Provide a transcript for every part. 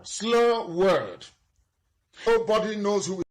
Slow word. Nobody knows who.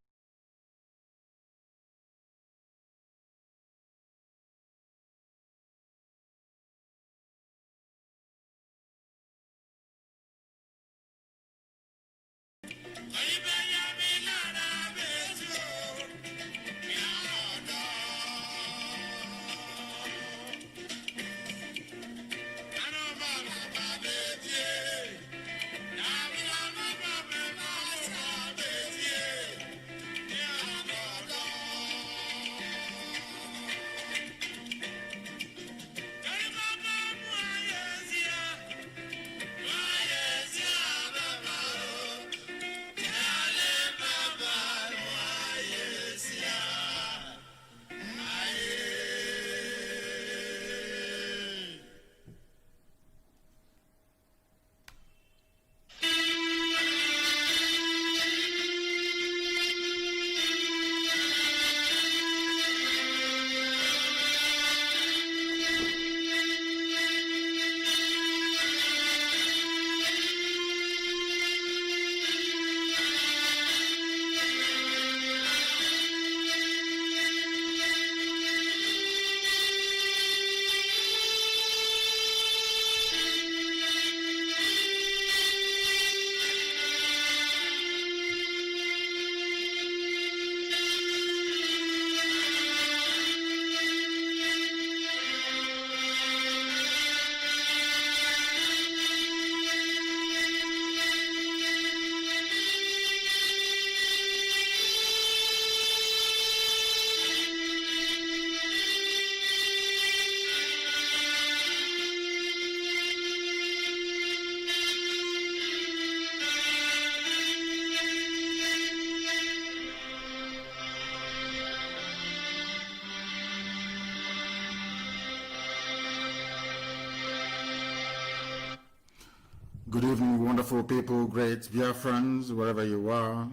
Good evening, wonderful people, great Biafrans, wherever you are.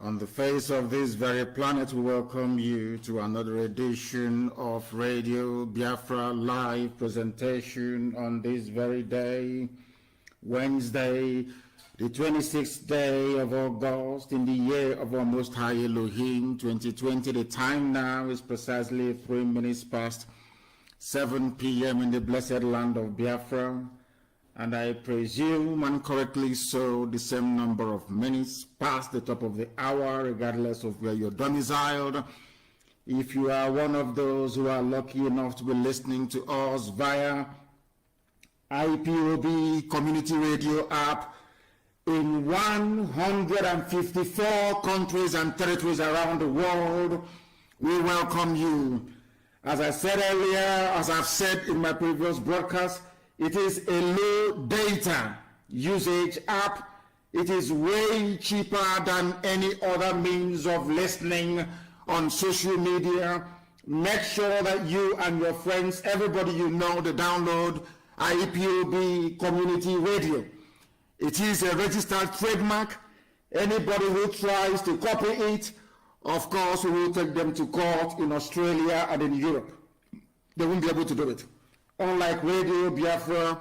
On the face of this very planet, we welcome you to another edition of Radio Biafra live presentation on this very day, Wednesday, the 26th day of August in the year of our Most High Elohim, 2020. The time now is precisely 3 minutes past 7 p.m. in the blessed land of Biafra. And I presume, and correctly so, the same number of minutes past the top of the hour, regardless of where you're domiciled. If you are one of those who are lucky enough to be listening to us via IPOB Community Radio app in 154 countries and territories around the world, we welcome you. As I said earlier, as I've said in my previous broadcast, it is a low data usage app. It is way cheaper than any other means of listening on social media. Make sure that you and your friends, everybody you know, to download IPOB Community Radio. It is a registered trademark. Anybody who tries to copy it, of course, we will take them to court in Australia and in Europe. They won't be able to do it. Unlike Radio Biafra,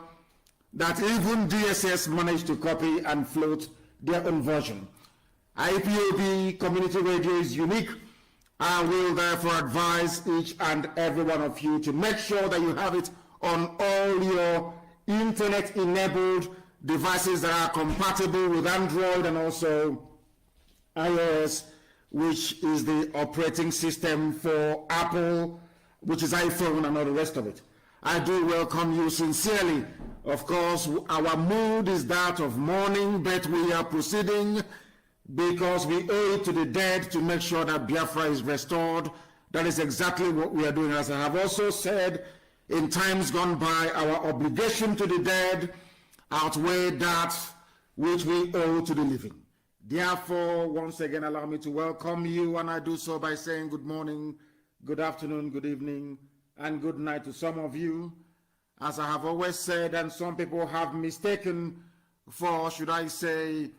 that even DSS managed to copy and float their own version. IPOB Community Radio is unique. I will therefore advise each and every one of you to make sure that you have it on all your internet-enabled devices that are compatible with Android and also iOS, which is the operating system for Apple, which is iPhone and all the rest of it. I do welcome you sincerely. Of course, our mood is that of mourning, but we are proceeding because we owe it to the dead to make sure that Biafra is restored. That is exactly what we are doing. As I have also said in times gone by, our obligation to the dead outweigh that which we owe to the living. Therefore, once again, allow me to welcome you, and I do so by saying good morning, good afternoon, good evening, and good night to some of you. As I have always said, and some people have mistaken for, should I say,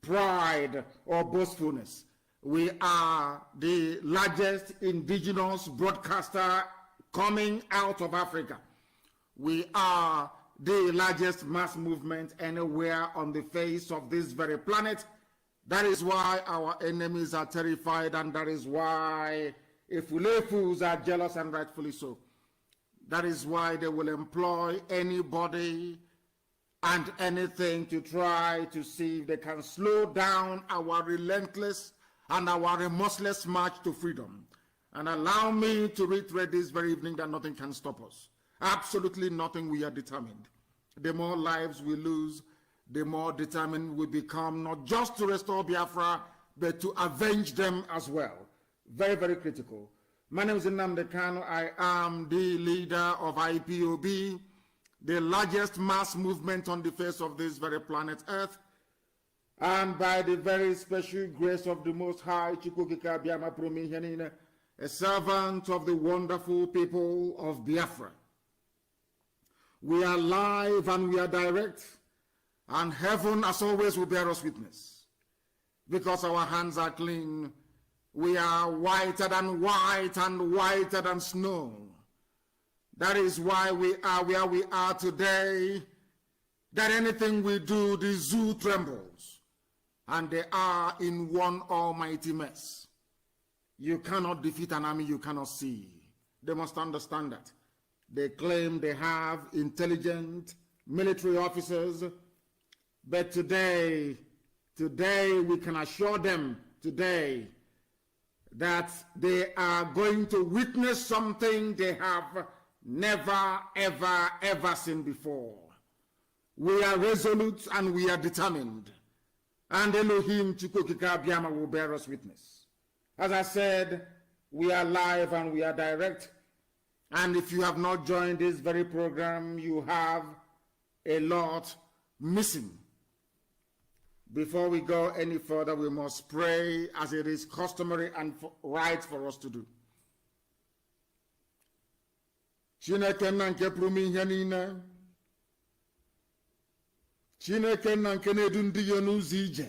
pride or boastfulness, we are the largest indigenous broadcaster coming out of Africa. We are the largest mass movement anywhere on the face of this very planet. That is why our enemies are terrified, and that is why Efulefus are jealous, and rightfully so. That is why they will employ anybody and anything to try to see if they can slow down our relentless and our remorseless march to freedom. And allow me to reiterate this very evening that nothing can stop us. Absolutely nothing. We are determined. The more lives we lose, the more determined we become, not just to restore Biafra, but to avenge them as well. Very, very critical. My name is NNAMDI KANU. I am the leader of IPOB, the largest mass movement on the face of this very planet Earth. And by the very special grace of the Most High, a servant of the wonderful people of Biafra. We are live and we are direct, and heaven, as always, will bear us witness. Because our hands are clean, we are whiter than white and whiter than snow. That is why we are where we are today, that anything we do, the zoo trembles, and they are in one almighty mess. You cannot defeat an army you cannot see. They must understand that. They claim they have intelligent military officers, but today we can assure them today that they are going to witness something they have never, ever, ever seen before. We are resolute and we are determined. And Elohim Chukwukika Abiyama will bear us witness. As I said, we are live and we are direct. And if you have not joined this very program, you have a lot missing. Before we go any further, we must pray as it is customary and right for us to do. Chineke nna nke pụrụ ime ihe niile, Chineke nna nke na-edu ndị ya n'ụzọ ije,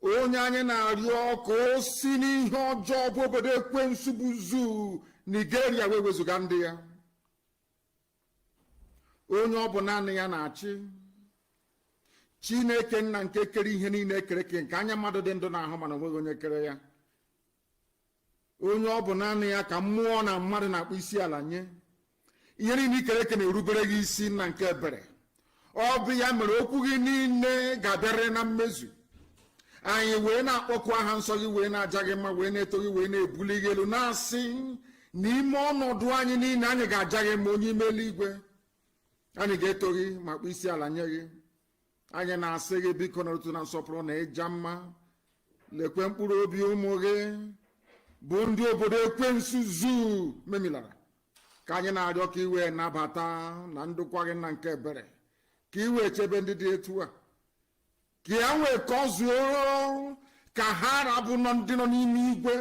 onye anyị na-arịọ ka o si n'ihe ọjọọ bụ obodo ekwensu bụ zoo Nigeria wee wezuga ndị ya, onye ọ bụ naanị ya na-achị. Chineke nna nke kere ihe niile ekere eke, nke anya mmadụ dị ndụ na-ahụ mana onweghị onye kere ya, onye ọ bụ naanị ya ka mmụọ na mmadụ na-akpụ isi ala nye. Ihe niile ikere eke na-erubere gị isi nna nke ebere. Ọ bụ ya mere okwu gị niile ga-abịarịrị na mmezu. Anyị wee na-akpọku aha nsọ gị, wee na-aja gị mma, wee na-eto gị, wee na-ebuli gị elu, na-asị n'ime ọnọdụ anyị niile anyị ga-aja gị mma, onye ime eluigwe. Anyị ga-eto gị ma kpụ isi ala nye gị. Anyị na-asị gị biko na otu na nsọpụrụ na ịja mma. Lekwe mkpụrụ obi ụmụ gị bụ ndị obodo ekwensu zoo memilara, ka anyị na-arịọ ka iwe nabata na ndokwa gị na nke ebere, ka iwe chebe ndị dị etu a, ka ya wee kọzuo ka ha rabụ ndị nọ n'ime igwe.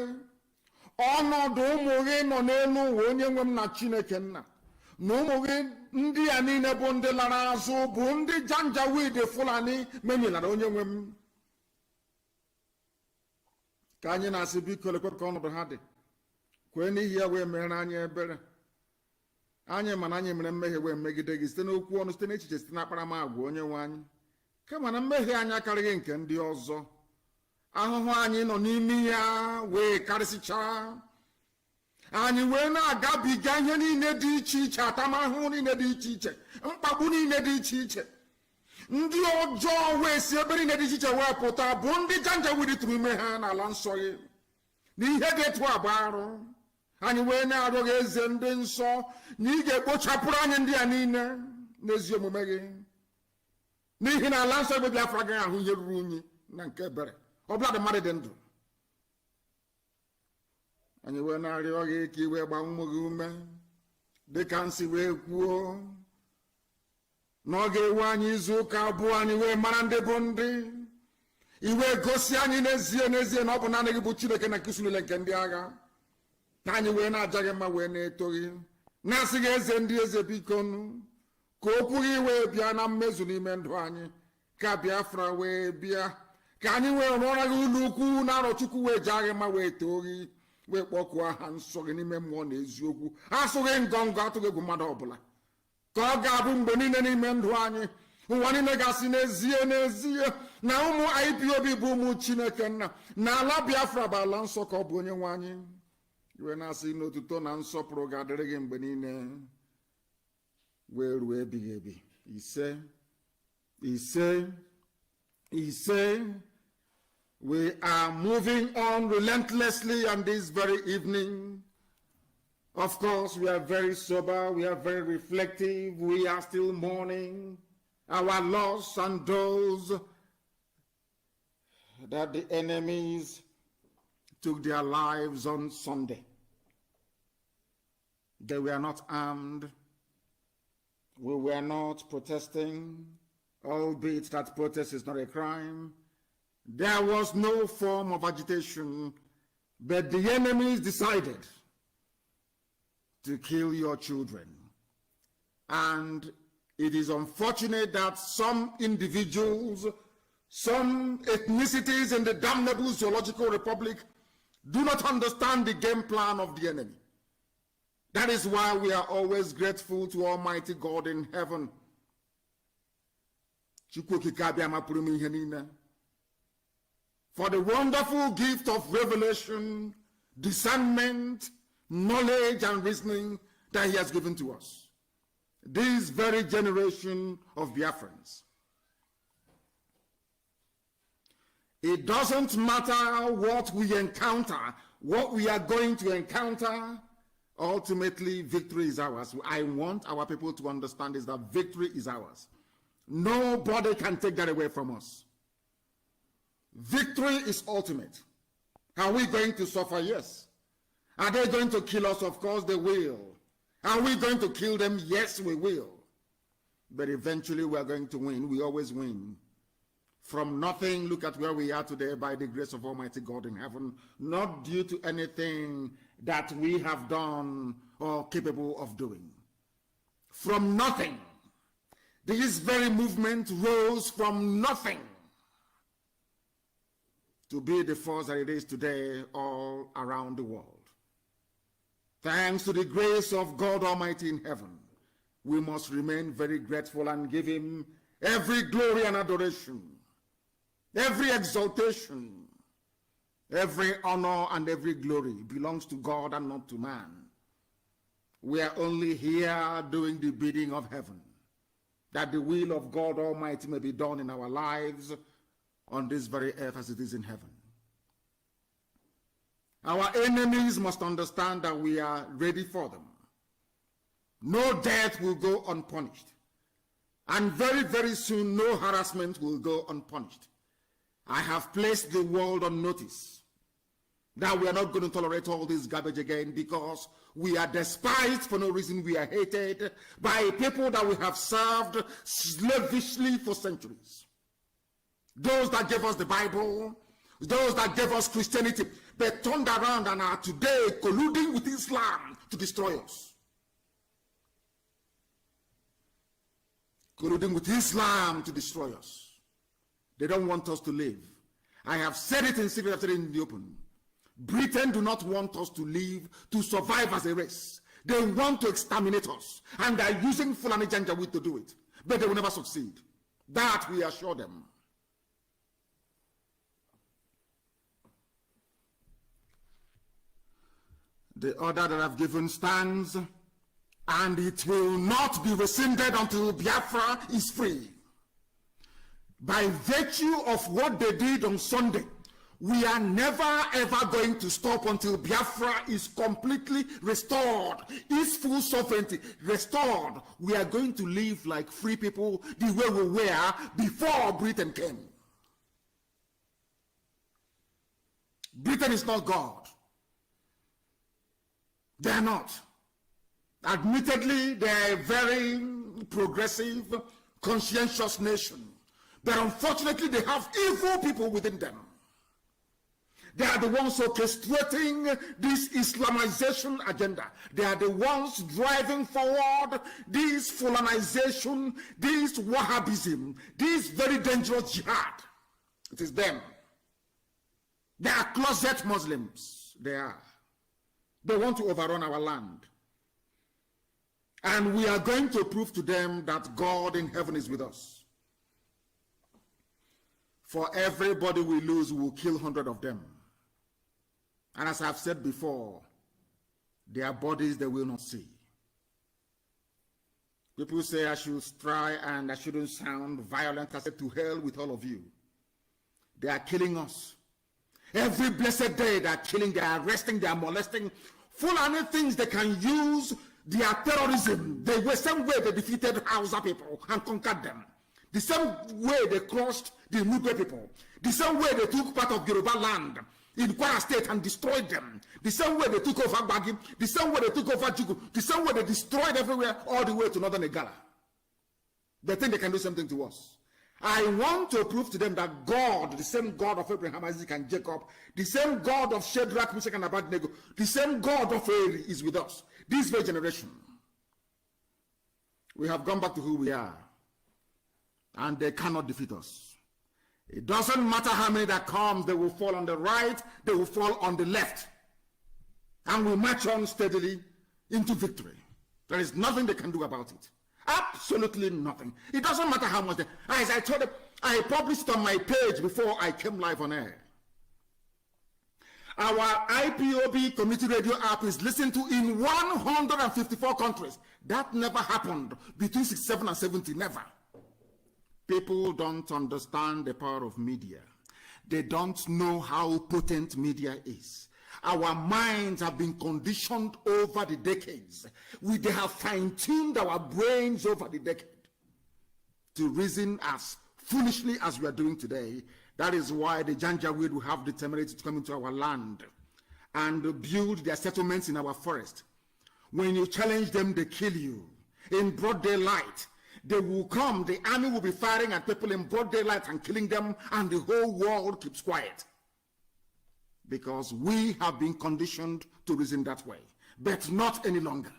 Ọnọdụ ụmụ gị nọ n'elu ụwa, onye nwe m na Chineke nna, na ụmụ gị ndị ya niile bụ ndị lara azụ, bụ ndị Janjaweed Fulani memilara, onye nwe m. Ka anyị na-asị biko lekwe ka ọnọdụ ha dị, kwee n'ihi ya wee mere anyị ebere. Anyị mana anyị mere mmehie wee megide gị site n'okwu ọnụ, site n'echiche, site n'akparamagwa, onye nwe anyị. Kama na mmehie anyị akarịghị nke ndị ọzọ, ahụhụ anyị nọ n'ime ya wee karịsịchaa. Anyị wee na-agabiga ihe niile dị iche iche, atamahụhụ niile dị iche iche, mkpagbu niile dị iche iche. Ndị ọjọọ wee si ebe niile dị iche iche wee pụta, bụ ndị Janjaweed tụrụ ime ha n'ala nsọ gị, n'ihe dị etu agba arụ. Anyị wee na-arịọ gị eze ndị nsọ na ị ga-ekpochapụrụ anyị ndị a niile n'ezi omume gị, n'ihi na ala nsọ ebe Biafra agaghị ahụ ihe ruru unyi na nke ebere ọbụla dị mmadụ dị ndụ. Anyị wee na-arịọ gị ka i wee gbaa ụmụ gị ume, dịka nsi wee kwuo na ọ ga-ewe anyị izu ụka abụọ anyị wee mara ndị bụ ndị. I wee gosi anyị n'ezie n'ezie na ọ bụ naanị gị bụ Chineke na nkụzi niile nke ndị agha. Ka anyị wee na-aja gị mma, wee na-eto gị, na-asị gị eze ndị eze biko nụ, ka okwu gị wee bịa na mmezu n'ime ndụ anyị, ka Biafra wee bịa, ka anyị wee rụọra gị ụlọ ukwu na arọ Chukwu, wee jaa gị mma, wee too gị, wee kpọkuo aha nsọ gị n'ime mmụọ na eziokwu, asụghị ngọngọ, atụghị egwu mmadụ ọbụla. Koga bumboni neni mendwani. Wani negasi nezie. Na umu IPOB bumu chineke na ala Biafra balanso ko bu onye nwanyi. Iwe na asị n'otuto na nsọpụrụ ga-adịrị gị mgbe niile wee ruo ebighị ebi. Ise. We are moving on relentlessly on this very evening. Of course, we are very sober, we are very reflective, we are still mourning our loss and those that the enemies took their lives on Sunday. They were not armed. We were not protesting, albeit that protest is not a crime. There was no form of agitation, but the enemies decided to kill your children. And it is unfortunate that some individuals, some ethnicities in the damnable zoological republic do not understand the game plan of the enemy. That is why we are always grateful to Almighty God in heaven. For the wonderful gift of revelation, discernment, knowledge, and reasoning that he has given to us. This very generation of Biafrans. It doesn't matter what we encounter, what we are going to encounter, ultimately victory is ours. I want our people to understand is that victory is ours. Nobody can take that away from us. Victory is ultimate. Are we going to suffer? Yes. Are they going to kill us? Of course they will. Are we going to kill them? Yes, we will. But eventually we are going to win. We always win. From nothing, look at where we are today by the grace of Almighty God in heaven, not due to anything that we have done or capable of doing. From nothing. This very movement rose from nothing to be the force that it is today all around the world. Thanks to the grace of God Almighty in heaven, we must remain very grateful and give him every glory and adoration, every exaltation, every honor and every glory belongs to God and not to man. We are only here doing the bidding of heaven, that the will of God Almighty may be done in our lives on this very earth as it is in heaven. Our enemies must understand that we are ready for them. No death will go unpunished. And very, very soon, no harassment will go unpunished. I have placed the world on notice that we are not going to tolerate all this garbage again, because we are despised for no reason. We are hated by people that we have served slavishly for centuries. Those that gave us the Bible, those that gave us Christianity, they turned around and are today colluding with Islam to destroy us. Colluding with Islam to destroy us. They don't want us to live. I have said it in secret, I've said it in the open. Britain do not want us to live, to survive as a race. They want to exterminate us. And they're using Fulani Janjaweed to do it. But they will never succeed. That we assure them. The order that I've given stands, and it will not be rescinded until Biafra is free. By virtue of what they did on Sunday, we are never ever going to stop until Biafra is completely restored, its full sovereignty restored. We are going to live like free people the way we were before Britain came. Britain is not God. They are not. Admittedly, they are a very progressive, conscientious nation. But unfortunately, they have evil people within them. They are the ones orchestrating this Islamization agenda. They are the ones driving forward this Fulanization, this Wahhabism, this very dangerous jihad. It is them. They are closet Muslims. They are. They want to overrun our land. And we are going to prove to them that God in heaven is with us. For everybody we lose, we will kill 100 of them. And as I've said before, their bodies they will not see. People say I should try and I shouldn't sound violent. I said, to hell with all of you. They are killing us. Every blessed day they are killing, they are arresting, they are molesting. Full of things they can use their terrorism. They were the same way they defeated Hausa people and conquered them. The same way they crushed the Mugwe people. The same way they took part of Yoruba land in Kwara State and destroyed them. The same way they took over Gbagi. The same way they took over Jugu. The same way they destroyed everywhere all the way to northern Igala. They think they can do something to us. I want to prove to them that God, the same God of Abraham, Isaac, and Jacob, the same God of Shadrach, Meshach, and Abednego, the same God of Eri is with us. This very generation. We have gone back to who we are. And they cannot defeat us. It doesn't matter how many that comes, they will fall on the right, they will fall on the left. And we march on steadily into victory. There is nothing they can do about it. Absolutely nothing. It doesn't matter how much as I told them, I published on my page before I came live on air. Our IPOB community radio app is listened to in 154 countries. That never happened between 67 and 70, never. People don't understand the power of media. They don't know how potent media is. Our minds have been conditioned over the decades. They have fine-tuned our brains over the decade to reason as foolishly as we are doing today. That is why the Janjaweed will have the temerity to come into our land and build their settlements in our forest. When you challenge them, they kill you. In broad daylight, they will come, the army will be firing at people in broad daylight and killing them, and the whole world keeps quiet. Because we have been conditioned to reason that way, but not any longer.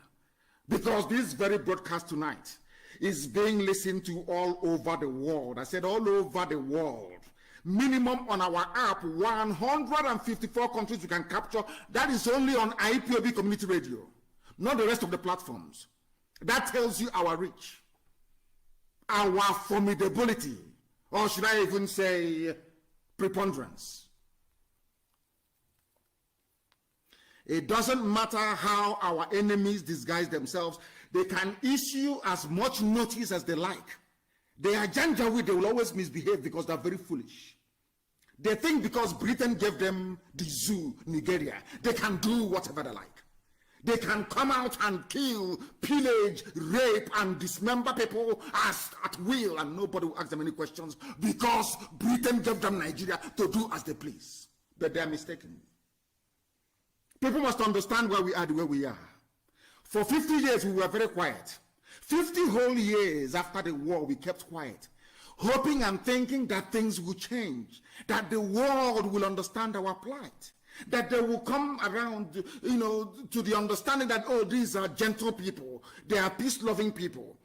Because this very broadcast tonight is being listened to all over the world. I said all over the world. Minimum on our app, 154 countries we can capture. That is only on IPOB community radio, not the rest of the platforms. That tells you our reach, our formidability, or should I even say preponderance. It doesn't matter how our enemies disguise themselves. They can issue as much notice as they like. They are Janjaweed, they will always misbehave because they're very foolish. They think because Britain gave them the zoo, Nigeria, they can do whatever they like. They can come out and kill, pillage, rape, and dismember people at will, and nobody will ask them any questions because Britain gave them Nigeria to do as they please. But they are mistaken. People must understand where we are, the way we are. For 50 years, we were very quiet. 50 whole years after the war, we kept quiet, hoping and thinking that things will change, that the world will understand our plight, that they will come around, to the understanding that, oh, these are gentle people, they are peace-loving people.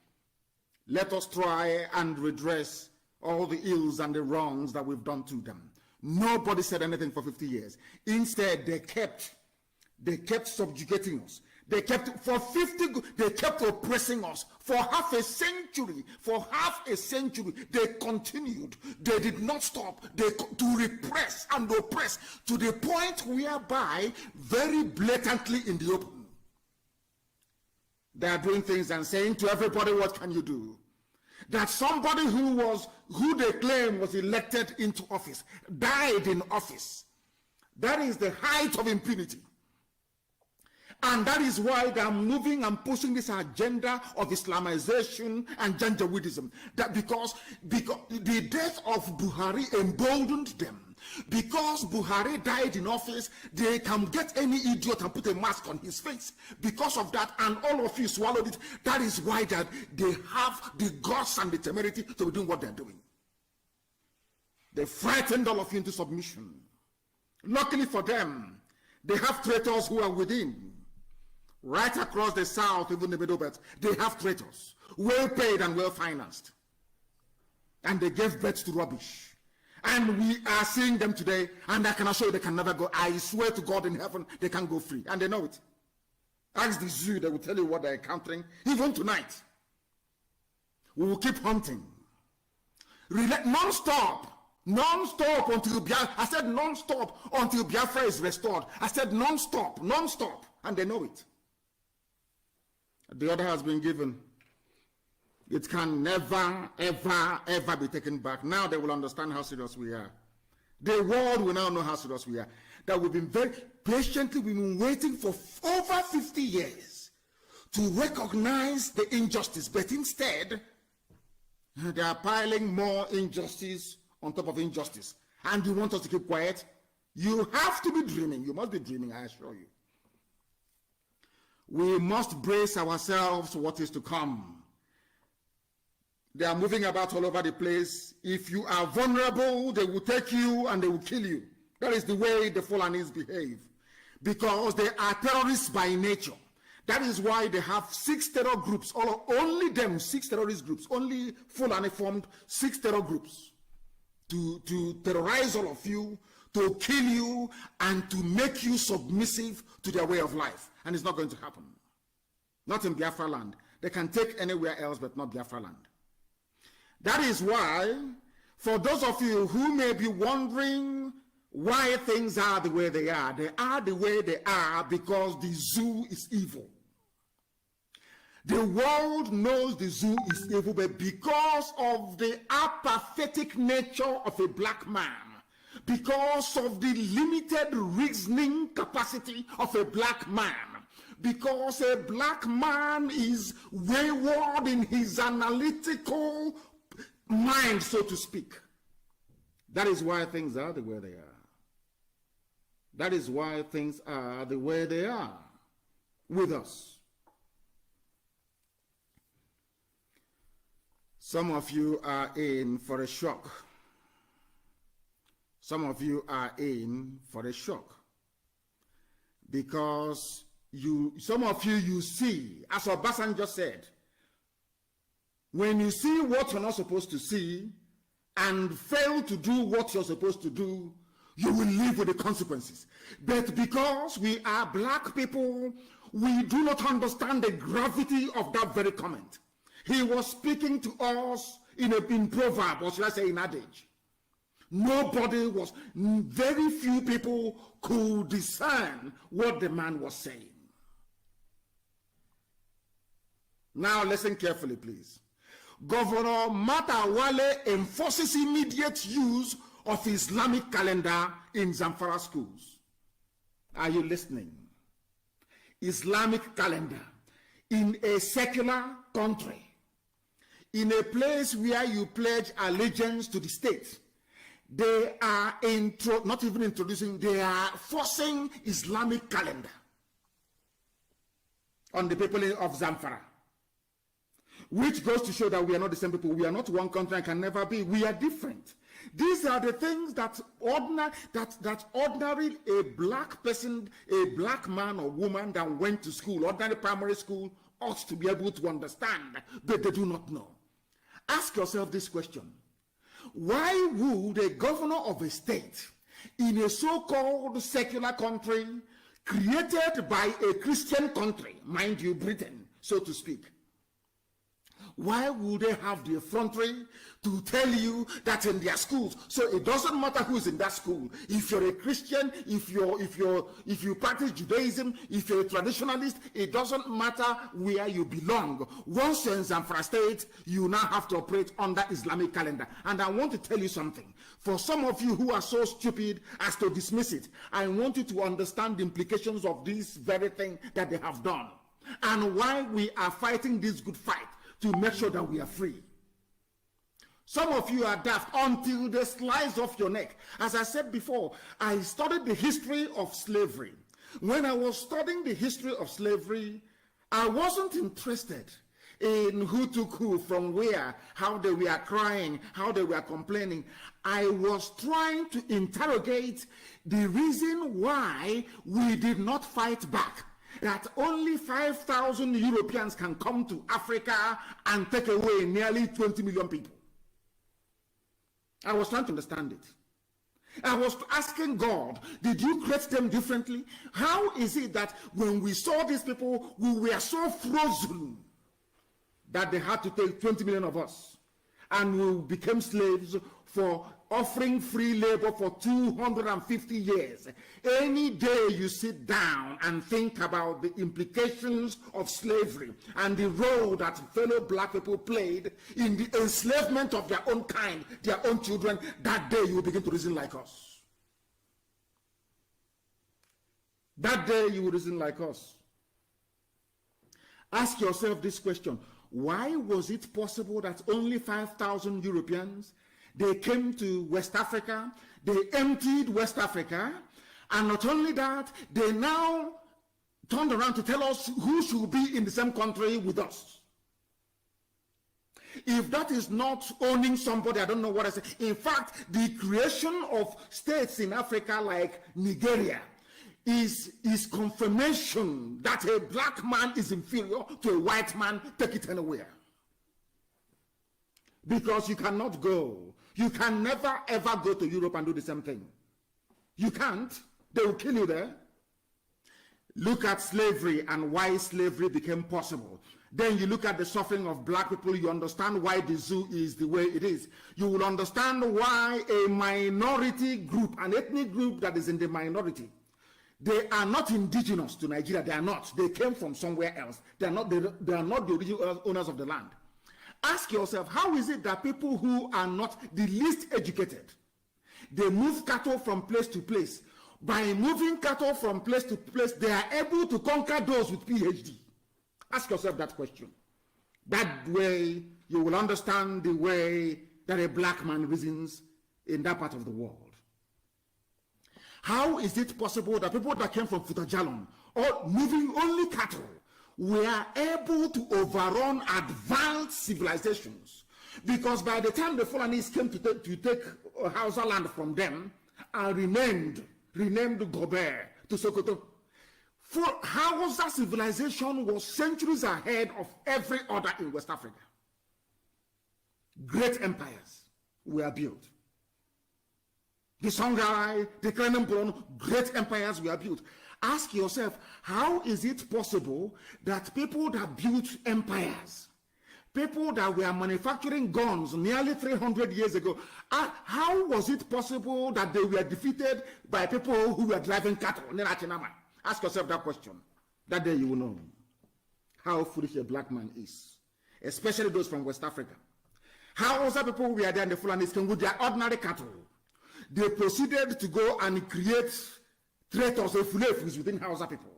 Let us try and redress all the ills and the wrongs that we've done to them. Nobody said anything for 50 years. Instead, they kept subjugating us. They kept oppressing us for half a century. For half a century, they continued. They did not stop. To repress and oppress to the point whereby, very blatantly in the open, they are doing things and saying to everybody, what can you do? That somebody who they claim was elected into office, died in office. That is the height of impunity. And that is why they are moving and pushing this agenda of Islamization and Janjaweedism. That because the death of Buhari emboldened them. Because Buhari died in office, they can get any idiot and put a mask on his face. Because of that, and all of you swallowed it. That is why they have the guts and the temerity to be doing what they're doing. They frightened all of you into submission. Luckily for them, they have traitors who are within. Right across the south, even the Middle Belt, they have traitors, well paid and well financed. And they gave birth to rubbish. And we are seeing them today, and I can assure you they can never go. I swear to God in heaven, they can go free. And they know it. Ask the zoo, they will tell you what they're encountering. Even tonight, we will keep hunting. Non-stop until Biafra. I said non-stop until Biafra is restored. I said non-stop, and they know it. The order has been given. It can never, ever be taken back. Now they will understand how serious we are. The world will now know how serious we are. That we've been very patiently, we've been waiting for over 50 years to recognize the injustice, but instead, they are piling more injustice on top of injustice. And you want us to keep quiet? You have to be dreaming. You must be dreaming, I assure you. We must brace ourselves for what is to come. They are moving about all over the place. If you are vulnerable, they will take you and they will kill you. That is the way the Fulanis behave. Because they are terrorists by nature. That is why they have 6 terror groups. Only them, 6 terrorist groups. Only Fulani formed 6 terror groups. To terrorize all of you, to kill you, and to make you submissive to their way of life. And it's not going to happen. Not in Biafra land. They can take anywhere else, but not Biafra land. That is why, for those of you who may be wondering why things are the way they are the way they are because the zoo is evil. The world knows the zoo is evil, but because of the apathetic nature of a black man, because of the limited reasoning capacity of a black man, because a black man is wayward in his analytical mind, so to speak. That is why things are the way they are. That is why things are the way they are with us. Some of you are in for a shock. Some of you are in for a shock. Because some of you see, as Obasanjo said, when you see what you're not supposed to see and fail to do what you're supposed to do, you will live with the consequences. But because we are black people, we do not understand the gravity of that very comment. He was speaking to us in proverb, or should I say in adage. Very few people could discern what the man was saying. Now listen carefully, please. Governor Matawale enforces immediate use of Islamic calendar in Zamfara schools. Are you listening? Islamic calendar in a secular country, in a place where you pledge allegiance to the state. They are not even introducing, they are forcing Islamic calendar on the people of Zamfara. Which goes to show that we are not the same people. We are not one country and can never be. We are different. These are the things that ordinary a black person, a black man or woman that went to school, ordinary primary school, ought to be able to understand, but they do not know. Ask yourself this question. Why would a governor of a state in a so-called secular country created by a Christian country, mind you, Britain, so to speak, why would they have the effrontery to tell you that in their schools? So it doesn't matter who's in that school. If you're a Christian, if you practice Judaism, if you're a traditionalist, it doesn't matter where you belong. Once you're in Zamfara State, you now have to operate under Islamic calendar. And I want to tell you something. For some of you who are so stupid as to dismiss it, I want you to understand the implications of this very thing that they have done and why we are fighting this good fight to make sure that we are free. Some of you are daft until they slice off your neck. As I said before, I studied the history of slavery. When I was studying the history of slavery, I wasn't interested in who took who from where, how they were crying, how they were complaining. I was trying to interrogate the reason why we did not fight back. That only 5,000 Europeans can come to Africa and take away nearly 20 million people. I was trying to understand it. I was asking God, did you create them differently? How is it that when we saw these people, we were so frozen that they had to take 20 million of us, and we became slaves for offering free labor for 250 years. Any day you sit down and think about the implications of slavery and the role that fellow black people played in the enslavement of their own kind, their own children, that day you will begin to reason like us. That day you will reason like us. Ask yourself this question: why was it possible that only 5,000 Europeans, they came to West Africa, they emptied West Africa, and not only that, they now turned around to tell us who should be in the same country with us? If that is not owning somebody, I don't know what I say. In fact, the creation of states in Africa like Nigeria is confirmation that a black man is inferior to a white man. Take it anywhere. Because you cannot go. You can never ever go to Europe and do the same thing. You can't. They will kill you there. Look at slavery and why slavery became possible. Then you look at the suffering of black people, you understand why the zoo is the way it is. You will understand why a minority group, an ethnic group that is in the minority, they are not indigenous to Nigeria. They are not. They came from somewhere else. They are not the original owners of the land. Ask yourself, how is it that people who are not the least educated, they move cattle from place to place? By moving cattle from place to place, they are able to conquer those with PhD. Ask yourself that question. That way, you will understand the way that a black man reasons in that part of the world. How is it possible that people that came from Futajalon, or moving only cattle, were able to overrun advanced civilizations? Because by the time the Fulanis came to take Hausa land from them and renamed Gobert to Sokoto, for Hausa civilization was centuries ahead of every other in West Africa. Great empires were built. The Songhai, the Krenenbron, great empires were built. Ask yourself, how is it possible that people that built empires, people that were manufacturing guns nearly 300 years ago, how was it possible that they were defeated by people who were driving cattle? Ask yourself that question. That day you will know how foolish a black man is, especially those from West Africa. How other people who were there in the Fulanis came with their ordinary cattle. They proceeded to go and create traitors, efulefus within Hausa people.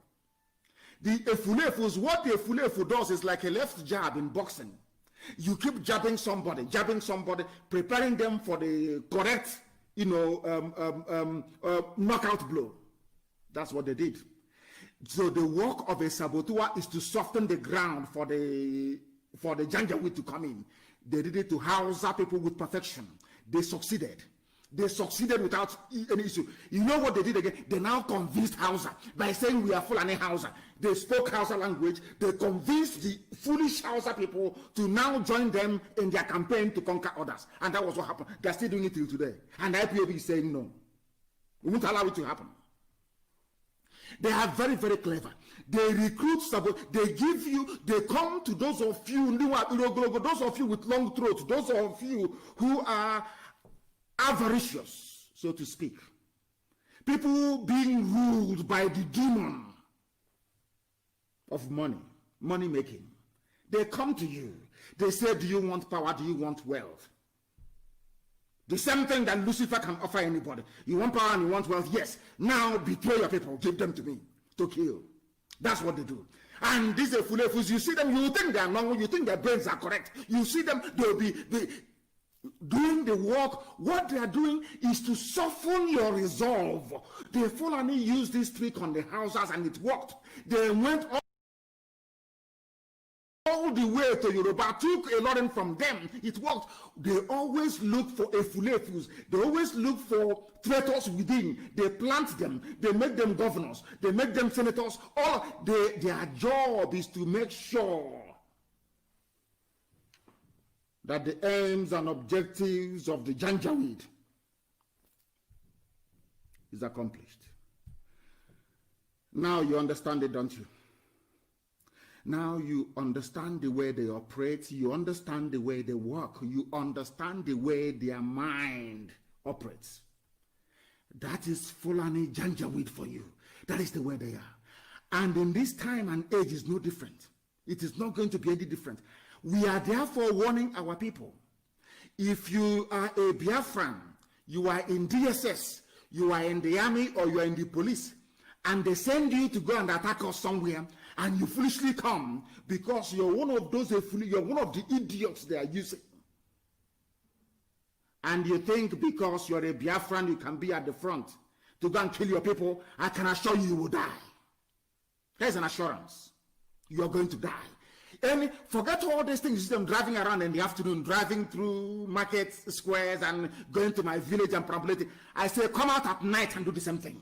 The efulefus, what the efulefu does is like a left jab in boxing. You keep jabbing somebody, preparing them for the correct, knockout blow. That's what they did. So the work of a saboteur is to soften the ground for the Janjaweed to come in. They did it to Hausa people with perfection. They succeeded. They succeeded without any issue. You know what they did again? They now convinced Hausa by saying we are Fulani Hausa. They spoke Hausa language. They convinced the foolish Hausa people to now join them in their campaign to conquer others. And that was what happened. They're still doing it till today. And IPOB is saying no. We won't allow it to happen. They are very, very clever. They recruit, they give you, they come to those of you, those of you with long throats, those of you who are avaricious, so to speak. People being ruled by the demon of money making. They come to you. They say, do you want power? Do you want wealth? The same thing that Lucifer can offer anybody. You want power and you want wealth? Yes. Now betray your people. Give them to me to kill. That's what they do. And these efulefus, you see them, you think they are normal, you think their brains are correct. You see them, they'll be doing the work. What they are doing is to soften your resolve. The Fulani used this trick on the houses and it worked. They went all the way to Yoruba, took a lot from them. It worked. They always look for efulefus. They always look for traitors within. They plant them. They make them governors. They make them senators. Their job is to make sure that the aims and objectives of the Janjaweed is accomplished. Now you understand it, don't you? Now you understand the way they operate. You understand the way they work. You understand the way their mind operates. That is Fulani Janjaweed for you. That is the way they are. And in this time and age is no different. It is not going to be any different. We are therefore warning our people. If you are a Biafran, you are in DSS, you are in the army, or you are in the police, and they send you to go and attack us somewhere, and you foolishly come because you're one of those, you're one of the idiots they are using. And you think because you're a Biafran, you can be at the front to go and kill your people, I can assure you, you will die. There's an assurance. You are going to die. And forget all these things. You see them driving around in the afternoon, driving through market squares and going to my village and perambulating. I say, come out at night and do the same thing.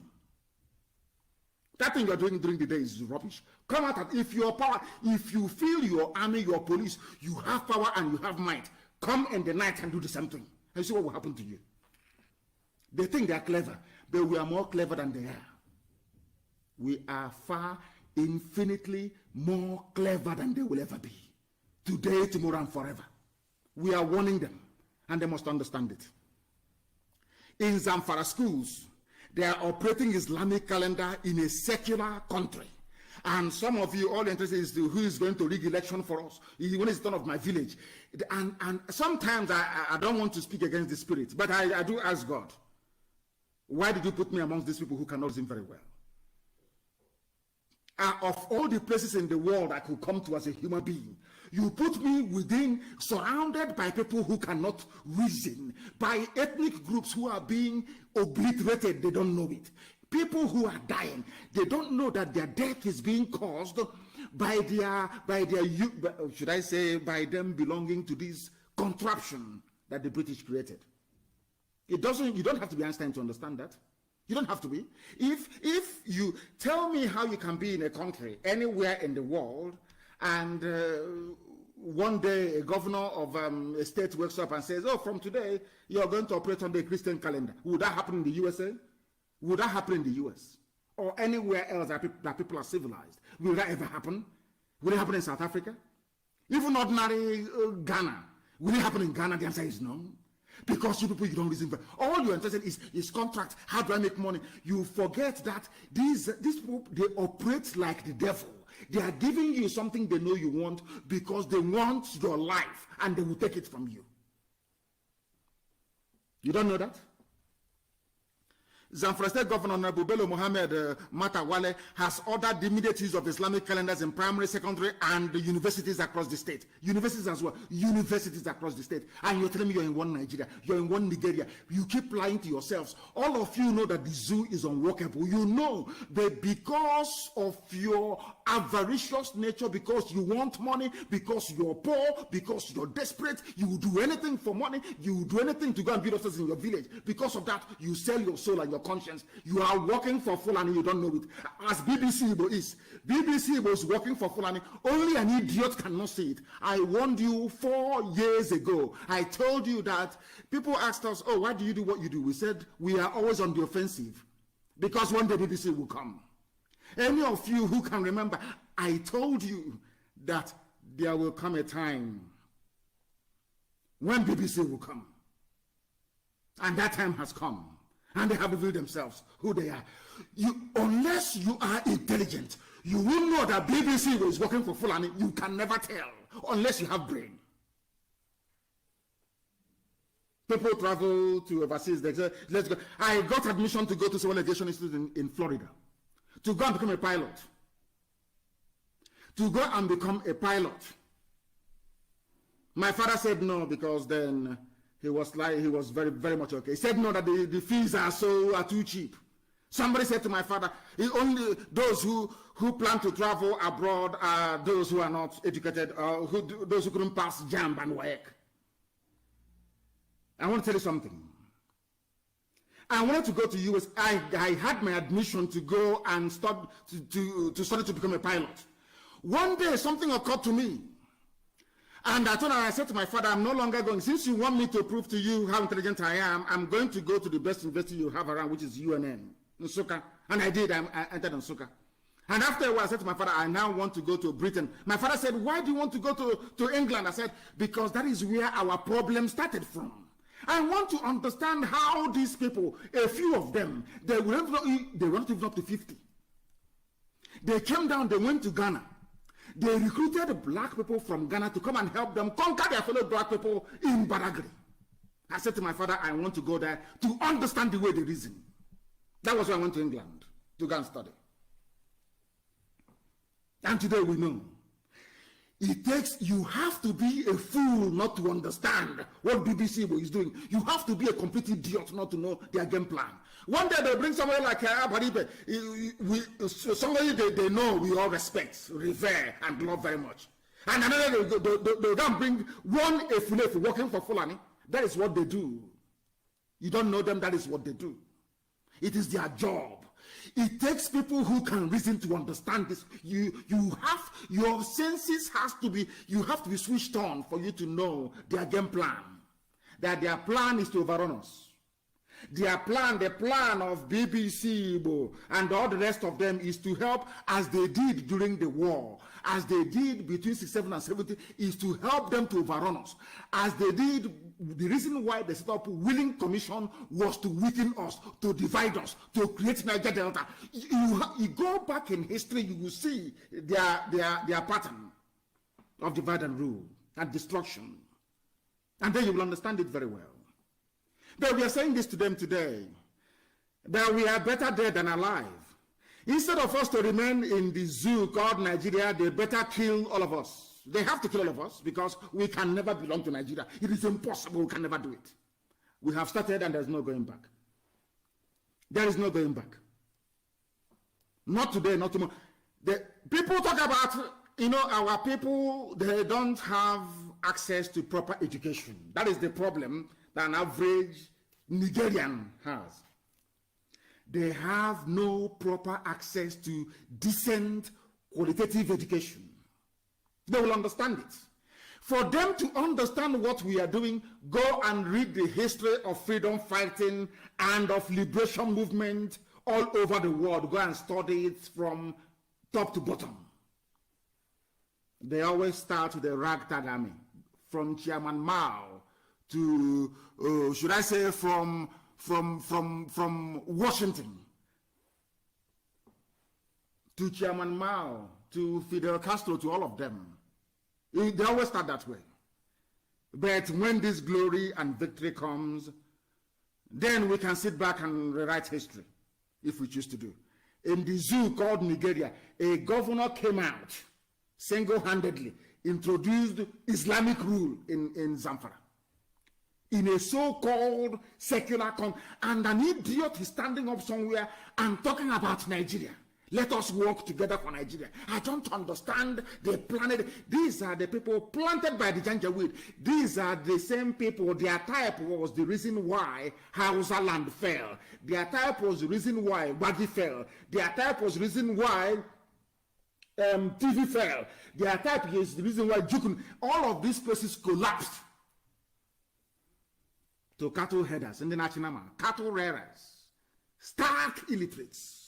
That thing you're doing during the day is rubbish. Come out at, if your power, if you feel your army, your police, you have power and you have might, come in the night and do the same thing. And see what will happen to you. They think they are clever, but we are more clever than they are. We are far infinitely more clever than they will ever be. Today, tomorrow, and forever. We are warning them, and they must understand it. In Zamfara schools, they are operating Islamic calendar in a secular country. And some of you all interested is who is going to rig election for us. When it's done of my village. And sometimes I don't want to speak against the spirit, but I do ask God, why did you put me amongst these people who cannot sing very well? Of all the places in the world I could come to as a human being, you put me within, surrounded by people who cannot reason, by ethnic groups who are being obliterated, they don't know it. People who are dying, they don't know that their death is being caused by should I say, by them belonging to this contraption that the British created. You don't have to be Einstein to understand that. You don't have to be. If you tell me how you can be in a country, anywhere in the world, and one day a governor of a state wakes up and says, oh, from today, you're going to operate on the Christian calendar. Would that happen in the USA? Would that happen in the US? Or anywhere else that people are civilized? Will that ever happen? Will it happen in South Africa? Even ordinary Ghana. Will it happen in Ghana? The answer is no. Because you people, you don't reason. All you're interested is contract. How do I make money? You forget that these people, they operate like the devil. They are giving you something they know you want because they want your life and they will take it from you. You don't know that? Zamfara State Governor Bello Mohammed Matawale has ordered the immediate use of Islamic calendars in primary, secondary, and universities across the state. Universities as well. Universities across the state. And you're telling me you're in one Nigeria, you're in one Nigeria. You keep lying to yourselves. All of you know that the zoo is unworkable. You know that because of your avaricious nature, because you want money, because you're poor, because you're desperate, you will do anything for money, you will do anything to go and build houses in your village. Because of that, you sell your soul and your conscience. You are working for Fulani, you don't know it. As BBC Igbo is. BBC Igbo is working for Fulani. Only an idiot cannot see it. I warned you 4 years ago. I told you that people asked us, oh, why do you do what you do? We said, we are always on the offensive. Because one day BBC will come. Any of you who can remember, I told you that there will come a time when BBC will come. And that time has come. And they have revealed themselves, who they are. Unless you are intelligent, you will know that BBC is working for Fulani. You can never tell, unless you have brain. People travel to overseas, they say, let's go. I got admission to go to Civil Aviation Institute in Florida, to go and become a pilot. To go and become a pilot. My father said no, because then he was very, very much okay. He said no, that the fees are too cheap. Somebody said to my father, only those who plan to travel abroad are those who are not educated, or those who couldn't pass JAMB and work. I want to tell you something. I wanted to go to US. I had my admission to go and study to become a pilot. One day something occurred to me. And I said to my father, I'm no longer going. Since you want me to prove to you how intelligent I am, I'm going to go to the best university you have around, which is UNN, Nsukka. And I did. I entered Nsukka. And after a while, I said to my father, I now want to go to Britain. My father said, why do you want to go to England? I said, because that is where our problem started from. I want to understand how these people, a few of them, they weren't even up to 50. They came down, they went to Ghana. They recruited black people from Ghana to come and help them conquer their fellow black people in Badagry. I said to my father, I want to go there to understand the way they reason. That was why I went to England to go and study. And today we know. You have to be a fool not to understand what BBC is doing. You have to be a complete idiot not to know their game plan. One day they bring somebody like Abaribe, somebody they know we all respect, revere, and love very much. And another they don't bring one Efulefu working for Fulani. That is what they do. You don't know them, that is what they do. It is their job. It takes people who can reason to understand this. Your senses you have to be switched on for you to know their game plan. That their plan is to overrun us. Their plan, the plan of BBC Igbo and all the rest of them is to help as they did during the war, as they did between 67 and 70, is to help them to overrun us. As they did, the reason why they set up Willing Commission was to weaken us, to divide us, to create Niger Delta. You go back in history, you will see their pattern of divide and rule and destruction. And then you will understand it very well. But we are saying this to them today, that we are better dead than alive. Instead of us to remain in the zoo called Nigeria, they better kill all of us. They have to kill all of us because we can never belong to Nigeria. It is impossible. We can never do it. We have started and there's no going back. There is no going back. Not today, not tomorrow. People talk about, our people, they don't have access to proper education. That is the problem that an average Nigerian has. They have no proper access to decent, qualitative education. They will understand it. For them to understand what we are doing, go and read the history of freedom fighting and of liberation movement all over the world. Go and study it from top to bottom. They always start with the ragtag army, from Chairman Mao to, should I say, from Washington to Chairman Mao to Fidel Castro, to all of them. They always start that way. But when this glory and victory comes, then we can sit back and rewrite history, if we choose to do. In the zoo called Nigeria, a governor came out single-handedly, introduced Islamic rule in Zamfara. In a so-called secular and an idiot is standing up somewhere and talking about Nigeria. Let us work together for Nigeria. I don't understand the planet. These are the people planted by the Janjaweed. These are the same people. Their type was the reason why Hausa land fell. Their type was the reason why Wadi fell. Their type was the reason why TV fell. Their type is the reason why Jukun. All of these places collapsed to cattle headers in the Nachinama, cattle rearers, stark illiterates.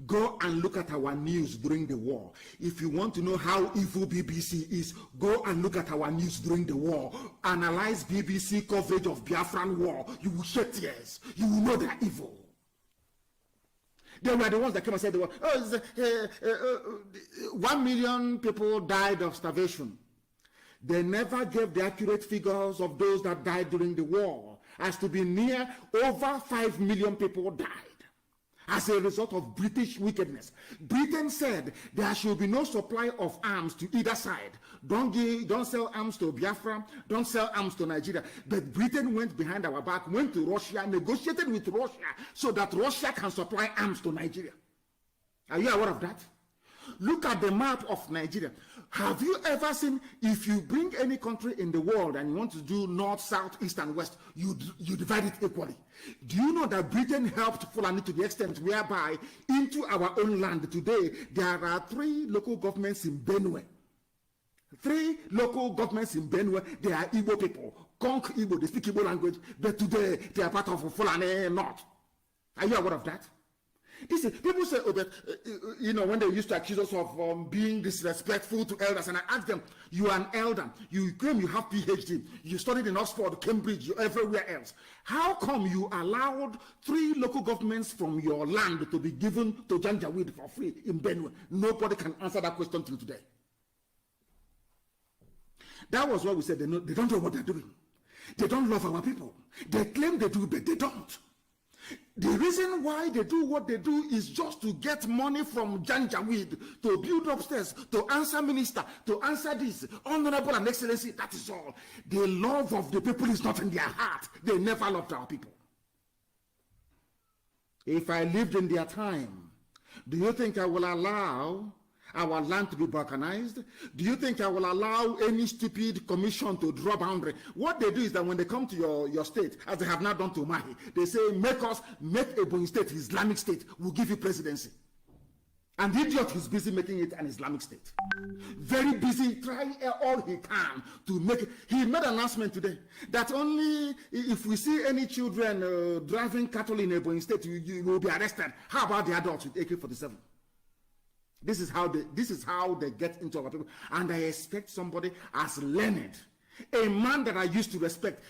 Go and look at our news during the war. If you want to know how evil BBC is, go and look at our news during the war. Analyze BBC coverage of Biafran war. You will shed tears. You will know they're evil. They were the ones that came and said, 1 million people died of starvation. They never gave the accurate figures of those that died during the war, as to be near over 5 million people died as a result of British wickedness. Britain said there should be no supply of arms to either side. Don't sell arms to Biafra, don't sell arms to Nigeria. But Britain went behind our back, went to Russia, negotiated with Russia so that Russia can supply arms to Nigeria. Are you aware of that? Look at the map of Nigeria. Have you ever seen, if you bring any country in the world and you want to do north, south, east, and west, you divide it equally? Do you know that Britain helped Fulani to the extent whereby into our own land today, there are 3 local governments in Benue 3 local governments in Benue, they are Igbo people. Conk Igbo, they speak Igbo language, but today they are part of Fulani North. Are you aware of that? This is, people say, oh, but, you know, when they used to accuse us of being disrespectful to elders, and I asked them, you are an elder, you claim you have PhD, you studied in Oxford, Cambridge, you everywhere else. How come you allowed 3 local governments from your land to be given to Janjaweed for free in Benue? Nobody can answer that question till today. That was what we said. They don't know what they're doing. They don't love our people. They claim they do, but they don't. The reason why they do what they do is just to get money from Janjaweed, to build upstairs, to answer minister, to answer this, honorable and excellency. That is all. The love of the people is not in their heart. They never loved our people. If I lived in their time, do you think I will allow our land to be balkanized? Do you think I will allow any stupid commission to draw boundary? What they do is that when they come to your state, as they have not done to Mahi, they say, make Ebonyi state Islamic state, we'll give you presidency. And the idiot is busy making it an Islamic state. Very busy, trying all he can to make it. He made an announcement today that only if we see any children driving cattle in Ebonyi state, you will be arrested. How about the adults with AK-47? This is how they get into our people. And I expect somebody as learned, a man that I used to respect.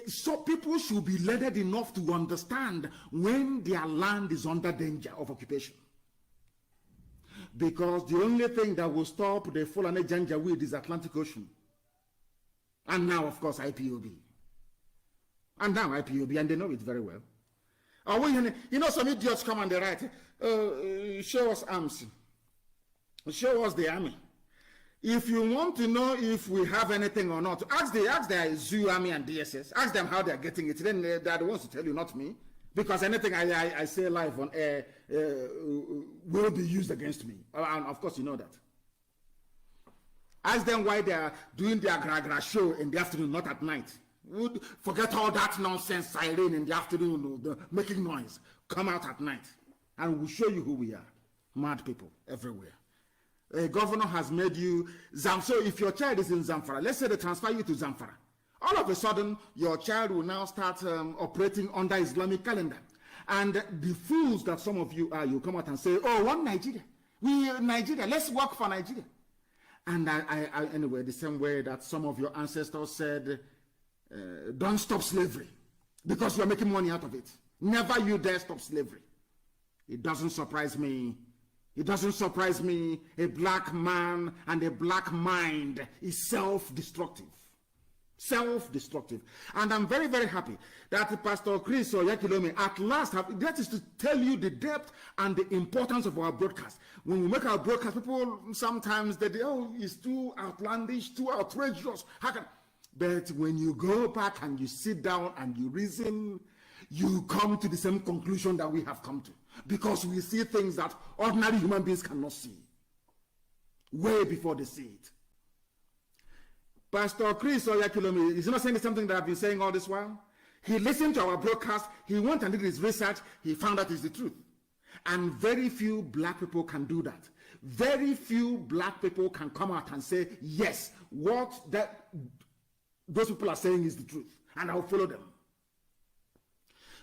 So people should be learned enough to understand when their land is under danger of occupation. Because the only thing that will stop the Fulani Janjaweed is Atlantic Ocean. And now, of course, IPOB. And now IPOB, and they know it very well. You know, some idiots come and they write, show us arms. Show us the army. If you want to know if we have anything or not, ask the Zoo Army and DSS. Ask them how they are getting it. Then they are the ones to tell you, not me. Because anything I say live on air will be used against me. And of course, you know that. Ask them why they are doing their gra-gra show in the afternoon, not at night. Forget all that nonsense siren in the afternoon, making noise. Come out at night. And we'll show you who we are. Mad people everywhere. A governor has made you so if your child is in Zamfara, let's say they transfer you to Zamfara, all of a sudden your child will now start operating under Islamic calendar. And the fools that some of you are, you come out and say, oh, one Nigeria, Nigeria, let's work for Nigeria. And anyway, the same way that some of your ancestors said, don't stop slavery because you're making money out of it. Never you dare stop slavery. It doesn't surprise me. It doesn't surprise me. A black man and a black mind is self-destructive. Self-destructive. And I'm very, very happy that Pastor Chris Oyakhilome at last that is to tell you the depth and the importance of our broadcast. When we make our broadcast, people sometimes they oh, it's too outlandish, too outrageous. But when you go back and you sit down and you reason, you come to the same conclusion that we have come to. Because we see things that ordinary human beings cannot see. Way before they see it. Pastor Chris Oyakhilome is not saying something that I've been saying all this while. He listened to our broadcast. He went and did his research. He found out it's the truth. And very few black people can do that. Very few black people can come out and say, yes, what those people are saying is the truth. And I'll follow them.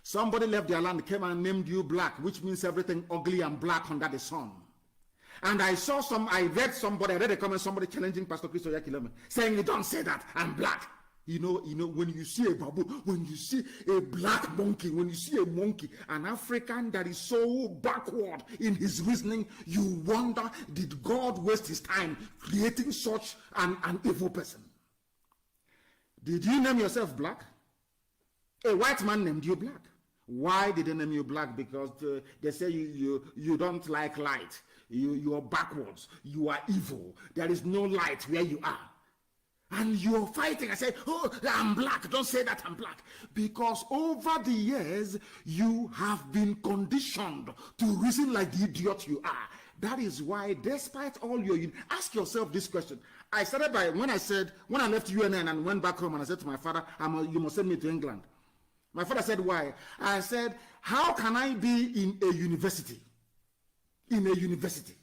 Somebody left their land, came and named you black, which means everything ugly and black under the sun. And I read a comment, somebody challenging Pastor Chris Oyakhilome, saying, you don't say that, I'm black. You know, when you see a baboon, when you see a black monkey, when you see a monkey, an African that is so backward in his reasoning, you wonder, did God waste his time creating such an evil person? Did you name yourself black? A white man named you black. Why did they name you black? Because they say you don't like light. You are backwards. You are evil. There is no light where you are. And you're fighting. I say, oh, I'm black. Don't say that I'm black. Because over the years, you have been conditioned to reason like the idiot you are. That is why, despite all your... Ask yourself this question. I started by, when I left UNN and went back home and I said to my father, you must send me to England. My father said, why? I said, how can I be in a university? In a university.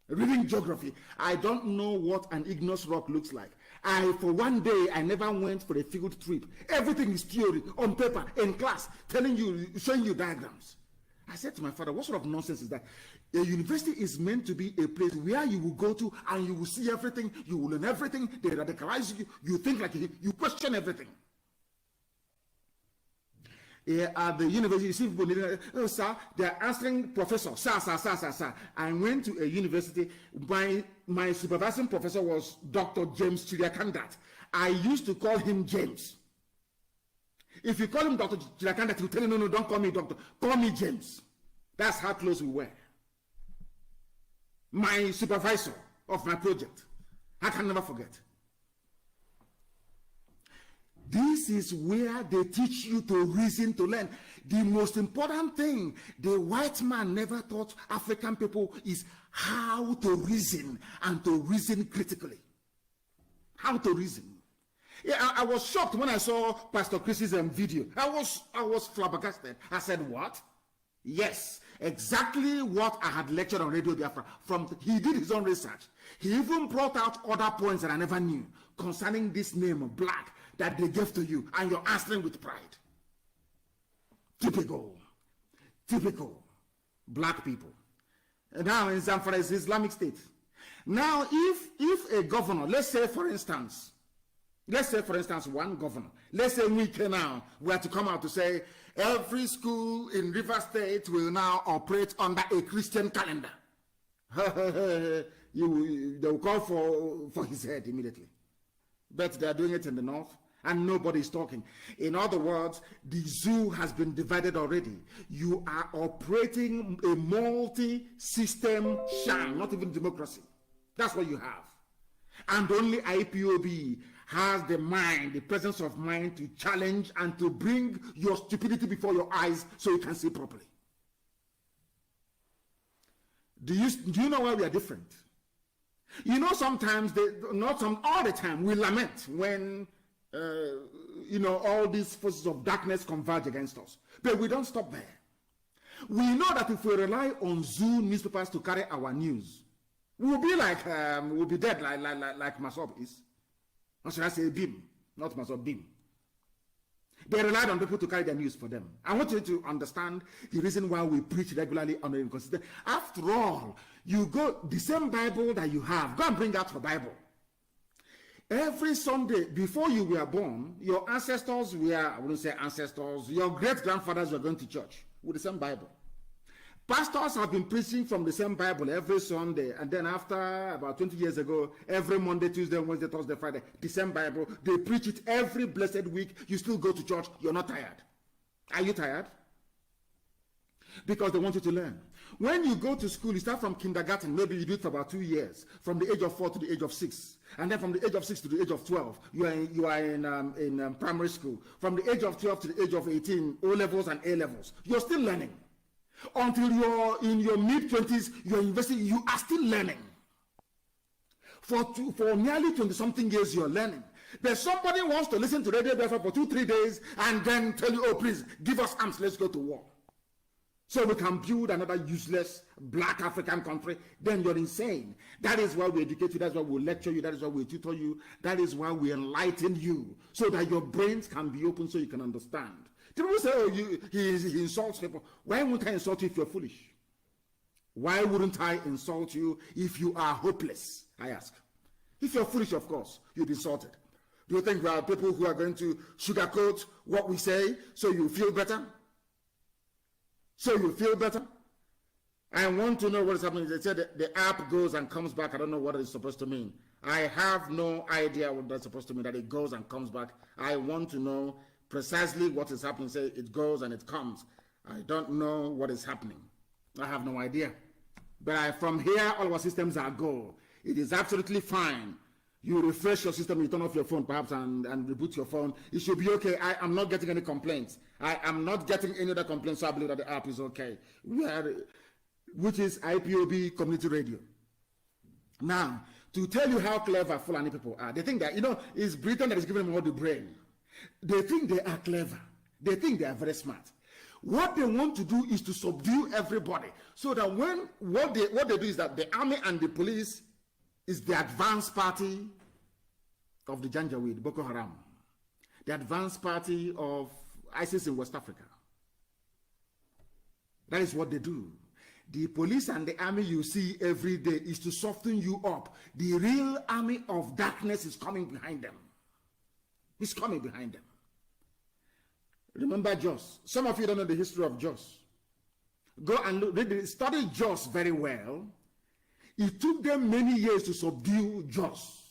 reading geography. I don't know what an igneous rock looks like. For one day, I never went for a field trip. Everything is theory, on paper, in class, telling you, showing you diagrams. I said to my father, what sort of nonsense is that? A university is meant to be a place where you will go to and you will see everything, you will learn everything, they radicalize you, you think like you question everything. At the university, you see people, oh, sir, they are answering professor, sir. I went to a university, my supervising professor was Dr. James Chiriakandat. I used to call him James. If you call him Dr. Chiriakandat, he'll tell you, no, don't call me doctor, call me James. That's how close we were. My supervisor of my project, I can never forget. This is where they teach you to reason, to learn. The most important thing the white man never taught African people is how to reason, and to reason critically. How to reason. Yeah, I was shocked when I saw Pastor Chris's video. I was flabbergasted. I said, what? Yes, exactly what I had lectured on Radio Biafra. He did his own research. He even brought out other points that I never knew concerning this name, Black, that they gave to you, and you're answering with pride. Typical black people. And now in Zamfara is Islamic State. Now, if a governor, let's say for instance one governor, let's say we can now, we have to come out to say every school in River State will now operate under a Christian calendar. They will call for his head immediately. But they are doing it in the north, and nobody's talking. In other words, the zoo has been divided already. You are operating a multi-system sham, not even democracy. That's what you have. And only IPOB has the mind, the presence of mind to challenge and to bring your stupidity before your eyes so you can see properly. Do you know why we are different? You know, sometimes, all the time, we lament when, all these forces of darkness converge against us. But we don't stop there. We know that if we rely on Zoo newspapers to carry our news, we'll be we'll be dead like Masop is. Or should I say Bim, not Masop, Bim. They relied on people to carry their news for them. I want you to understand the reason why we preach regularly on the inconsistent. After all, you go, the same Bible that you have, go and bring out your Bible. Every Sunday, before you were born, your ancestors were, I wouldn't say ancestors, your great-grandfathers were going to church with the same Bible. Pastors have been preaching from the same Bible every Sunday, and then after about 20 years ago, every Monday, Tuesday, Wednesday, Thursday, Friday, the same Bible. They preach it every blessed week. You still go to church. You're not tired. Are you tired? Because they want you to learn. When you go to school, you start from kindergarten. Maybe you do it for about 2 years, from the age of 4 to the age of 6. And then from the age of 6 to the age of 12, you are in primary school. From the age of 12 to the age of 18, O-levels and A-levels. You're still learning. Until you're in your mid-20s, you're university, you are still learning. For nearly 20-something years, you're learning. But somebody wants to listen to Radio Biafra for 2-3 days and then tell you, oh, please, give us arms, let's go to war. So we can build another useless black African country. Then you're insane. That is why we educate you. That's why we lecture you. That is why we tutor you. That is why we enlighten you, so that your brains can be open so you can understand. People say, oh, he insults people. Why wouldn't I insult you if you're foolish? Why wouldn't I insult you if you are hopeless? I ask. If you're foolish, of course, you'll be insulted. Do you think there are people who are going to sugarcoat what we say so you feel better? So you feel better? I want to know what is happening. They said the app goes and comes back. I don't know what it's supposed to mean. I have no idea what that's supposed to mean, that it goes and comes back. I want to know precisely what is happening. Say it goes and it comes. I don't know what is happening. I have no idea. But from here, all our systems are go. It is absolutely fine. You refresh your system, you turn off your phone perhaps and reboot your phone. It should be okay. I am not getting any complaints. I am not getting any other complaints, so I believe that the app is okay. Which is IPOB Community Radio. Now, to tell you how clever Fulani people are, they think that, it's Britain that is giving them all the brain. They think they are clever. They think they are very smart. What they want to do is to subdue everybody, so that when what they do is that the army and the police is the advanced party of the Janjaweed, Boko Haram, the advanced party of ISIS in West Africa. That is what they do. The police and the army you see every day is to soften you up. The real army of darkness is coming behind them. It's coming behind them. Remember Jos. Some of you don't know the history of Jos. Go and look, study Jos very well. It took them many years to subdue Jos.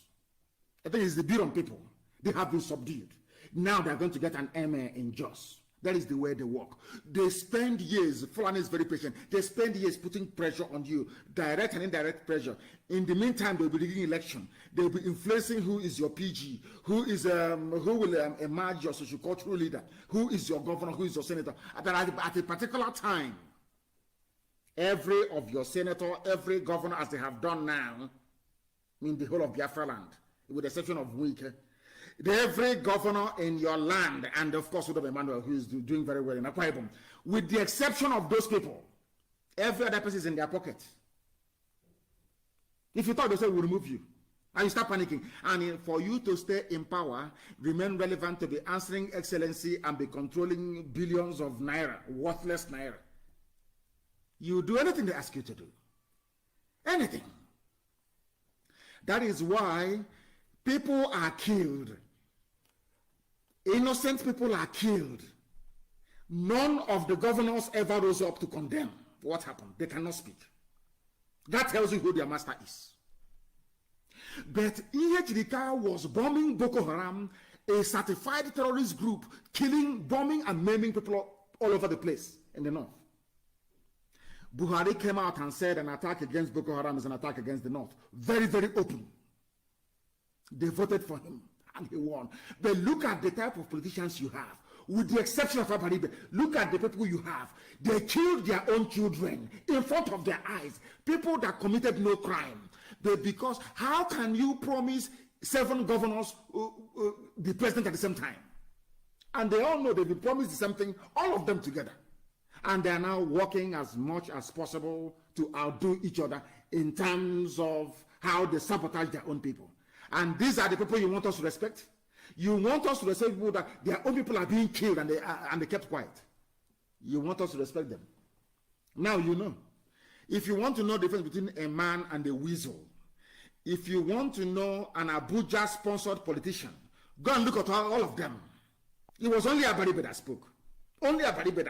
I think it's the Biron people. They have been subdued. Now they're going to get an emir in Jos. That is the way they work. They spend years, Fulani is very patient, they spend years putting pressure on you, direct and indirect pressure. In the meantime, they'll be rigging election. They'll be influencing who is your PG, who will emerge your socio-cultural leader, who is your governor, who is your senator. At a particular time, every of your senator, every governor, as they have done now, in the whole of Biafra land, with the exception of Wike, every governor in your land, and of course Udom Emmanuel, who is doing very well in Akwa Ibom, with the exception of those people, every other person is in their pocket. If you thought they say we'll remove you, and you start panicking, and for you to stay in power, remain relevant, to be answering excellency and be controlling billions of naira, worthless naira, you do anything they ask you to do. Anything. That is why people are killed. Innocent people are killed. None of the governors ever rose up to condemn what happened. They cannot speak. That tells you who their master is. But EHDK was bombing Boko Haram, a certified terrorist group, killing, bombing, and maiming people all over the place in the north. Buhari came out and said an attack against Boko Haram is an attack against the north. Very, very open. They voted for him and he won. But look at the type of politicians you have. With the exception of Abaribe, look at the people you have. They killed their own children in front of their eyes. People that committed no crime. But because how can you promise 7 governors the president at the same time? And they all know they've been promised something, all of them together. And they are now working as much as possible to outdo each other in terms of how they sabotage their own people. And these are the people you want us to respect? You want us to respect people that their own people are being killed and they kept quiet. You want us to respect them. Now you know. If you want to know the difference between a man and a weasel, if you want to know an Abuja-sponsored politician, go and look at all of them. It was only Abaribe that spoke. Only Abaribe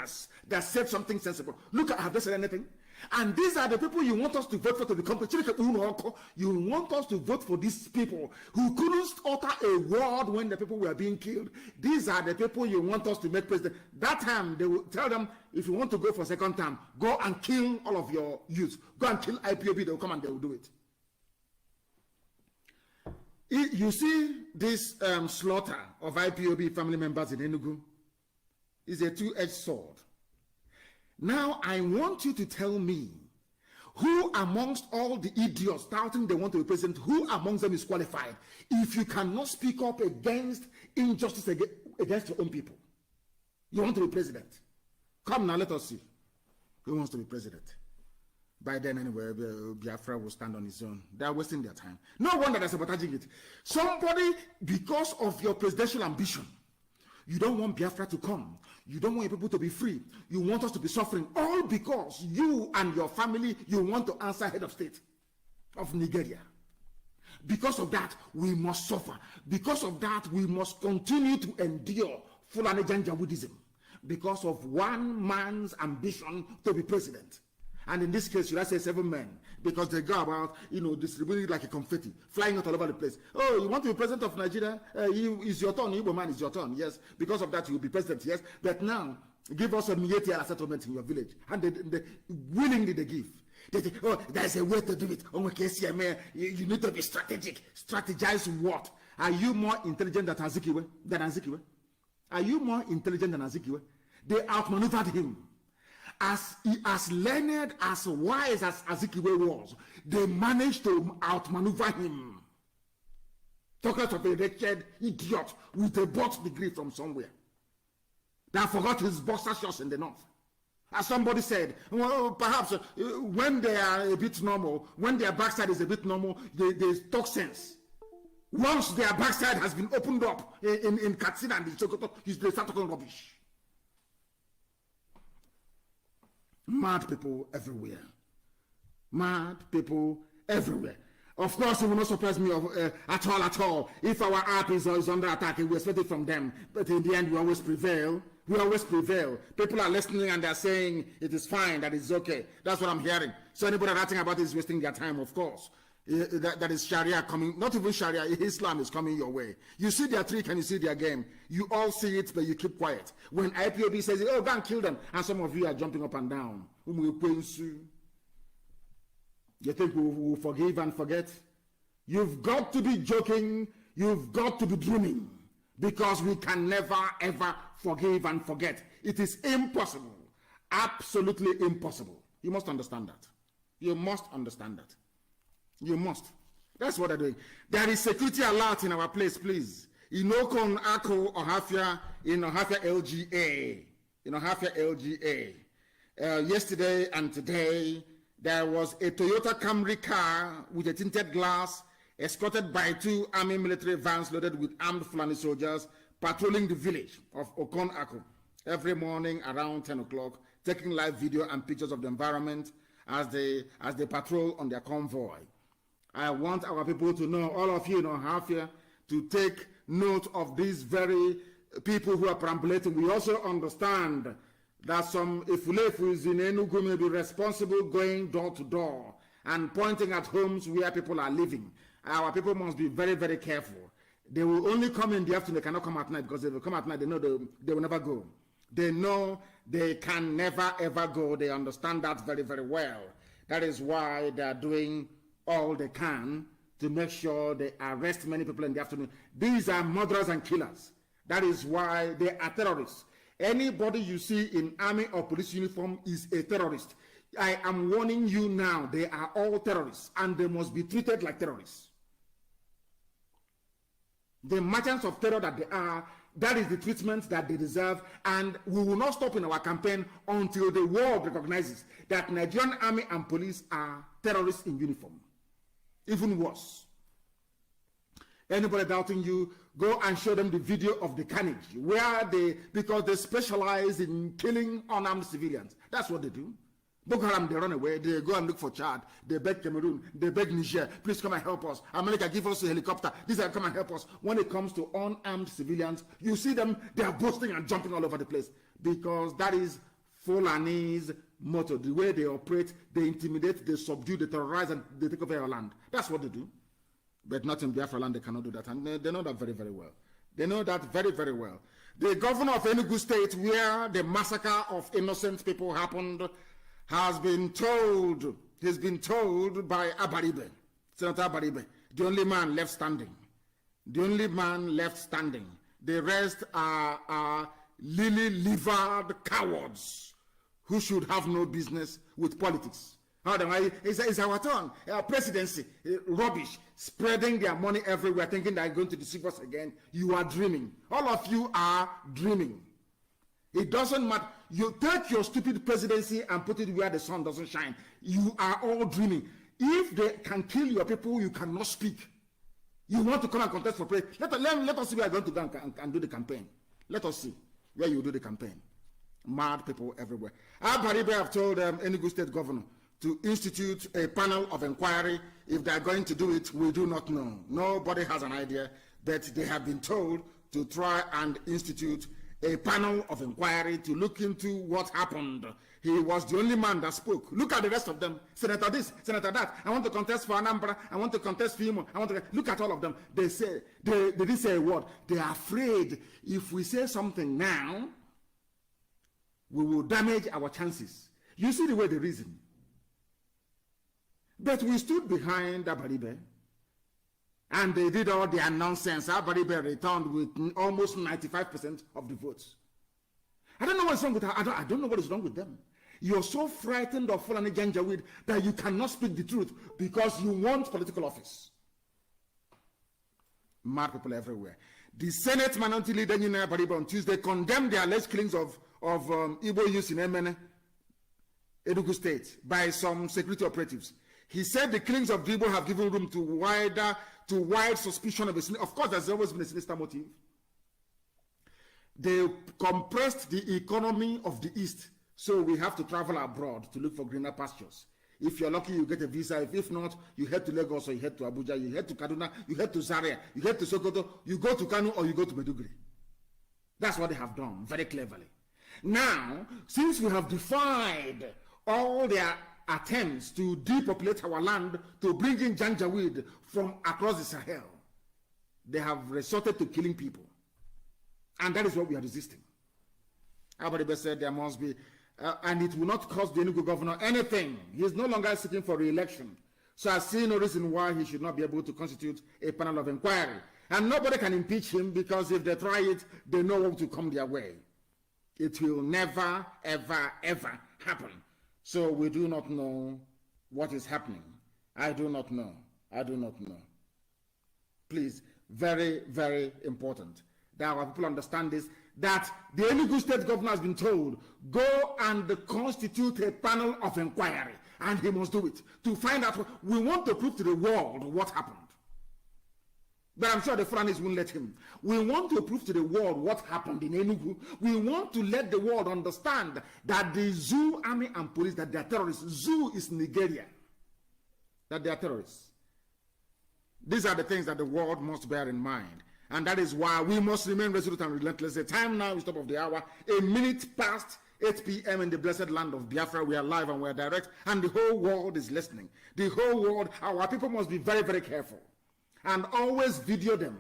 that said something sensible. Look at, have they said anything? And these are the people you want us to vote for to become president. You want us to vote for these people who couldn't utter a word when the people were being killed. These are the people you want us to make president. That time, they will tell them, if you want to go for second term, go and kill all of your youth. Go and kill IPOB. They will come and they will do it. You see this slaughter of IPOB family members in Enugu is a two-edged sword. Now, I want you to tell me who amongst all the idiots doubting they want to be president, who amongst them is qualified if you cannot speak up against injustice against your own people? You want to be president? Come now, let us see who wants to be president. By then, anyway, Biafra will stand on his own. They are wasting their time. No wonder they're sabotaging it. Somebody, because of your presidential ambition, you don't want Biafra to come. You don't want your people to be free. You want us to be suffering. All because you and your family, you want to answer head of state of Nigeria. Because of that, we must suffer. Because of that, we must continue to endure Fulani Janjaweedism. Because of one man's ambition to be president. And in this case, should I say 7 men? Because they go about, distributing it like a confetti, flying out all over the place. Oh, you want to be president of Nigeria? It's your turn, Igbo man, it's your turn, yes. Because of that, you will be president, yes. But now, give us a Mietiala settlement in your village. And they willingly they give. They say, oh, there's a way to do it. You need to be strategic. Strategize what? Are you more intelligent than Azikiwe? Are you more intelligent than Azikiwe? They outmaneuvered him. As learned, as wise as Azikiwe was, they managed to outmaneuver him. Talking of a wretched idiot with a bot degree from somewhere that forgot his boxer shorts in the north. As somebody said, well, perhaps when they are a bit normal, when their backside is a bit normal, they talk sense. Once their backside has been opened up in Katsina and in Sokoto, they start talking rubbish. Mad people everywhere. Mad people everywhere. Of course, it will not surprise me at all. If our app is under attack, we expect it from them. But in the end, we always prevail. We always prevail. People are listening and they're saying it is fine, that it's okay. That's what I'm hearing. So anybody writing about it is wasting their time, of course. That is Sharia coming. Not even Sharia, Islam is coming your way. You see their trick and you see their game. You all see it, but you keep quiet. When IPOB says, oh, go and kill them, and some of you are jumping up and down. You think we will forgive and forget? You've got to be joking. You've got to be dreaming. Because we can never, ever forgive and forget. It is impossible. Absolutely impossible. You must understand that. You must understand that. You must. That's what they're doing. There is security alert in our place, please. In Okon, Ako, Ohafia, in Ohafia LGA. In Ohafia LGA. Yesterday and today, there was a Toyota Camry car with a tinted glass, escorted by 2 army military vans loaded with armed Fulani soldiers, patrolling the village of Okon Ako every morning around 10 o'clock, taking live video and pictures of the environment as they patrol on their convoy. I want our people to know, all of you know, Hafia, to take note of these very people who are perambulating. We also understand that some Ifulefus in Enugu may be responsible going door to door and pointing at homes where people are living. Our people must be very, very careful. They will only come in the afternoon. They cannot come at night, because if they come at night, they know they will never go. They know they can never, ever go. They understand that very, very well. That is why they are doing all they can to make sure they arrest many people in the afternoon. These are murderers and killers. That is why they are terrorists. Anybody you see in army or police uniform is a terrorist. I am warning you now, they are all terrorists, and they must be treated like terrorists. The merchants of terror that they are, that is the treatment that they deserve, and we will not stop in our campaign until the world recognizes that Nigerian army and police are terrorists in uniform. Even worse. Anybody doubting you, go and show them the video of the carnage, where because they specialize in killing unarmed civilians. That's what they do. Boko Haram, they run away, they go and look for Chad, they beg Cameroon, they beg Niger, please come and help us. America, give us a helicopter, these are come and help us. When it comes to unarmed civilians, you see them, they are boasting and jumping all over the place, because that is Fulani's motto. The way they operate, they intimidate, they subdue, they terrorize, and they take over your land. That's what they do. But not in Biafra land, they cannot do that, and they know that very, very well. They know that very, very well. The governor of Enugu State, where the massacre of innocent people happened, has been told, he's been told by Abaribe, Senator Abaribe, the only man left standing. The only man left standing. The rest are lily-livered cowards who should have no business with politics. It's our turn. Our presidency, rubbish, spreading their money everywhere, thinking they're going to deceive us again. You are dreaming. All of you are dreaming. It doesn't matter. You take your stupid presidency and put it where the sun doesn't shine. You are all dreaming. If they can kill your people, you cannot speak. You want to come and contest for president. Let us see where you're going to go and do the campaign. Let us see where you do the campaign. Mad people everywhere. Abaribe have told Enugu State Governor to institute a panel of inquiry. If they're going to do it, we do not know. Nobody has an idea, but they have been told to try and institute a panel of inquiry to look into what happened. He was the only man that spoke. Look at the rest of them. Senator this, Senator that. I want to contest for Anambra. I want to contest for Imo. Look at all of them. They didn't say a word. They are afraid if we say something now, we will damage our chances. You see the way they reason. But we stood behind Abaribe, and they did all their nonsense. Abaribe returned with almost 95% of the votes. I don't know what's wrong with her. I don't know what is wrong with them. You're so frightened of Fulani Janjaweed that you cannot speak the truth because you want political office. Mad people everywhere. The Senate Minority Leader Abaribe on Tuesday condemned the alleged killings of Igbo youths in Emene. Enugu State by some security operatives. He said the killings of Igbo have given room to wide suspicion of a sin. Of course, there's always been a sinister motive. They compressed the economy of the East, so we have to travel abroad to look for greener pastures. If you're lucky, you get a visa. If not, you head to Lagos or you head to Abuja, you head to Kaduna, you head to Zaria, you head to Sokoto, you go to KANU or you go to Maiduguri. That's what they have done very cleverly. Now, since we have defied all their attempts to depopulate our land, to bring in Janjaweed from across the Sahel, they have resorted to killing people. And that is what we are resisting. Everybody said there must be, and it will not cost the Enugu governor anything. He is no longer seeking for re-election. So I see no reason why he should not be able to constitute a panel of inquiry. And nobody can impeach him, because if they try it, they know what will come their way. It will never, ever, ever happen. So we do not know what is happening. I do not know. I do not know. Please, very, very important that our people understand this, that the Enugu State governor has been told, go and constitute a panel of inquiry, and he must do it, to find out. We want to prove to the world what happened. But I'm sure the Fulanis won't let him. We want to prove to the world what happened in Enugu. We want to let the world understand that the Zoo army and police, that they are terrorists. Zoo is Nigeria. That they are terrorists. These are the things that the world must bear in mind. And that is why we must remain resolute and relentless. The time now is top of the hour. A minute past 8 p.m. in the blessed land of Biafra. We are live and we are direct. And the whole world is listening. The whole world, our people must be very, very careful. And always video them.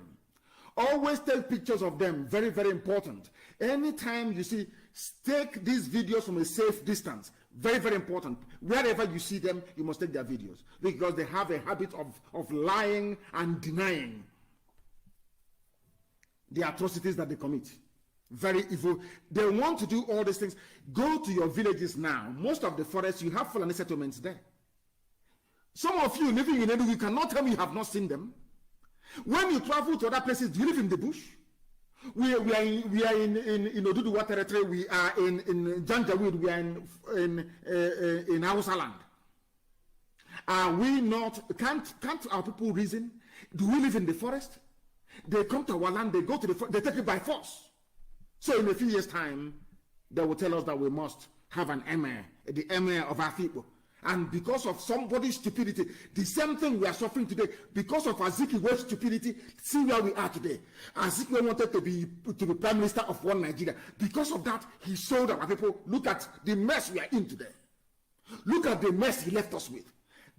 Always take pictures of them. Very, very important. Anytime you see, take these videos from a safe distance. Very, very important. Wherever you see them, you must take their videos. Because they have a habit of lying and denying the atrocities that they commit. Very evil. They want to do all these things. Go to your villages now. Most of the forests, you have Fulani settlements there. Some of you living in Enugu, you cannot tell me you have not seen them. When you travel to other places, do you live in the bush? We are in Oduduwa territory. We are in Janjaweed. We are in Hausa land. Are we not? Can't our people reason? Do we live in the forest? They come to our land. They go to the forest. They take it by force. So in a few years' time, they will tell us that we must have an emir, the emir of our people. And because of somebody's stupidity, the same thing we are suffering today, because of Azikiwe's stupidity, see where we are today. Azikiwe wanted to be prime minister of one Nigeria. Because of that, he sold our people. Look at the mess we are in today. Look at the mess he left us with.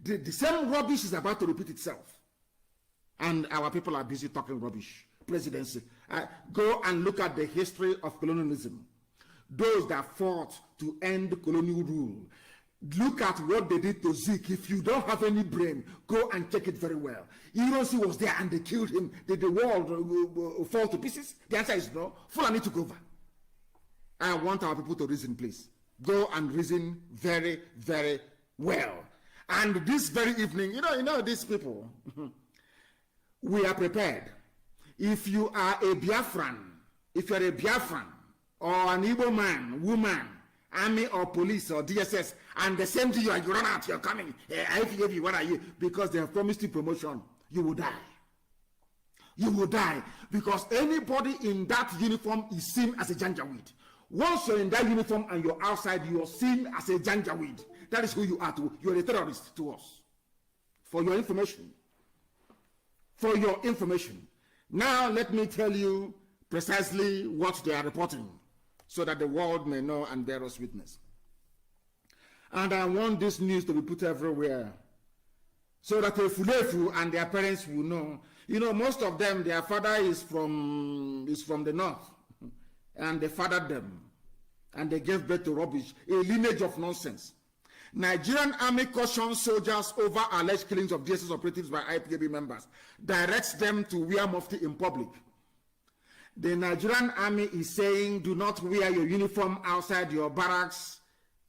The same rubbish is about to repeat itself. And our people are busy talking rubbish. Presidency. Go and look at the history of colonialism. Those that fought to end colonial rule. Look at what they did to Zeke. If you don't have any brain, go and check it very well. Ironsi was there and they killed him. Did the world fall to pieces? The answer is no. Fulani took over. I want our people to reason, please. Go and reason very, very well. And this very evening, you know these people, we are prepared. If you are a Biafran, if you're a Biafran or an Igbo man, woman, army or police or DSS, and the same thing you run out, you're coming. IFEB, what are you? Because they have promised you promotion, you will die. You will die. Because anybody in that uniform is seen as a Janjaweed. Once you're in that uniform and you're outside, you're seen as a Janjaweed. That is who you are to. You're a terrorist to us. For your information. For your information. Now let me tell you precisely what they are reporting, so that the world may know and bear us witness. And I want this news to be put everywhere, so that the Fulefu and their parents will know. You know, most of them, their father is from the north, and they fathered them, and they gave birth to rubbish, a lineage of nonsense. Nigerian army cautions soldiers over alleged killings of DSS operatives by IPAB members, directs them to wear mufti in public. The Nigerian army is saying, do not wear your uniform outside your barracks.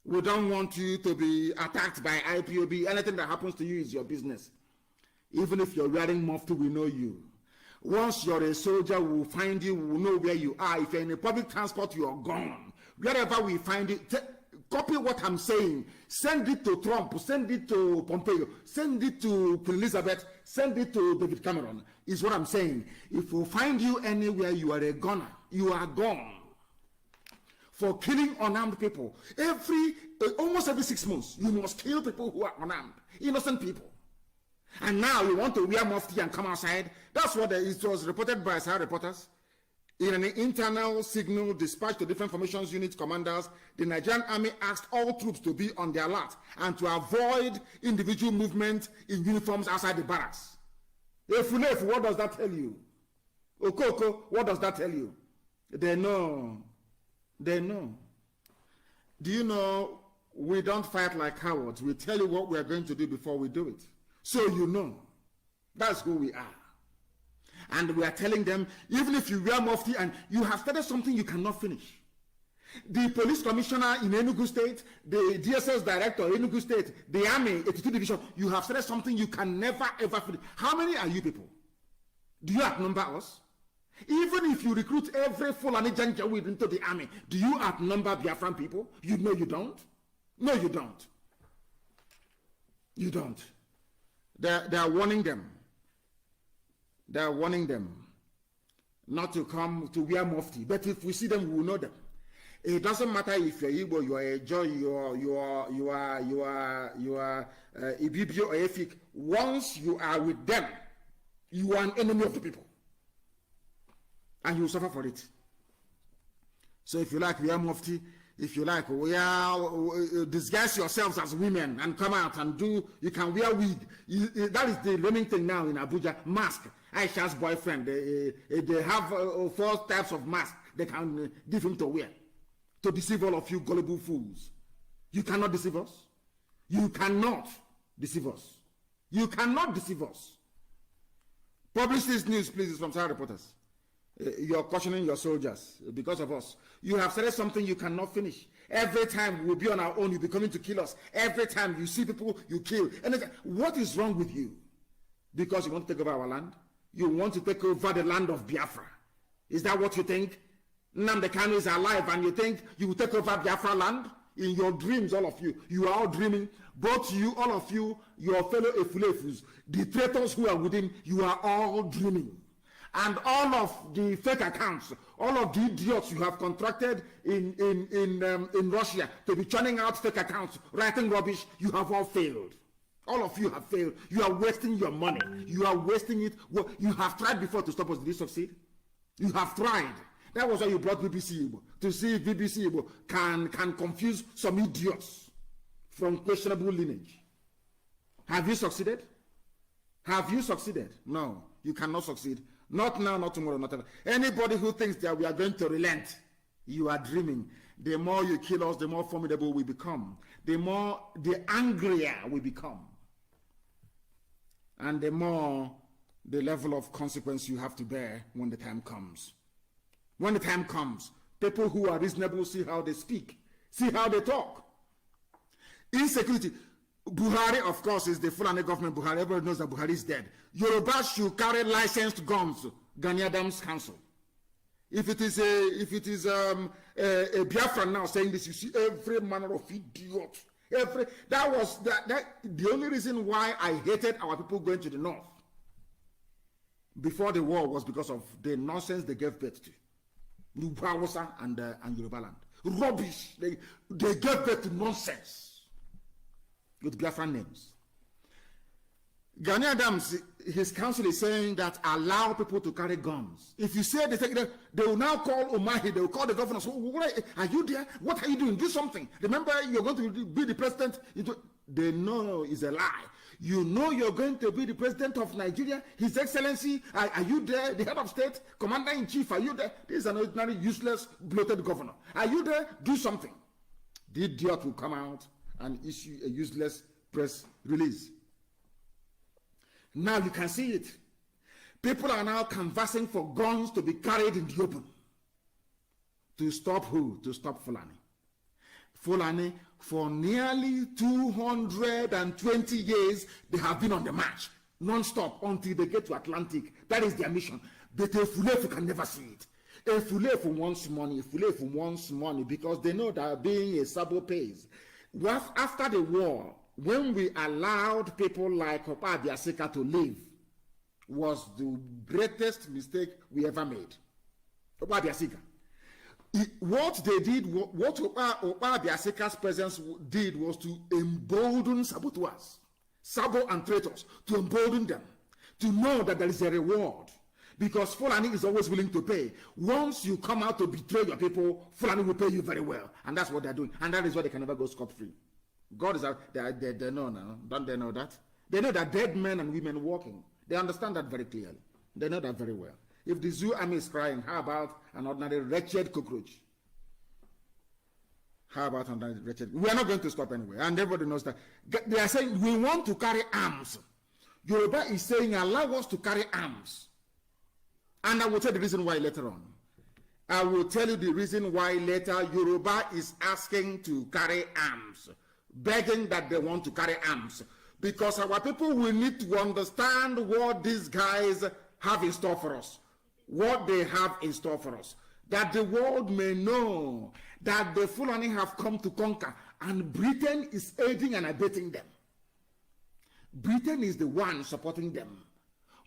We don't want you to be attacked by IPOB. Anything that happens to you is your business. Even if you're wearing mufti, we know you. Once you're a soldier, we'll find you, we'll know where you are. If you're in a public transport, you're gone. Wherever we find you, Copy what I'm saying. Send it to Trump. Send it to Pompeo. Send it to Queen Elizabeth. Send it to David Cameron. Is what I'm saying. If we find you anywhere, you are a gunner. You are gone. For killing unarmed people. Almost every 6 months, you must kill people who are unarmed. Innocent people. And now you want to wear mufti and come outside. That's what it was reported by Sahara reporters. In an internal signal dispatched to different formations unit commanders, the Nigerian army asked all troops to be on their alert and to avoid individual movement in uniforms outside the barracks. Efulefu, what does that tell you? Okoko, what does that tell you? They know. They know. Do you know we don't fight like cowards? We tell you what we are going to do before we do it. So you know. That's who we are. And we are telling them, even if you wear mufti and you have started something you cannot finish. The police commissioner in Enugu State, the DSS director in Enugu State, the army, 82 division, you have started something you can never ever finish. How many are you people? Do you outnumber us? Even if you recruit every Fulani Janjaweed into the army, do you outnumber Biafran people? You know you don't. No, you don't. You don't. They are warning them. They are warning them not to come to wear mufti. But if we see them, we will know them. It doesn't matter if you're Igbo, you are a Joy, you are Ibibio or Efik. Once you are with them, you are an enemy of the people. And you will suffer for it. So if you like wear mufti, if you like disguise yourselves as women and come out and do, you can wear wig. That is the running thing now in Abuja. Mask. Aisha's boyfriend, they have 4 types of mask they can give him to wear to deceive all of you gullible fools. You cannot deceive us. You cannot deceive us. You cannot deceive us. Publish this news, please. It's from Sahara reporters. You're cautioning your soldiers because of us. You have said something you cannot finish. Every time we'll be on our own, you'll be coming to kill us. Every time you see people, you kill. And what is wrong with you? Because you want to take over our land? You want to take over the land of Biafra? Is that what you think? NNAMDI KANU is alive and you think you will take over Biafra land? In your dreams, all of you. You are all dreaming. Both you, all of you, your fellow Efulefus, the traitors who are with him, you are all dreaming. And all of the fake accounts, all of the idiots you have contracted in Russia to be churning out fake accounts, writing rubbish, you have all failed. All of you have failed. You are wasting your money. You are wasting it. You have tried before to stop us. Did you succeed? You have tried. That was why you brought BBC Igbo, to see if BBC Igbo can confuse some idiots from questionable lineage. Have you succeeded? Have you succeeded? No, you cannot succeed. Not now, not tomorrow, not ever. Anybody who thinks that we are going to relent, you are dreaming. The more you kill us, the more formidable we become. The angrier we become. And the more the level of consequence you have to bear when the time comes. When the time comes, people who are reasonable see how they speak, see how they talk. Insecurity. Buhari, of course, is the Fulani government. Buhari, everybody knows that Buhari is dead. Yoruba should carry licensed guns. Gani Adams Council. If it is a Biafra now saying this, you see every manner of idiot. The only reason why I hated our people going to the north before the war was because of the nonsense they gave birth to. Hausa and Yoruba land. Rubbish. They gave birth to nonsense with Biafran names. Gani Adams, his council is saying that allow people to carry guns. If you say they will now call Umahi, they will call the governor. So, are you there? What are you doing? Do something. Remember, you're going to be the president. They know it's a lie. You know you're going to be the president of Nigeria, His Excellency. Are you there? The head of state, commander-in-chief, are you there? This is an ordinary, useless, bloated governor. Are you there? Do something. The idiot will come out and issue a useless press release. Now you can see it. People are now canvassing for guns to be carried in the open. To stop who? To stop Fulani. Fulani, for nearly 220 years, they have been on the march, non-stop, until they get to Atlantic. That is their mission. But Efulefu can never see it. Efule wants money. Efule wants money because they know that being a Sabo pays. After the war, when we allowed people like Opa Biasika to live, was the greatest mistake we ever made. Opa Biasika. What they did, what Opa Biasika's presence did was to embolden saboteurs, Sabo and traitors, to embolden them, to know that there is a reward. Because Fulani is always willing to pay. Once you come out to betray your people, Fulani will pay you very well. And that's what they're doing. And that is why they can never go scot-free. God is out. They know now. Don't they know that? They know that dead men and women walking. They understand that very clearly. They know that very well. If the zoo army is crying, how about an ordinary wretched cockroach? How about an ordinary wretched? We are not going to stop anyway. And everybody knows that. They are saying, we want to carry arms. Yoruba is saying, allow us to carry arms. And I will tell you the reason why later on. I will tell you the reason why later Yoruba is asking to carry arms, begging that they want to carry arms. Because our people will need to understand what these guys have in store for us. What they have in store for us. That the world may know that the Fulani have come to conquer and Britain is aiding and abetting them. Britain is the one supporting them,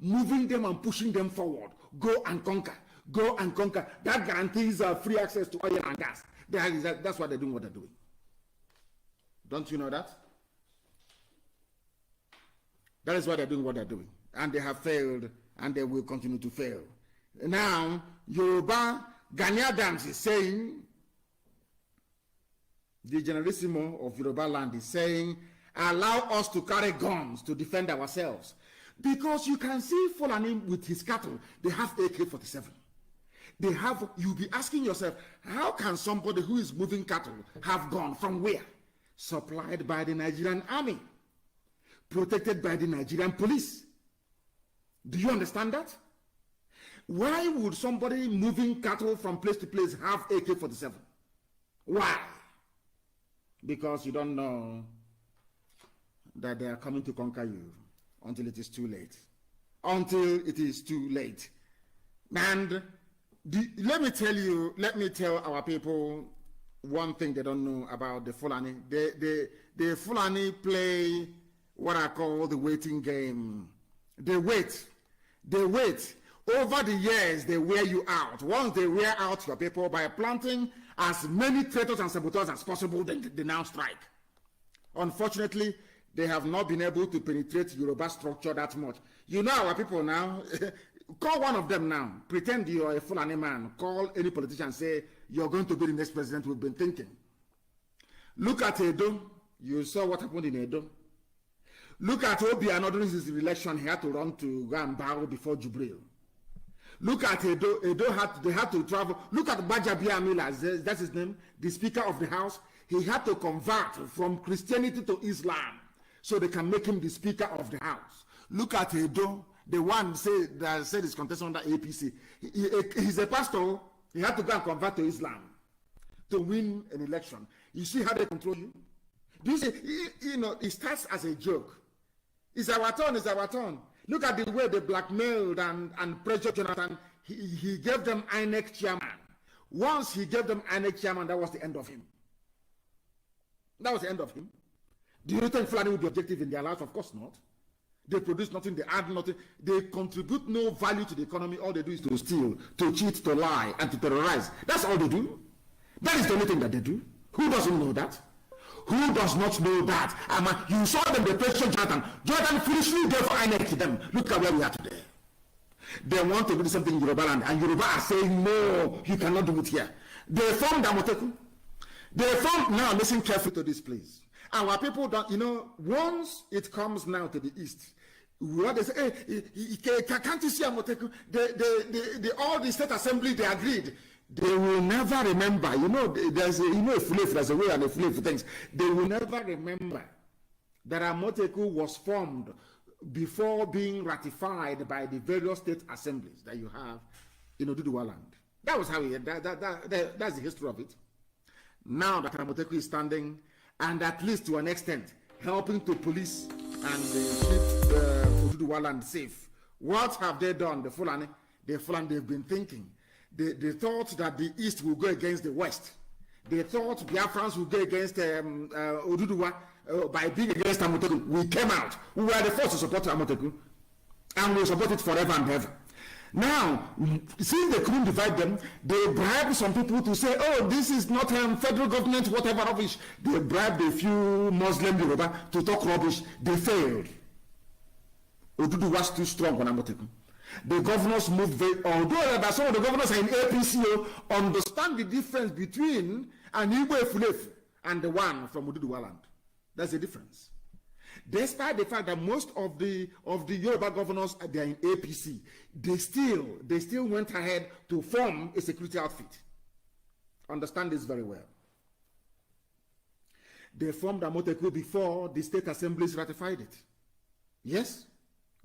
moving them and pushing them forward. Go and conquer. Go and conquer. That guarantees free access to oil and gas. That's why they're doing what they're doing. Don't you know that? That is why they're doing what they're doing. And they have failed, and they will continue to fail. Now, Yoruba, Ghanaian Dams is saying, the Generalissimo of Yoruba land is saying, allow us to carry guns to defend ourselves. Because you can see Fulani with his cattle, they have AK-47. They have, you'll be asking yourself, how can somebody who is moving cattle have gone from where? Supplied by the Nigerian army, protected by the Nigerian police. Do you understand that? Why would somebody moving cattle from place to place have AK-47? Why? Because you don't know that they are coming to conquer you. Until it is too late. Until it is too late. And let me tell our people one thing they don't know about the Fulani. The Fulani play what I call the waiting game. They wait. Over the years, they wear you out. Once they wear out your people by planting as many traitors and saboteurs as possible, then they now strike. Unfortunately, they have not been able to penetrate Yoruba structure that much. You know our people now. Call one of them now. Pretend you're a Fulani man. Call any politician and say, you're going to be the next president we've been thinking. Look at Edo. You saw what happened in Edo. Look at Obiano during his election. He had to run to go and bow before Jubril. Look at Edo. They had to travel. Look at Bajabia Mila. That's his name. The Speaker of the House. He had to convert from Christianity to Islam, so they can make him the Speaker of the House. Look at Edo, the one that said he's contesting under APC. He's a pastor. He had to go and convert to Islam to win an election. You see how they control you? Do you see? It starts as a joke. It's our turn. Look at the way they blackmailed and pressured Jonathan. He gave them INEC chairman. Once he gave them INEC chairman, that was the end of him. Do you think Fulani will be objective in their lives? Of course not. They produce nothing, they add nothing, they contribute no value to the economy. All they do is to steal, to cheat, to lie, and to terrorize. That's all they do. That is the only thing that they do. Who doesn't know that? Who does not know that? You saw them, they pressured Jonathan. Jonathan foolishly gave INEC to them. Look at where we are today. They want to do something in Yoruba land, and Yoruba are saying, no, you cannot do it here. They formed Damoteku. Now listen carefully to this, please. Our people don't, once it comes now to the east, what they say, hey, can't you see Amoteku? All the state assembly, they agreed. They will never remember, there's a Fulefu, there's a way and a Fulefu things. They will never remember that Amoteku was formed before being ratified by the various state assemblies that you have in Oduduwa land. That was how that's the history of it. Now that Amoteku is standing, and at least to an extent, helping to police and keep Oduduwa land safe. What have they done, the Fulani? They've been thinking They thought that the East will go against the West. They thought Biafrans would go against Oduduwa by being against Amotekun. We came out. We were the first to support Amotekun. And we support it forever and ever. Now, since they couldn't divide them, they bribed some people to say, oh, this is not federal government, whatever rubbish. They bribed a few Muslim Yoruba to talk rubbish. They failed. Odudu was too strong on Amotekun. The governors moved very, although some of the governors are in APCO, understand the difference between an Igbo Efulefu and the one from Oduduwa land. That's the difference. Despite the fact that most of the Yoruba governors they are in APC, they still went ahead to form a security outfit. Understand this very well. They formed Amotekun before the state assemblies ratified it. Yes?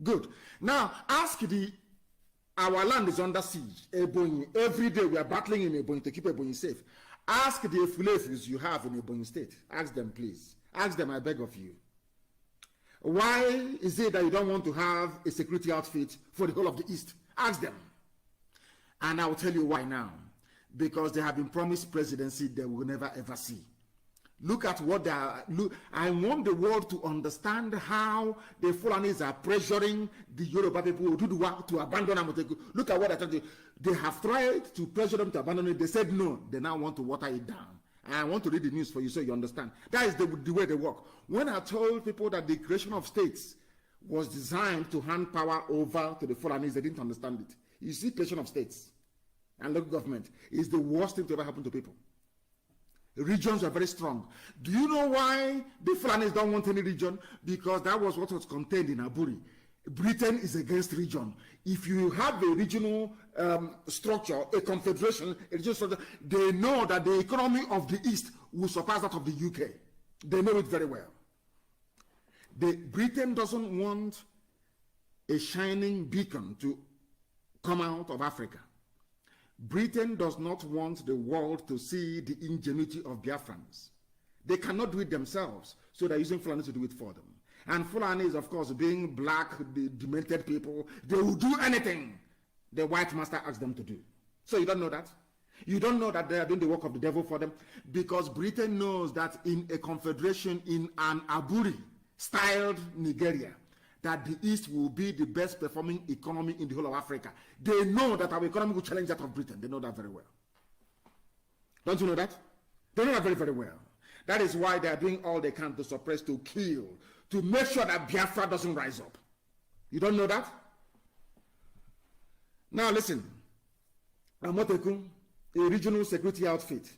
Good. Now, ask our land is under siege. Ebonyi. Every day we are battling in Ebonyi to keep Ebonyi safe. Ask the Efulefus you have in Ebonyi state. Ask them, please. Ask them, I beg of you. Why is it that you don't want to have a security outfit for the whole of the East? Ask them. And I will tell you why now. Because they have been promised presidency they will never ever see. Look at what they are. I want the world to understand how the Fulanis are pressuring the Yoruba people to abandon Amotekun. Look at what I told you. They have tried to pressure them to abandon it. They said no. They now want to water it down. And I want to read the news for you so you understand. That is the way they work. When I told people that the creation of states was designed to hand power over to the Fulanis, they didn't understand it. You see, creation of states and local government is the worst thing to ever happen to people. Regions are very strong. Do you know why the Fulanis don't want any region? Because that was what was contained in Aburi. Britain is against region. If you have a regional structure, a confederation, a regional structure, they know that the economy of the East will surpass that of the UK. They know it very well. Britain doesn't want a shining beacon to come out of Africa. Britain does not want the world to see the ingenuity of Biafrans. They cannot do it themselves, so they're using Fulani to do it for them. And Fulani is, of course, being black, the demented people. They will do anything the white master asks them to do. So you don't know that? You don't know that they are doing the work of the devil for them? Because Britain knows that in a confederation, in an Aburi-styled Nigeria, that the East will be the best performing economy in the whole of Africa. They know that our economy will challenge that of Britain. They know that very well. Don't you know that? They know that very, very well. That is why they are doing all they can to suppress, to kill, to make sure that Biafra doesn't rise up. You don't know that? Now listen. Amotekun, a regional security outfit.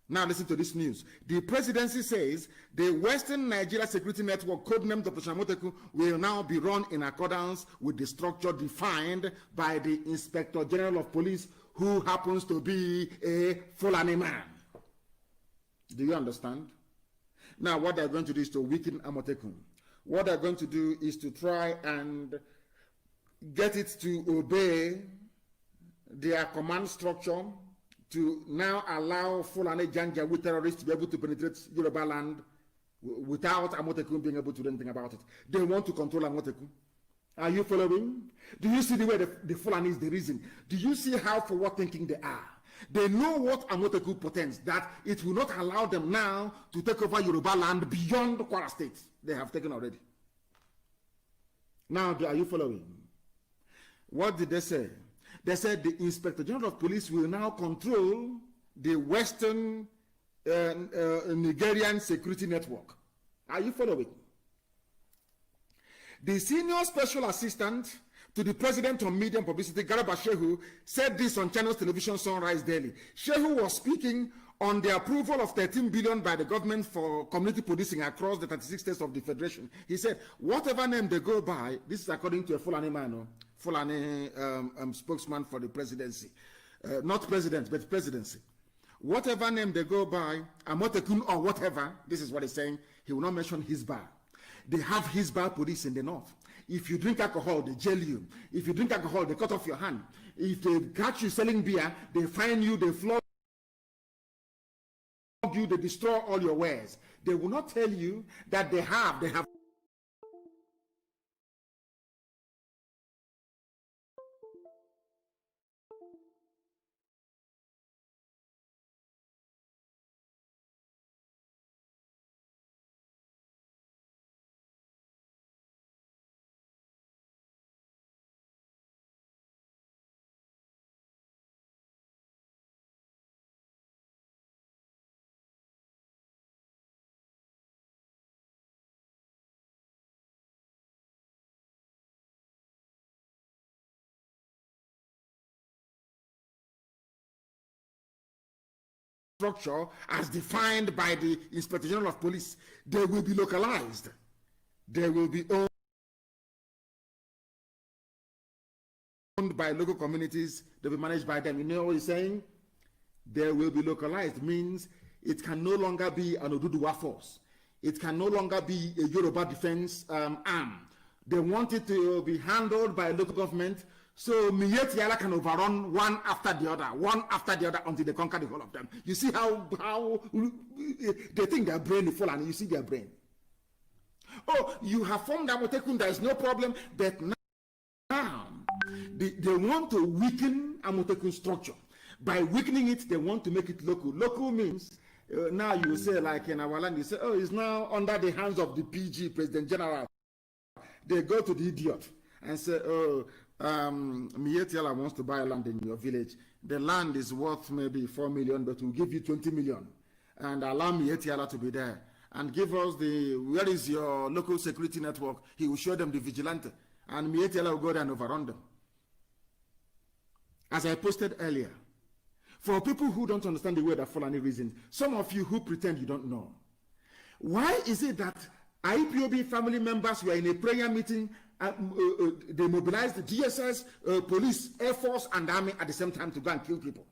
Now listen to this news. The presidency says the Western Nigeria Security Network, codenamed Operation Amotekun, will now be run in accordance with the structure defined by the Inspector General of Police, who happens to be a Fulani man. Do you understand? Now what they're going to do is to weaken Amotekun. What they're going to do is to try and get it to obey their command structure, to now allow Fulani Janjaweed terrorists to be able to penetrate Yoruba land without Amotekun being able to do anything about it. They want to control Amotekun. Are you following? Do you see the way the Fulani is the reason? Do you see how forward thinking they are? They know what Amotekun portends, that it will not allow them now to take over Yoruba land beyond Kwara State. They have taken already. Now, are you following? What did they say? They said the Inspector General of Police will now control the Western Nigerian security network. Are you following? The senior special assistant to the president on media and publicity, Garba Shehu, said this on Channels Television Sunrise Daily. Shehu was speaking on the approval of 13 billion by the government for community policing across the 36 states of the Federation. He said, whatever name they go by, this is according to a Fulani man, Fulani spokesman for the presidency. Not president, but presidency. Whatever name they go by, Amotekun or whatever, this is what he's saying, he will not mention Hisbah. They have Hisbah police in the north. If you drink alcohol, they jail you. If you drink alcohol, they cut off your hand. If they catch you selling beer, they fine you, they flog you, they destroy all your wares. They will not tell you that they have structure as defined by the Inspector General of Police. They will be localized. They will be owned by local communities. They'll be managed by them. You know what he's saying? They will be localized means it can no longer be an Oduduwa force. It can no longer be a Yoruba defense arm. They want it to be handled by local government, so Miyetti can overrun one after the other until they conquer the whole of them. You see how they think their brain is full, and you see their brain. Oh, you have formed Amotekun, there is no problem, but now they want to weaken Amotekun structure. By weakening it, they want to make it local. Local means, now you say, like in our land, you say, oh, it's now under the hands of the PG, President General. They go to the idiot and say, oh, Mietiala wants to buy land in your village. The land is worth maybe 4 million, but we'll give you 20 million. And allow Mietiala to be there. And give us where is your local security network? He will show them the vigilante. And Mietiala will go there and overrun them. As I posted earlier, for people who don't understand the word of Fulani reasons, some of you who pretend you don't know, why is it that IPOB family members were in a prayer meeting, they mobilized the DSS, police, Air Force, and Army at the same time to go and kill people?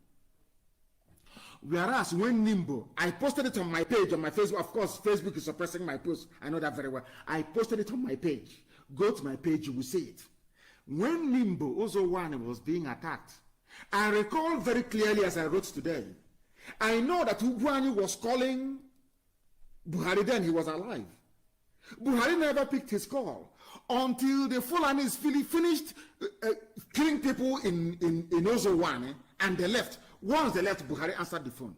Whereas when Nimbo, I posted it on my page, on my Facebook. Of course, Facebook is suppressing my post. I know that very well. I posted it on my page. Go to my page, you will see it. When Nimbo Ozowane was being attacked, I recall very clearly as I wrote today, I know that Ugwani was calling Buhari then, he was alive. Buhari never picked his call until the Fulanis finished killing people in Ozowane, and they left. Once they left, Buhari answered the phone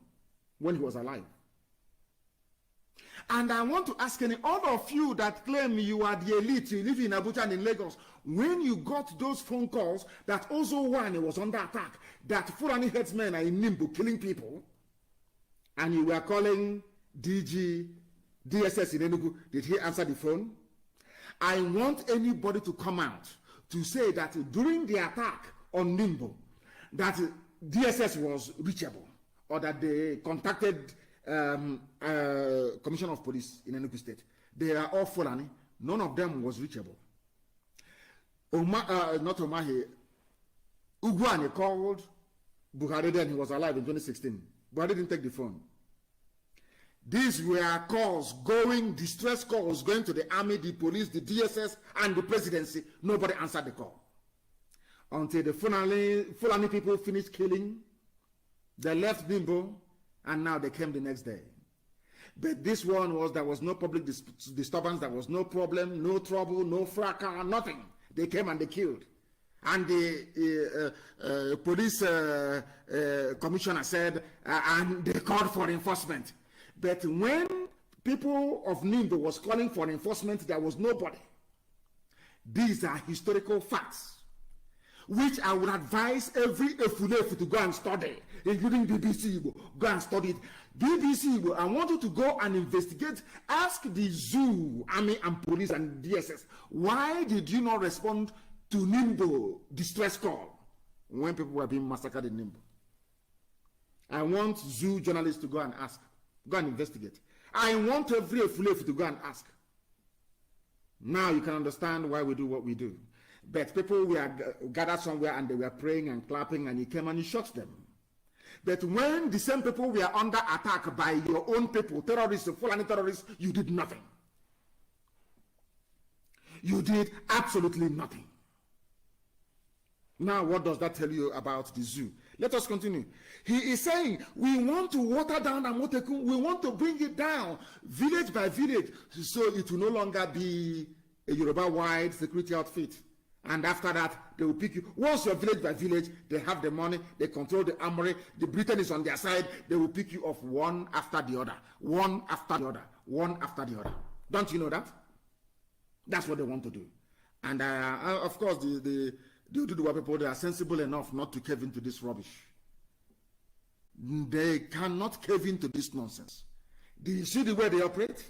when he was alive. And I want to ask all of you that claim you are the elite, you live in Abuja and in Lagos, when you got those phone calls that Ozowane was under attack, that Fulani headsmen are in Nimbu killing people, and you were calling DSS in Enugu, did he answer the phone? I want anybody to come out to say that during the attack on Nimbu, that DSS was reachable, or that they contacted Commissioner of Police in Enugu State. They are all Fulani. None of them was reachable. Not Omahe. Ugwani called Buhari then, he was alive in 2016. Buhari didn't take the phone. These were calls going, distress calls going to the army, the police, the DSS, and the presidency. Nobody answered the call. Until the Fulani people finished killing, they left Bimbo, and now they came the next day. But this one was, there was no public disturbance, there was no problem, no trouble, no fracas, nothing. They came and they killed. And the police commissioner said, and they called for enforcement. But when people of Nimbo was calling for enforcement, there was nobody. These are historical facts, which I would advise every Efulefu to go and study, including BBC Igbo. Go and study it. BBC Igbo, I want you to go and investigate. Ask the zoo, army and police and DSS, why did you not respond to Nimbo distress call when people were being massacred in Nimbo? I want zoo journalists to go and ask. Go and investigate. I want every Efulefu to go and ask. Now you can understand why we do what we do. But people were gathered somewhere and they were praying and clapping, and you came and you shot them. But when the same people were under attack by your own people, terrorists, Fulani terrorists, you did nothing. You did absolutely nothing. Now, what does that tell you about the zoo? Let us continue. He is saying, we want to water down Amotekun. We want to bring it down village by village, so it will no longer be a Yoruba-wide security outfit. And after that, they will pick you. Once you're village by village, they have the money, they control the armory, the Britain is on their side, they will pick you off one after the other, one after the other, one after the other. Don't you know that? That's what they want to do. And of course, the Oduduwa people, they are sensible enough not to cave into this rubbish. They cannot cave into this nonsense. Do you see the way they operate?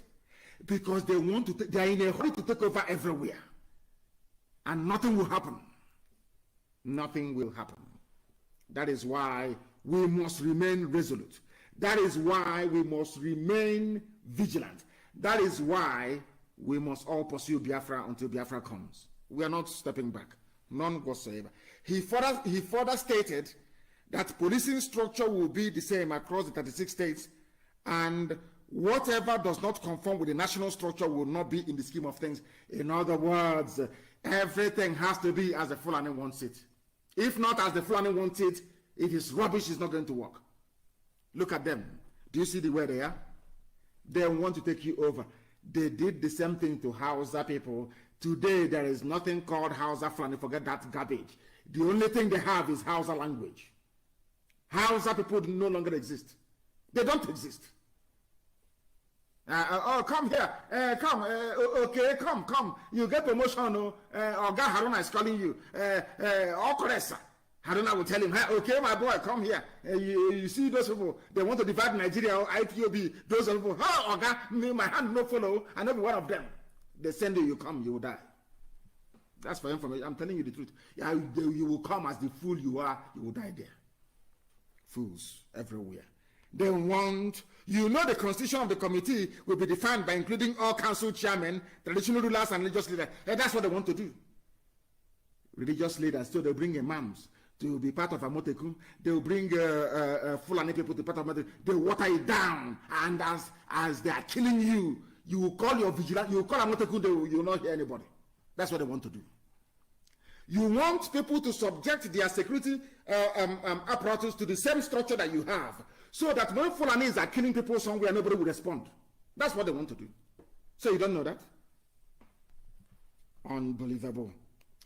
Because they want to, they are in a hurry to take over everywhere. And nothing will happen. Nothing will happen. That is why we must remain resolute. That is why we must remain vigilant. That is why we must all pursue Biafra until Biafra comes. We are not stepping back, none whatsoever. He further stated that policing structure will be the same across the 36 states, and whatever does not conform with the national structure will not be in the scheme of things. In other words, everything has to be as the Fulani wants it. If not as the Fulani wants it, it is rubbish, it's not going to work. Look at them. Do you see the way they are? They want to take you over. They did the same thing to Hausa people. Today, there is nothing called Hausa Fulani. Forget that garbage. The only thing they have is Hausa language. Hausa people no longer exist. They don't exist. Oh, come here. Come. Okay, come. You get promotion. Oga Haruna is calling you. Okoresa. Haruna will tell him, hey, okay, my boy, come here. You see those people, they want to divide Nigeria or IPOB. Those people, oh, Oga, my hand no follow, and every one of them. They send you come, you will die. That's for information. I'm telling you the truth. Yeah, you will come as the fool you are, you will die there. Fools everywhere. They want, the constitution of the committee will be defined by including all council chairmen, traditional rulers, and religious leaders. That's what they want to do. Religious leaders, so they bring imams to be part of Amoteku. They will bring Fulani people to be part of Amoteku. They water it down, and as they are killing you, you will call your vigilante, you will call Amoteku, you will not hear anybody. That's what they want to do. You want people to subject their security apparatus to the same structure that you have, so that when Fulanis are killing people somewhere, nobody will respond. That's what they want to do. So you don't know that? Unbelievable.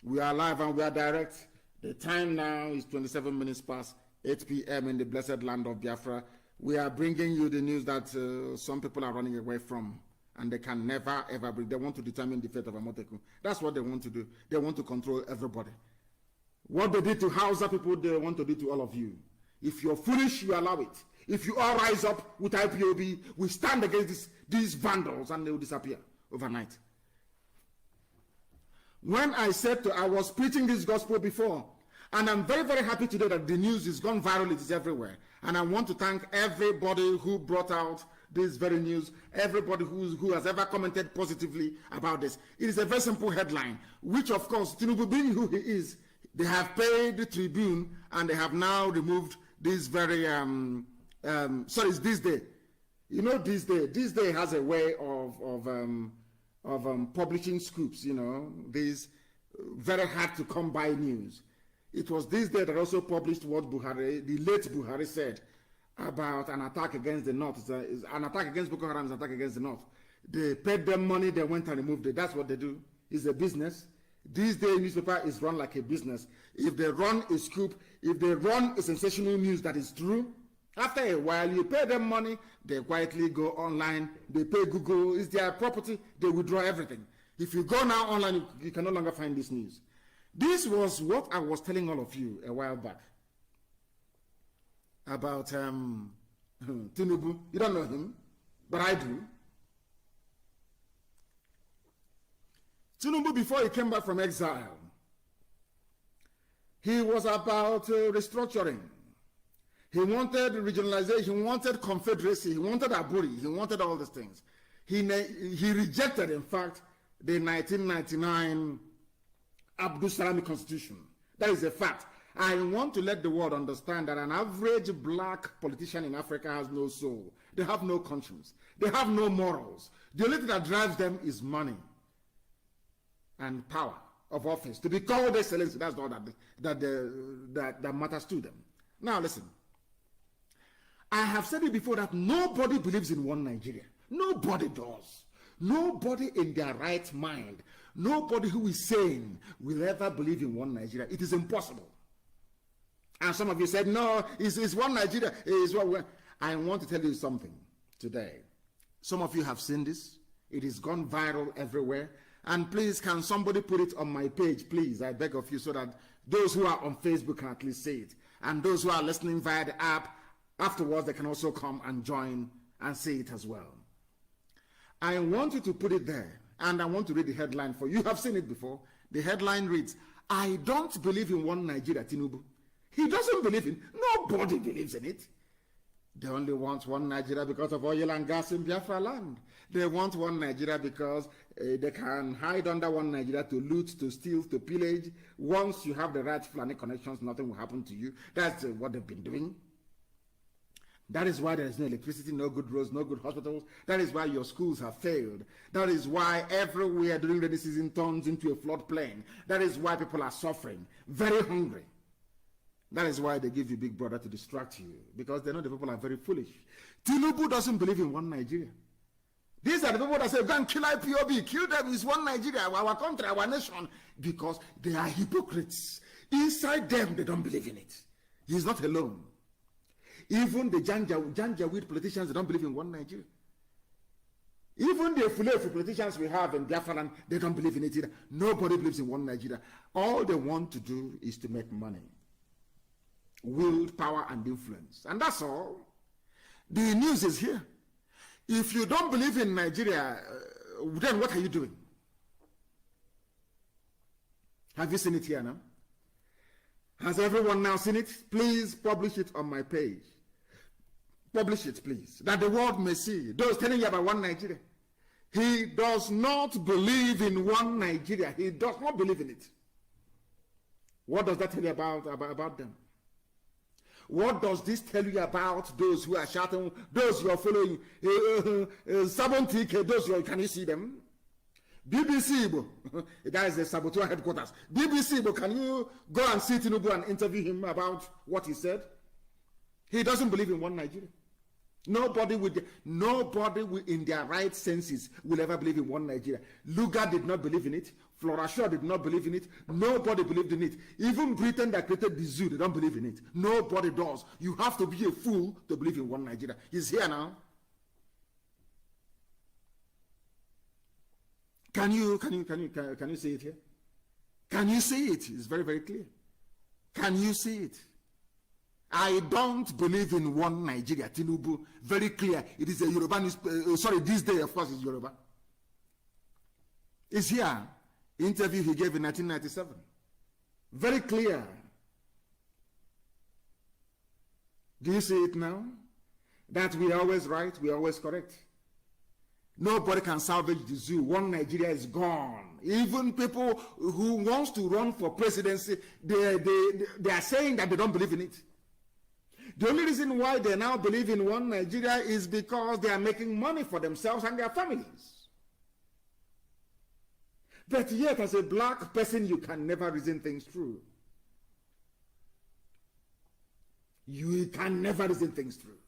We are live and we are direct. The time now is 27 minutes past 8 p.m. in the blessed land of Biafra. We are bringing you the news that some people are running away from, and they can never, ever bring. They want to determine the fate of Amoteku. That's what they want to do. They want to control everybody. What they did to Hausa people, they want to do to all of you. If you're foolish, you allow it. If you all rise up with IPOB, we stand against these vandals, and they will disappear overnight. When I was preaching this gospel before, and I'm very, very happy today that the news is gone viral, it is everywhere. And I want to thank everybody who brought out this very news, everybody who has ever commented positively about this. It is a very simple headline, which of course, Tinubu being who he is, they have paid the Tribune, and they have now removed this very, it's this day. You know, this day has a way of publishing scoops, these very hard to come by news. It was this day that also published what Buhari, the late Buhari, said about an attack against the North. It's an attack against Boko Haram is an attack against the North. They paid them money, they went and removed it. That's what they do. It's a business. This day newspaper is run like a business. If they run a scoop, if they run a sensational news that is true, after a while you pay them money, they quietly go online, they pay Google, it's their property, they withdraw everything. If you go now online, you can no longer find this news. This was what I was telling all of you a while back about Tinubu. You don't know him, but I do. Tinubu, before he came back from exile, he was about restructuring. He wanted regionalization, he wanted confederacy, he wanted Aburi, he wanted all these things. He rejected, in fact, the 1999 Abdul Salami Constitution. That is a fact. I want to let the world understand that an average black politician in Africa has no soul. They have no conscience. They have no morals. The only thing that drives them is money and power of office. To be called excellency, that's all that matters to them. Now listen. I have said it before that nobody believes in one Nigeria. Nobody does. Nobody in their right mind, nobody who is sane will ever believe in one Nigeria. It is impossible. And some of you said, no, it's one Nigeria. It's one. I want to tell you something today. Some of you have seen this. It has gone viral everywhere. And please, can somebody put it on my page, please? I beg of you, so that those who are on Facebook can at least see it. And those who are listening via the app, afterwards, they can also come and join and see it as well. I want you to put it there, and I want to read the headline for you. You have seen it before. The headline reads, I don't believe in one Nigeria, Tinubu. He doesn't believe in, nobody believes in it. They only want one Nigeria because of oil and gas in Biafra land. They want one Nigeria because they can hide under one Nigeria to loot, to steal, to pillage. Once you have the right Fulani connections, nothing will happen to you. That's what they've been doing. That is why there is no electricity, no good roads, no good hospitals. That is why your schools have failed. That is why everywhere during rainy season turns into a floodplain. That is why people are suffering, very hungry. That is why they give you Big Brother to distract you, because they know the people are very foolish. Tinubu doesn't believe in one Nigeria. These are the people that say, go and kill IPOB, kill them, it's one Nigeria, our country, our nation, because they are hypocrites. Inside them, they don't believe in it. He's not alone. Even the Janjaweed politicians, they don't believe in one Nigeria. Even the Fulefu politicians we have in Biafra land, they don't believe in it either. Nobody believes in one Nigeria. All they want to do is to make money. Wield, power, and influence. And that's all. The news is here. If you don't believe in Nigeria, then what are you doing? Have you seen it here now? Has everyone now seen it? Please publish it on my page. Publish it, please, that the world may see. Those telling you about one Nigeria. He does not believe in one Nigeria. He does not believe in it. What does that tell you about them? What does this tell you about those who are shouting, those you are following, 70K, those can you see them? BBC, that is the saboteur headquarters. BBC, can you go and see Tinubu and interview him about what he said? He doesn't believe in one Nigeria. Nobody in their right senses will ever believe in one Nigeria. Lugar did not believe in it. Flora Shaw did not believe in it. Nobody believed in it. Even Britain that created the zoo, they don't believe in it. Nobody does. You have to be a fool to believe in one Nigeria. He's here now. Can you see it here? Can you see it? It's very, very clear. Can you see it? I don't believe in one Nigeria. Tinubu, very clear. It is a Yoruba news. This day, of course, is Yoruba. It's here. Interview he gave in 1997. Very clear. Do you see it now? That we are always right, we are always correct. Nobody can salvage the zoo. One Nigeria is gone. Even people who wants to run for presidency, they are saying that they don't believe in it. The only reason why they now believe in one Nigeria is because they are making money for themselves and their families. But yet, as a black person, you can never reason things through. You can never reason things through.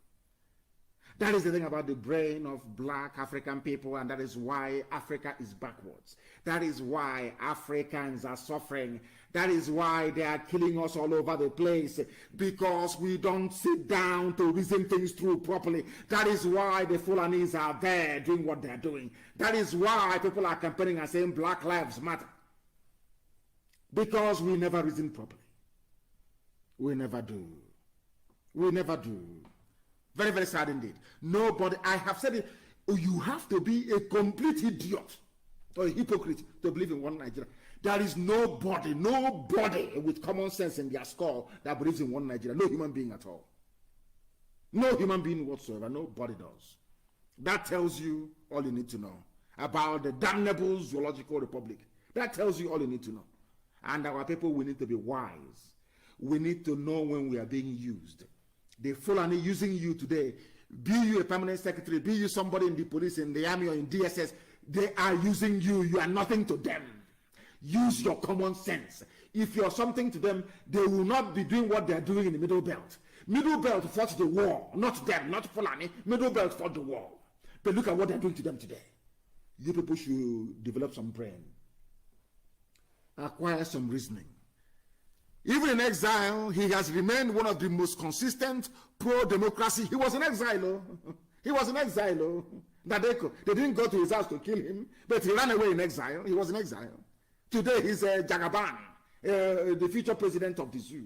That is the thing about the brain of black African people, and that is why Africa is backwards. That is why Africans are suffering. That is why they are killing us all over the place, because we don't sit down to reason things through properly. That is why the Fulanis are there doing what they're doing. That is why people are campaigning and saying Black Lives Matter. Because we never reason properly. We never do. We never do. Very, very sad indeed. Nobody, I have said it, you have to be a complete idiot or a hypocrite to believe in one Nigeria. There is nobody with common sense in their skull that believes in one Nigeria. No human being at all. No human being whatsoever. Nobody does. That tells you all you need to know about the damnable zoological republic. That tells you all you need to know. And our people, we need to be wise. We need to know when we are being used. The Fulani using you today, be you a permanent secretary, be you somebody in the police, in the army, or in DSS, they are using you. You are nothing to them. Use your common sense. If you're something to them, they will not be doing what they're doing in the Middle Belt. Middle Belt fought the war, not them, not Fulani. Middle Belt fought the war. But look at what they're doing to them today. You people should develop some brain. Acquire some reasoning. Even in exile, he has remained one of the most consistent pro-democracy. He was in exile. He was in exile. Nadeko. They didn't go to his house to kill him, but he ran away in exile. He was in exile. Today, he's Jagaban, the future president of the zoo.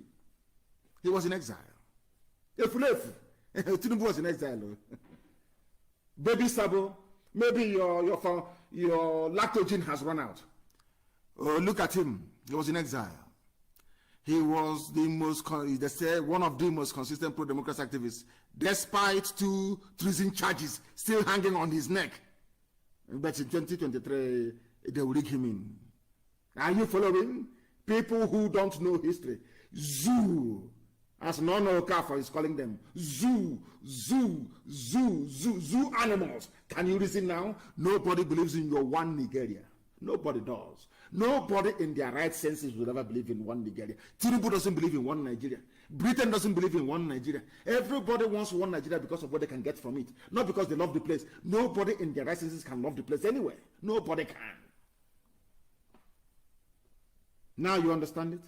He was in exile. Efulefu. Tinubu was in exile. Baby Sabo, maybe your lactogen has run out. Look at him. He was in exile. He was the most, they say, one of the most consistent pro-democracy activists, despite 2 treason charges still hanging on his neck. But in 2023, they will rig him in. Are you following? People who don't know history. Zoo, as Nono Okafor is calling them. Zoo animals. Can you listen now? Nobody believes in your one Nigeria. Nobody does. Nobody in their right senses will ever believe in one Nigeria. Tinubu doesn't believe in one Nigeria. Britain doesn't believe in one Nigeria. Everybody wants one Nigeria because of what they can get from it. Not because they love the place. Nobody in their right senses can love the place anyway. Nobody can. Now you understand it?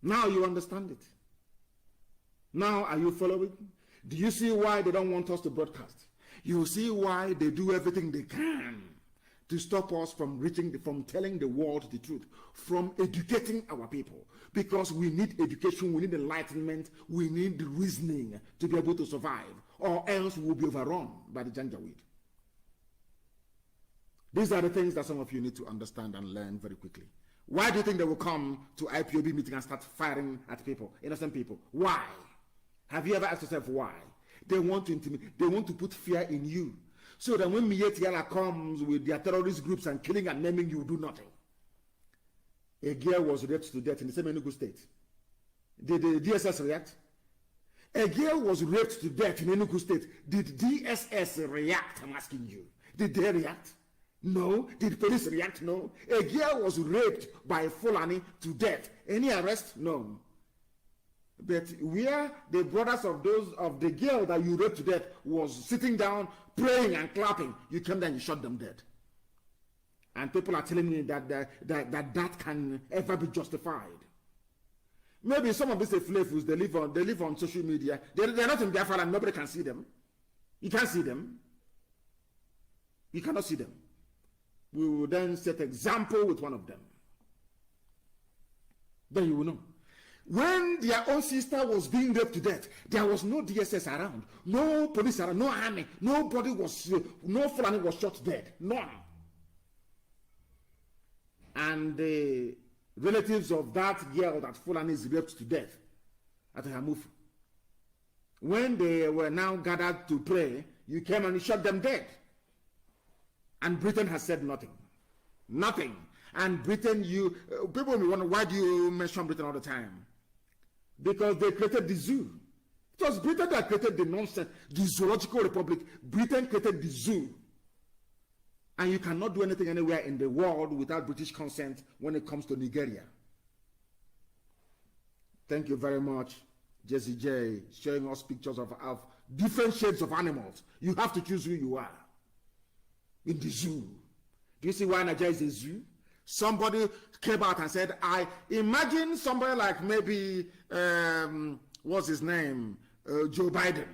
Now you understand it? Now are you following? Do you see why they don't want us to broadcast? You see why they do everything they can to stop us from from telling the world the truth, from educating our people. Because we need education, we need enlightenment, we need reasoning to be able to survive, or else we will be overrun by the Janjaweed. These are the things that some of you need to understand and learn very quickly. Why do you think they will come to IPOB meeting and start firing at people, innocent people? Why? Have you ever asked yourself why? They want to intimidate, they want to put fear in you. So that when Mietiala comes with their terrorist groups and killing and maiming, you do nothing. A girl was raped to death in the same Enugu state. Did the DSS react? A girl was raped to death in Enugu state. Did DSS react? I'm asking you. Did they react? No. Did police react? No. A girl was raped by Fulani to death. Any arrest? No. But where the brothers of those of the girl that you raped to death was sitting down, praying and clapping, you came there and you shot them dead. And people are telling me that that can ever be justified. Maybe some of these flavors they live on social media. They're not in Biafra and nobody can see them. You can't see them. You cannot see them. We will then set example with one of them. Then you will know. When their own sister was being raped to death, there was no DSS around, no police around, no army, nobody was, no Fulani was shot dead, none. And the relatives of that girl that Fulani is raped to death at Hamufu, when they were now gathered to pray, you came and you shot them dead. And Britain has said nothing. Nothing. And Britain, people will wonder, why do you mention Britain all the time? Because they created the zoo. It was Britain that created the nonsense, the zoological republic. Britain created the zoo. And you cannot do anything anywhere in the world without British consent when it comes to Nigeria. Thank you very much, Jesse J, showing us pictures of different shades of animals. You have to choose who you are. In the zoo. Do you see why Nigeria is a zoo? Somebody came out and said, I imagine somebody like maybe, what's his name? Joe Biden.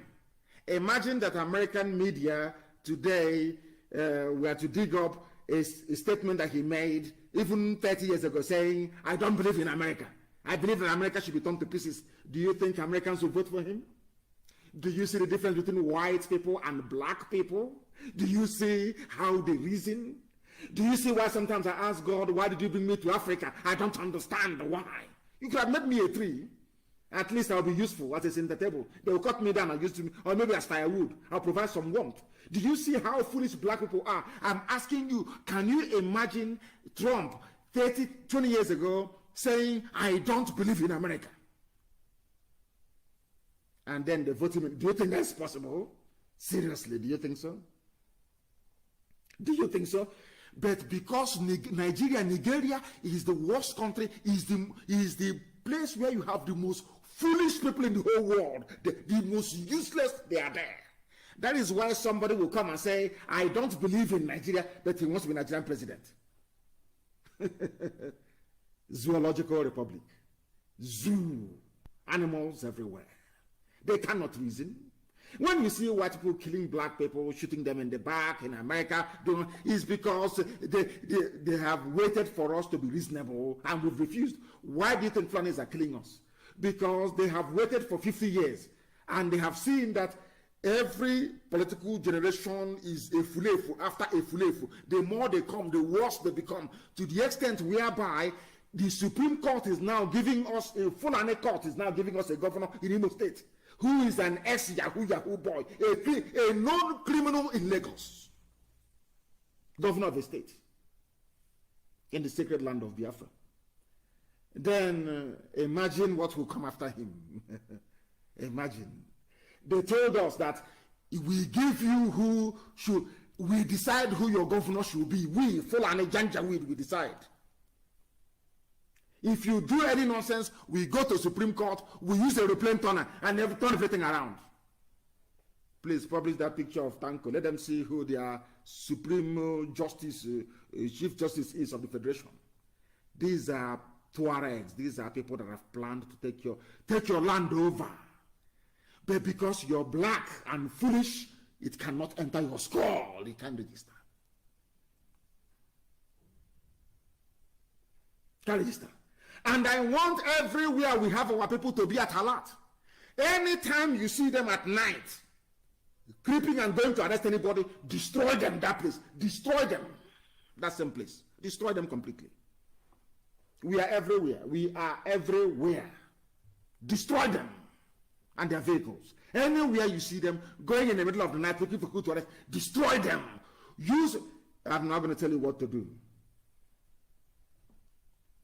Imagine that American media today were to dig up a statement that he made even 30 years ago saying, I don't believe in America. I believe that America should be torn to pieces. Do you think Americans will vote for him? Do you see the difference between white people and black people? Do you see how they reason? Do you see why sometimes I ask God, why did you bring me to Africa? I don't understand why. You could have made me a tree. At least I'll be useful as a center table. They will cut me down and use me, or maybe as firewood. I'll provide some warmth. Do you see how foolish black people are? I'm asking you, can you imagine Trump 20 years ago saying, I don't believe in America? And then they vote him in. Do you think that's possible? Seriously, do you think so? Do you think so? But because Nigeria is the worst country, is the place where you have the most foolish people in the whole world, the most useless, they are there. That is why somebody will come and say, I don't believe in Nigeria, but he wants to be Nigerian president. Zoological republic. Zoo. Animals everywhere. They cannot reason. When you see white people killing black people, shooting them in the back in America, it's because they have waited for us to be reasonable and we've refused. Why do you think Fulanis are killing us? Because they have waited for 50 years and they have seen that every political generation is a fulefu after a fulefu. The more they come, the worse they become, to the extent whereby The Supreme Court is now giving us, a Fulani court is now giving us a governor in Imo State who is an ex-Yahoo boy, a known criminal in Lagos, governor of a state in the sacred land of Biafra. Then imagine what will come after him. Imagine. They told us that we give you who should, we decide who your governor should be. We, Fulani Janjaweed, we decide. If you do any nonsense, we go to Supreme Court, we use a reclaim turner and turn everything around. Please publish that picture of Tanko. Let them see who their Supreme Justice, Chief Justice is of the Federation. These are Tuaregs. These are people that have planned to take your land over. But because you're black and foolish, it cannot enter your skull. It can't register. Can't register. And I want everywhere we have our people to be at alert. Anytime you see them at night, creeping and going to arrest anybody, destroy them, that place. Destroy them. That same place. Destroy them completely. We are everywhere. We are everywhere. Destroy them and their vehicles. Anywhere you see them going in the middle of the night looking for who to arrest, destroy them. I'm not going to tell you what to do.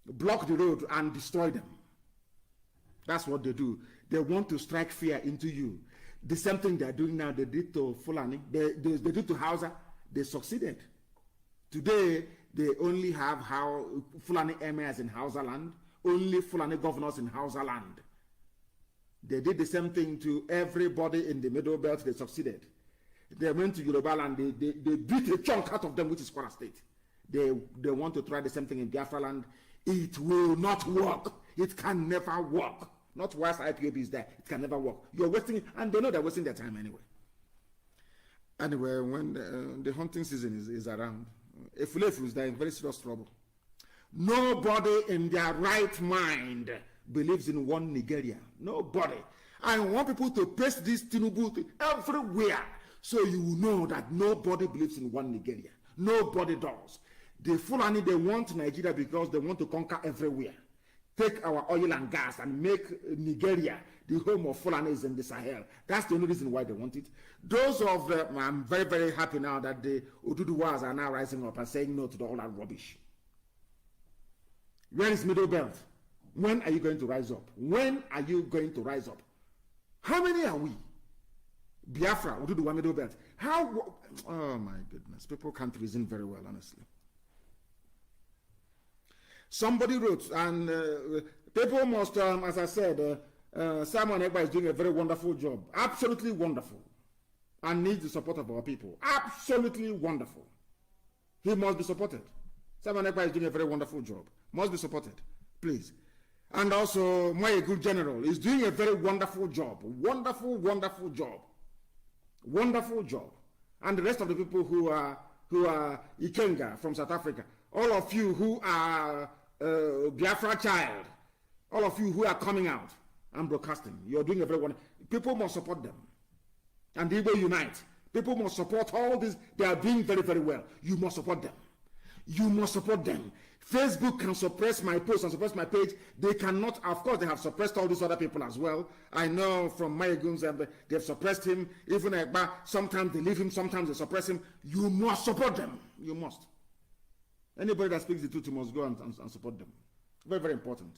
Block the road and destroy them. That's what they do. They want to strike fear into you. The same thing they're doing now, they did to Fulani, they did to Hausa, they succeeded. Today, they only have Fulani emirs in Hausa land, only Fulani governors in Hausa land. They did the same thing to everybody in the Middle Belt, they succeeded. They went to Yoruba land, they beat a chunk out of them, which is Kwara State. They want to try the same thing in Biafra land. It will not work. It can never work. Not whilst IPOB is there. It can never work. You're wasting, and they know they're wasting their time anyway. Anyway, when the hunting season is around, Efulefu is there in very serious trouble. Nobody in their right mind believes in one Nigeria. Nobody. I want people to paste this Tinubu everywhere so you will know that nobody believes in one Nigeria. Nobody does. The Fulani, they want Nigeria because they want to conquer everywhere. Take our oil and gas and make Nigeria the home of Fulanis in the Sahel. That's the only reason why they want it. Those of them, I'm very, very happy now that the Oduduwas are now rising up and saying no to all that rubbish. Where is Middle Belt? When are you going to rise up? When are you going to rise up? How many are we? Biafra, Oduduwa, Middle Belt. Oh my goodness. People can't reason very well, honestly. Somebody wrote, and people must, as I said, Simon Ekpa is doing a very wonderful job. Absolutely wonderful. And needs the support of our people. Absolutely wonderful. He must be supported. Simon Ekpa is doing a very wonderful job. Must be supported. Please. And also, my good general is doing a very wonderful job. Wonderful, wonderful job. Wonderful job. And the rest of the people who are Ikenga from South Africa, all of you who are Biafra child, all of you who are coming out and broadcasting, you're doing a very wonderful. People must support them. And they will unite. People must support all this. They are doing very, very well. You must support them. You must support them. Facebook can suppress my post and suppress my page. They cannot, of course, they have suppressed all these other people as well. I know from my guns, they have suppressed him. Even Ekpa, sometimes they leave him, sometimes they suppress him. You must support them. You must. Anybody that speaks the truth, you must go and support them. Very, very important.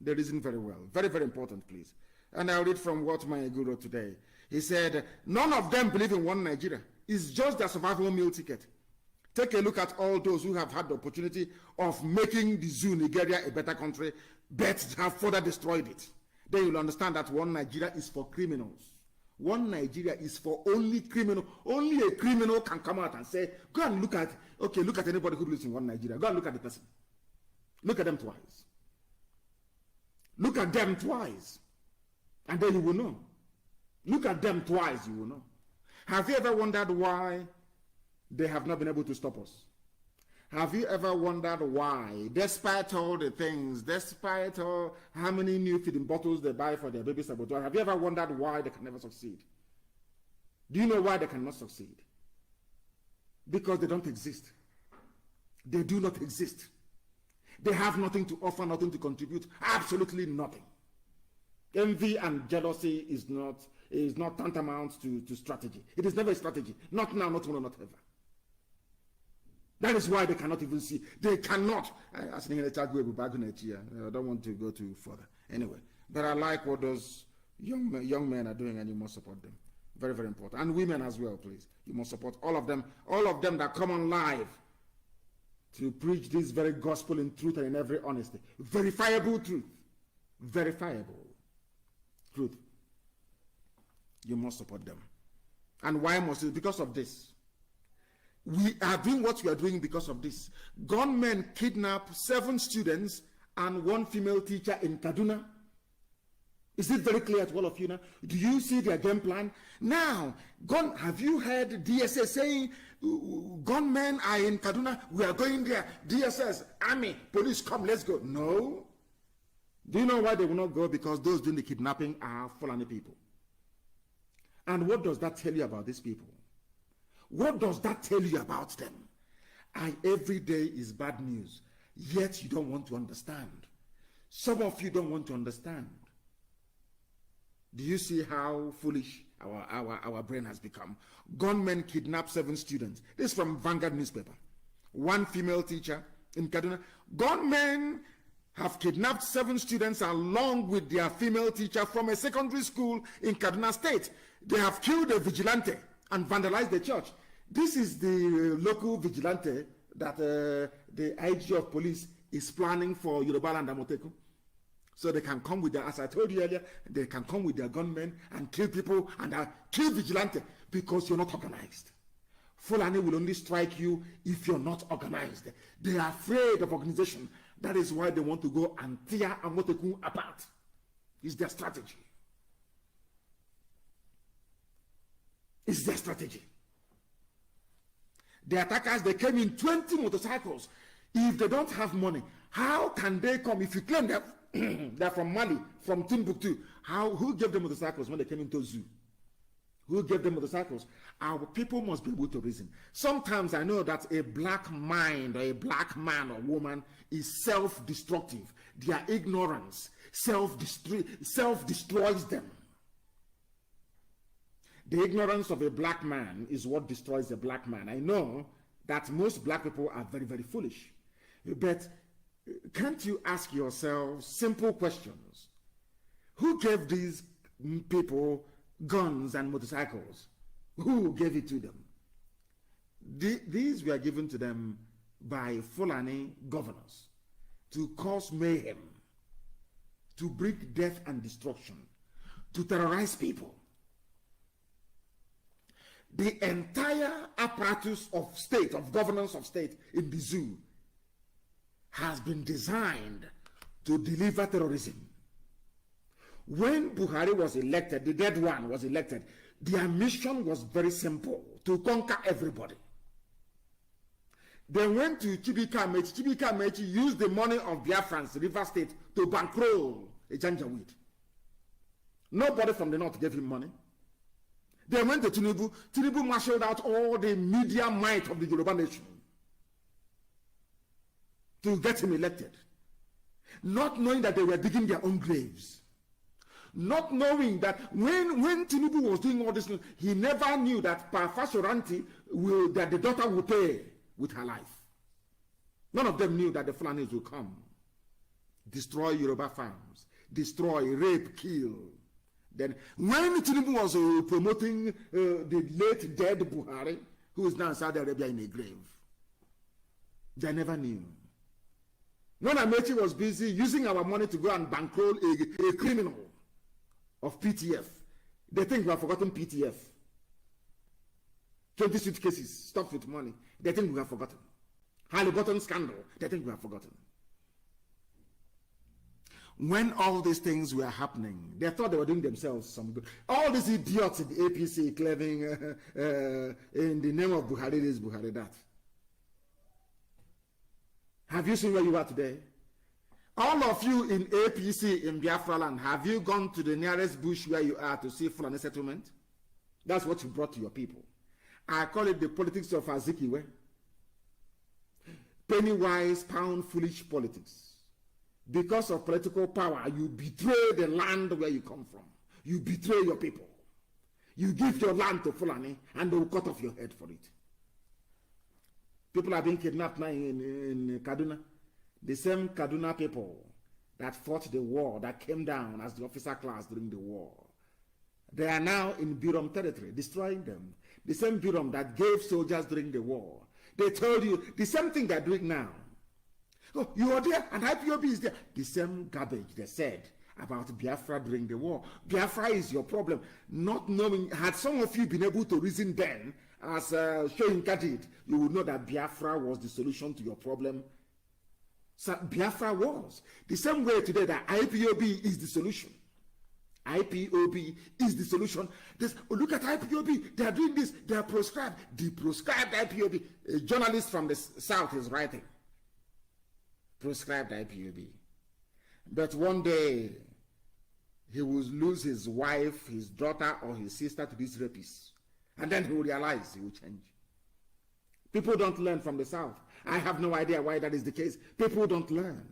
They reason very well. Very, very important, please. And I'll read from what my guru wrote today. He said, none of them believe in one Nigeria. It's just their survival meal ticket. Take a look at all those who have had the opportunity of making the zoo Nigeria a better country, but have further destroyed it. Then you'll understand that one Nigeria is for criminals. One Nigeria is for only criminal. Only a criminal can come out and say, go and look at, okay, look at anybody who believes in one Nigeria. Go and look at the person. Look at them twice. Look at them twice. And then you will know. Look at them twice, you will know. Have you ever wondered why they have not been able to stop us? Have you ever wondered why, despite all the things, despite all how many new feeding bottles they buy for their baby saboteur, have you ever wondered why they can never succeed? Do you know why they cannot succeed? Because they don't exist. They do not exist. They have nothing to offer, nothing to contribute, absolutely nothing. Envy and jealousy is not tantamount to strategy. It is never a strategy. Not now, not tomorrow, not ever. That is why they cannot even see. They cannot. I don't want to go too further. Anyway, but I like what those young men are doing, and you must support them. Very, very important. And women as well, please. You must support all of them that come on live to preach this very gospel in truth and in every honesty. Verifiable truth. Verifiable truth. You must support them. And why must it? Because of this. We are doing what we are doing because of this. Gunmen kidnap 7 students and 1 female teacher in Kaduna. Is it very clear to all of you now? Do you see their game plan? Now, have you heard DSS saying, gunmen are in Kaduna, we are going there. DSS, army, police, come, let's go. No. Do you know why they will not go? Because those doing the kidnapping are Fulani people. And what does that tell you about these people? What does that tell you about them? Every day is bad news, yet you don't want to understand. Some of you don't want to understand. Do you see how foolish our brain has become? Gunmen kidnap 7 students. This is from Vanguard newspaper. 1 female teacher in Kaduna. Gunmen have kidnapped 7 students along with their female teacher from a secondary school in Kaduna State. They have killed a vigilante and vandalized the church. This is the local vigilante that the IG of police is planning for Yoruba and Amoteku. So they can come with their, as I told you earlier, they can come with their gunmen and kill people and kill vigilante because you're not organized. Fulani will only strike you if you're not organized. They are afraid of organization. That is why they want to go and tear Amoteku apart. It's their strategy. It's their strategy. The attackers, they came in 20 motorcycles. If they don't have money, how can they come? If you claim that they're from Mali, from Timbuktu, who gave them motorcycles when they came into zoo? Who gave them motorcycles? Our people must be able to reason. Sometimes I know that a black mind or a black man or woman is self-destructive. Their ignorance self-destroys them. The ignorance of a black man is what destroys a black man. I know that most black people are very, very foolish. But can't you ask yourself simple questions? Who gave these people guns and motorcycles? Who gave it to them? These were given to them by Fulani governors to cause mayhem, to bring death and destruction, to terrorize people. The entire apparatus of state, of governance of state in the zoo has been designed to deliver terrorism. When Buhari was elected, the dead one was elected, their mission was very simple, to conquer everybody. They went to Chibika Mechi. Chibika Mechi used the money of Biafrans, River State, to bankroll a Janjaweed. Nobody from the north gave him money. They went to Tinubu. Tinubu marshaled out all the media might of the Yoruba nation to get him elected. Not knowing that they were digging their own graves. Not knowing that when Tinubu was doing all this, he never knew that Parfashoranti that the daughter would pay with her life. None of them knew that the Fulanis would come, destroy Yoruba farms, destroy, rape, kill. Then when Tinubu was promoting the late dead Buhari, who is now in Saudi Arabia in a grave, they never knew. When Amechi was busy using our money to go and bankroll a criminal of PTF, they think we have forgotten PTF. 20 suitcases stuffed with money, they think we have forgotten. Halliburton scandal, they think we have forgotten. When all these things were happening, they thought they were doing themselves some good. All these idiots in the APC claiming in the name of Buhari this, Buhari that. Have you seen where you are today? All of you in APC in Biafra land, have you gone to the nearest bush where you are to see Fulani settlement? That's what you brought to your people. I call it the politics of Azikiwe. Pay any wise pound foolish politics. Because of political power, you betray the land where you come from. You betray your people. You give your land to Fulani, and they will cut off your head for it. People are being kidnapped now in Kaduna. The same Kaduna people that fought the war, that came down as the officer class during the war, they are now in Birom territory, destroying them. The same Birom that gave soldiers during the war. They told you the same thing they're doing now. Oh, you are there and IPOB is there. The same garbage they said about Biafra during the war. Biafra is your problem. Not knowing, had some of you been able to reason then, as Shoyinka did, you would know that Biafra was the solution to your problem. So Biafra was. The same way today that IPOB is the solution. IPOB is the solution. Look at IPOB. They are doing this. They are proscribed. The proscribed IPOB. A journalist from the South is writing. Proscribed IPOB. But one day, he will lose his wife, his daughter, or his sister to these rapists. And then he will realize he will change. People don't learn from the South. I have no idea why that is the case. People don't learn.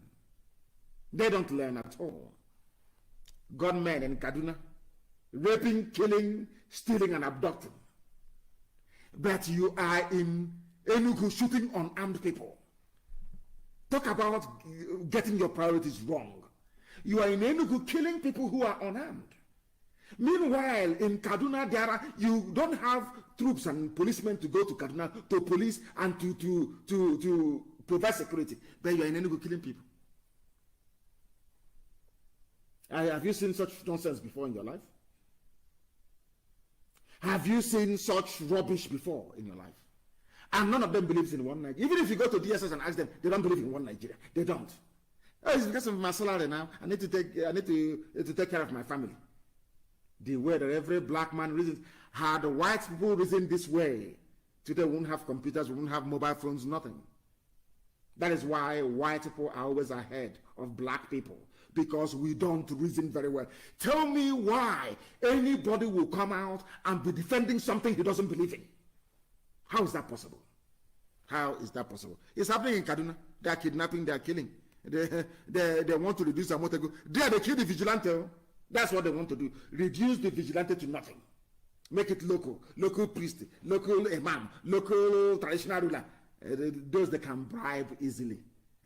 They don't learn at all. Gunmen in Kaduna, raping, killing, stealing, and abducting. But you are in Enugu shooting unarmed people. Talk about getting your priorities wrong. You are in Enugu killing people who are unarmed. Meanwhile, in Kaduna, you don't have troops and policemen to go to Kaduna to police and to provide security. But you are in Enugu killing people. Have you seen such nonsense before in your life? Have you seen such rubbish before in your life? And none of them believes in one Nigeria. Even if you go to DSS and ask them, they don't believe in one Nigeria. They don't. Oh, it's because of my salary now. I need to take care of my family. The way that every black man reasons, had the white people reason this way, today we won't have computers, we won't have mobile phones, nothing. That is why white people are always ahead of black people. Because we don't reason very well. Tell me why anybody will come out and be defending something he doesn't believe in. How is that possible? How is that possible? It's happening in Kaduna. They are kidnapping, they are killing. They want to reduce the Amotego. They kill the vigilante. That's what they want to do. Reduce the vigilante to nothing. Make it local. Local priest, local imam, local traditional ruler. Those that can bribe easily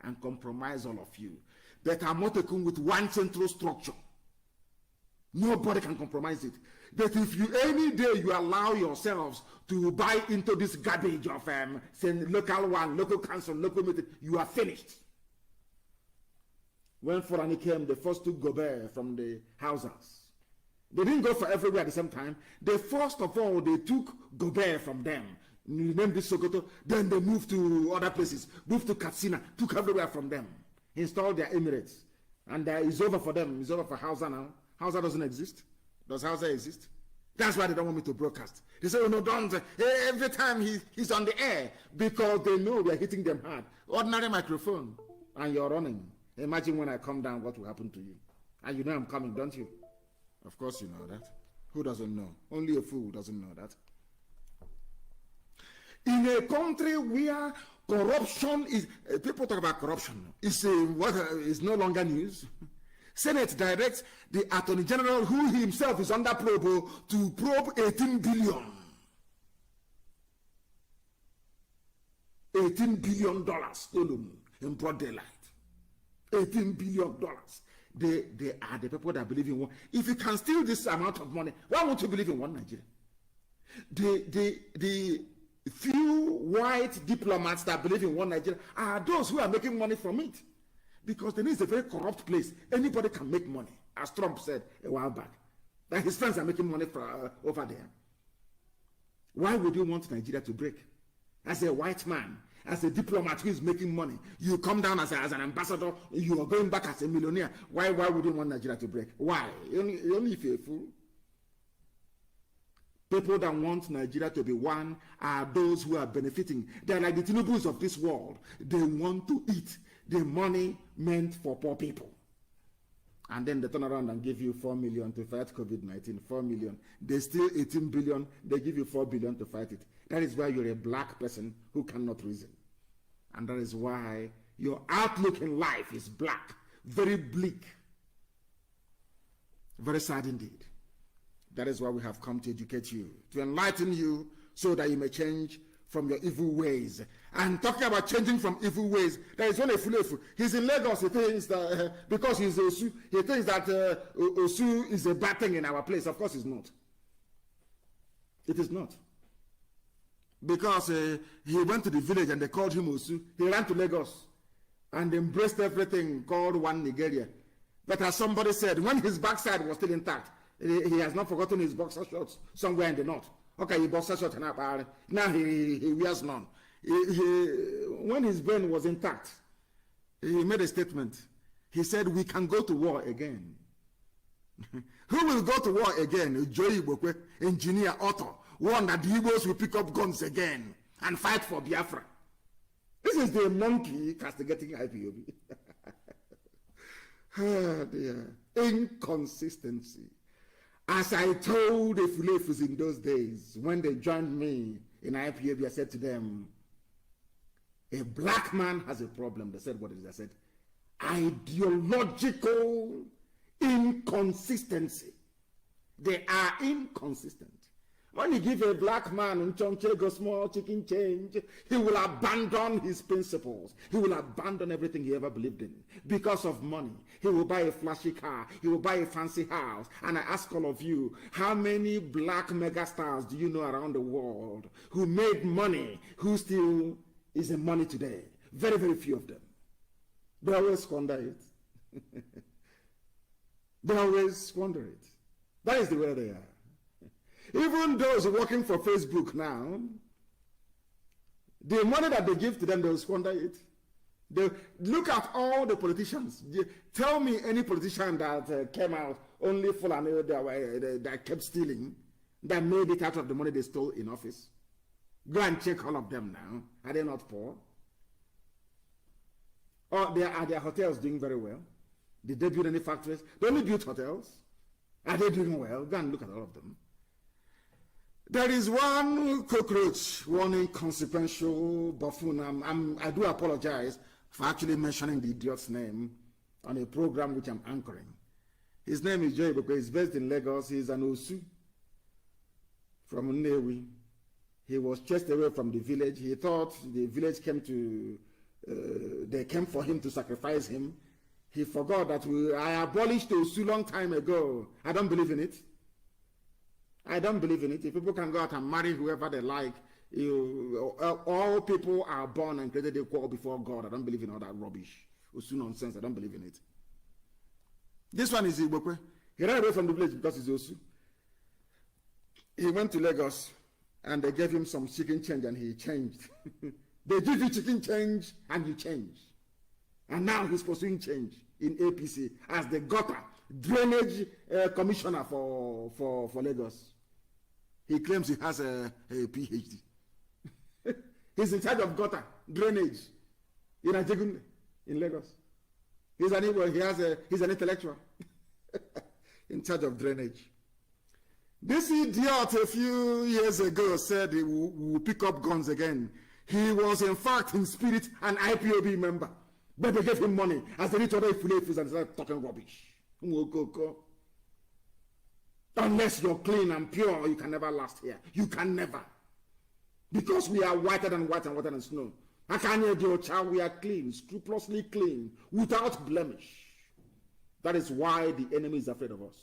and compromise all of you. That are not taken with one central structure. Nobody can compromise it. That if you any day you allow yourselves to buy into this garbage of saying local one, local council, local meeting, you are finished. When Fulani came, they first took Gobert from the houses. They didn't go for everywhere at the same time. They first of all, they took Gobert from them. Named this Sokoto. Then they moved to other places. Moved to Katsina. Took everywhere from them. Installed their emirates. And it's over for them. It's over for Hausa now. Hausa doesn't exist. Does Hausa exist? That's why they don't want me to broadcast. They say, oh no, don't. Every time he's on the air. Because they know we're hitting them hard. Ordinary microphone. And you're running. Imagine when I come down, what will happen to you. And you know I'm coming, don't you? Of course you know that. Who doesn't know? Only a fool doesn't know that. In a country where corruption is, people talk about corruption, it's no longer news. Senate directs the Attorney General, who himself is under probe, to probe 18 billion. $18 billion stolen in broad daylight. $18 billion. They are the people that believe in one. If you can steal this amount of money, why won't you believe in one Nigeria? The few white diplomats that believe in one Nigeria are those who are making money from it. Because the is a very corrupt place. Anybody can make money, as Trump said a while back. That his friends are making money over there. Why would you want Nigeria to break? As a white man, as a diplomat who is making money, you come down as an ambassador, you are going back as a millionaire. Why would you want Nigeria to break? Why? Only if you're a fool. People that want Nigeria to be one are those who are benefiting. They're like the Tinubus of this world. They want to eat the money meant for poor people. And then they turn around and give you 4 million to fight COVID-19. 4 million. They steal 18 billion. They give you 4 billion to fight it. That is why you're a black person who cannot reason. And that is why your outlook in life is black, very bleak, very sad indeed. That is why we have come to educate you, to enlighten you, so that you may change from your evil ways. And talking about changing from evil ways, there is one Efulefu. He's in Lagos. He thinks that because he's Osu, he thinks that Osu is a bad thing in our place. Of course, it's not. It is not. Because he went to the village and they called him Osu. He ran to Lagos and embraced everything called one Nigeria. But as somebody said, when his backside was still intact, he has not forgotten his boxer shorts somewhere in the north. Okay, he boxer shorts now he wears none. When his brain was intact, he made a statement. He said, we can go to war again. Who will go to war again? Joey Bokwe, engineer, author, one that the Igbos will pick up guns again and fight for Biafra. This is the monkey castigating IPOB. Oh dear. Inconsistency. As I told the Fulefus in those days, when they joined me in IPOB, I said to them, a black man has a problem. They said, what is it? I said, ideological inconsistency. They are inconsistent. When you give a black man a small chicken change, he will abandon his principles. He will abandon everything he ever believed in because of money. He will buy a flashy car. He will buy a fancy house. And I ask all of you, how many black megastars do you know around the world who made money, who still is in money today? Very, very few of them. They always squander it. They always squander it. That is the way they are. Even those working for Facebook now, the money that they give to them, they will squander it. They look at all the politicians. Tell me any politician that came out only full and that kept stealing, that made it out of the money they stole in office. Go and check all of them now. Are they not poor? Or are their hotels doing very well? Did they build any factories? They only built hotels. Are they doing well? Go and look at all of them. There is one cockroach, one inconsequential buffoon. I do apologize for actually mentioning the idiot's name on a program which I'm anchoring. His name is Joy Bokwe. He's based in Lagos. He's an Osu from Nnewi. He was chased away from the village. He thought the village they came for him to sacrifice him. He forgot that I abolished Osu long time ago. I don't believe in it. I don't believe in it. If people can go out and marry whoever they like, all people are born and created equal before God. I don't believe in all that rubbish. Osu nonsense. I don't believe in it. This one is Ibokwe. He ran away from the village because he's Osu. He went to Lagos and they gave him some chicken change and he changed. They give you chicken change and you change. And now he's pursuing change in APC as the gutter drainage commissioner for Lagos. He claims he has a PhD. He's in charge of gutter drainage in Ajegunle in Lagos. He's an intellectual in charge of drainage. This idiot a few years ago said he will pick up guns again. He was in fact in spirit an IPOB member, but they gave him money as they reached other Fulefus and started talking rubbish. Unless you're clean and pure, you can never last here. You can never. Because we are whiter than white and whiter than snow. We are clean, scrupulously clean, without blemish. That is why the enemy is afraid of us.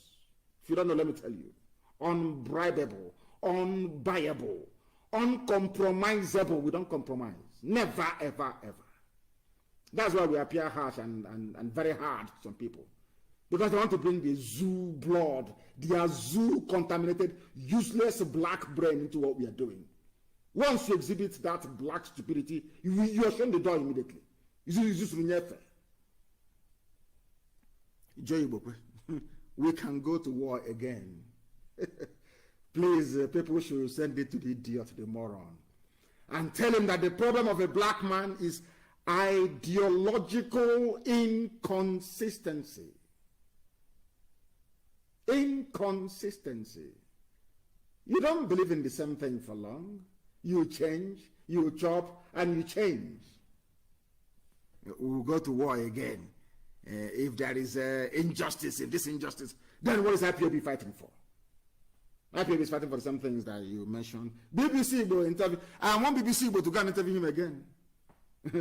If you don't know, let me tell you. Unbribable, unbuyable, uncompromisable. We don't compromise. Never, ever, ever. That's why we appear harsh and very hard to some people. Because they want to bring the zoo blood, their zoo contaminated, useless black brain into what we are doing. Once you exhibit that black stupidity, you are shutting the door immediately. We can go to war again. Please, people should send it to the idiot, the moron, and tell him that the problem of a black man is ideological inconsistency. Inconsistency. You don't believe in the same thing for long. You change, you chop, and you change. we'll go to war again. If there is injustice, if this injustice, then what is IPOB fighting for? IPOB is fighting for some things that you mentioned. BBC will interview. I want BBC to go and interview him again.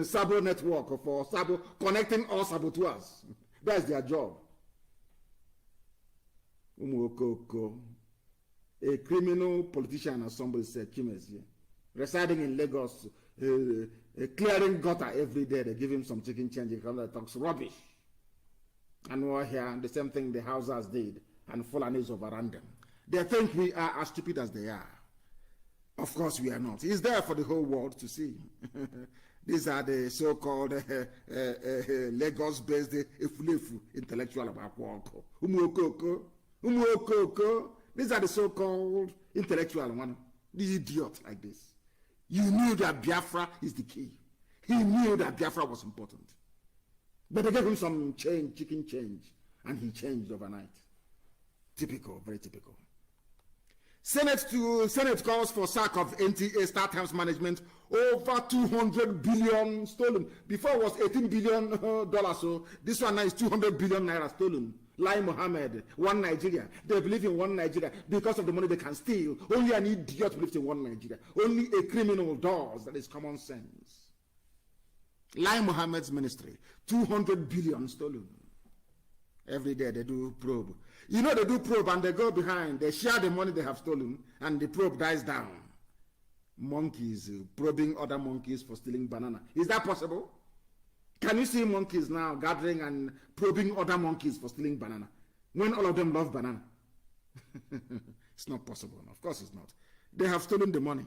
Sabo network for Sabo, connecting all saboteurs. That's their job. A criminal politician, as somebody said, Kimes, residing in Lagos, clearing gutter every day. They give him some chicken change. He comes and talks rubbish. And we're here, the same thing the Hausas did, and Fulanis overran them. They think we are as stupid as they are. Of course we are not. It's there for the whole world to see. These are the so-called Lagos-based intellectual about Walko. These are the so-called intellectual one. These idiots like this. You knew that Biafra is the key. He knew that Biafra was important. But they gave him some change, chicken change, and he changed overnight. Typical, very typical. Senate calls for sack of NTA Star Times management. Over 200 billion stolen. Before it was $18 billion, so this one now is 200 billion naira stolen. Lai Mohammed, one Nigeria. They believe in one Nigeria because of the money they can steal. Only an idiot believes in one Nigeria. Only a criminal does. That is common sense. Lai Mohammed's ministry, 200 billion stolen. Every day they do probe. You know, they do probe and they go behind. They share the money they have stolen and the probe dies down. Monkeys probing other monkeys for stealing banana. Is that possible? Can you see monkeys now gathering and probing other monkeys for stealing banana when all of them love banana? It's not possible. Of course it's not. They have stolen the money.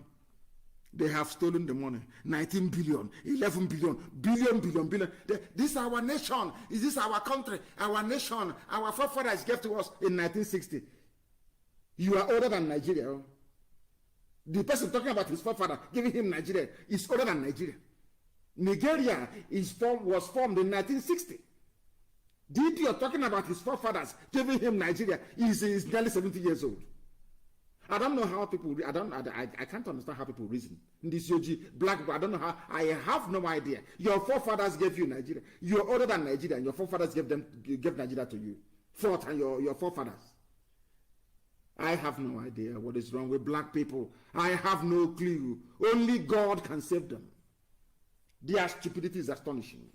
They have stolen the money. 19 billion, 11 billion. This is our nation. Is this our country? Our nation. Our forefathers gave to us in 1960. You are older than Nigeria. The person talking about his forefather giving him Nigeria is older than Nigeria. Nigeria was formed in 1960. The idiot talking about his forefathers giving him Nigeria is nearly 70 years old. I don't know how people, I can't understand how people reason. In this AUG, black, I don't know how, I have no idea. Your forefathers gave you Nigeria. You're older than Nigeria, and your forefathers gave Nigeria to you. Fought and your forefathers. I have no idea what is wrong with black people. I have no clue. Only God can save them. Their stupidity is astonishing.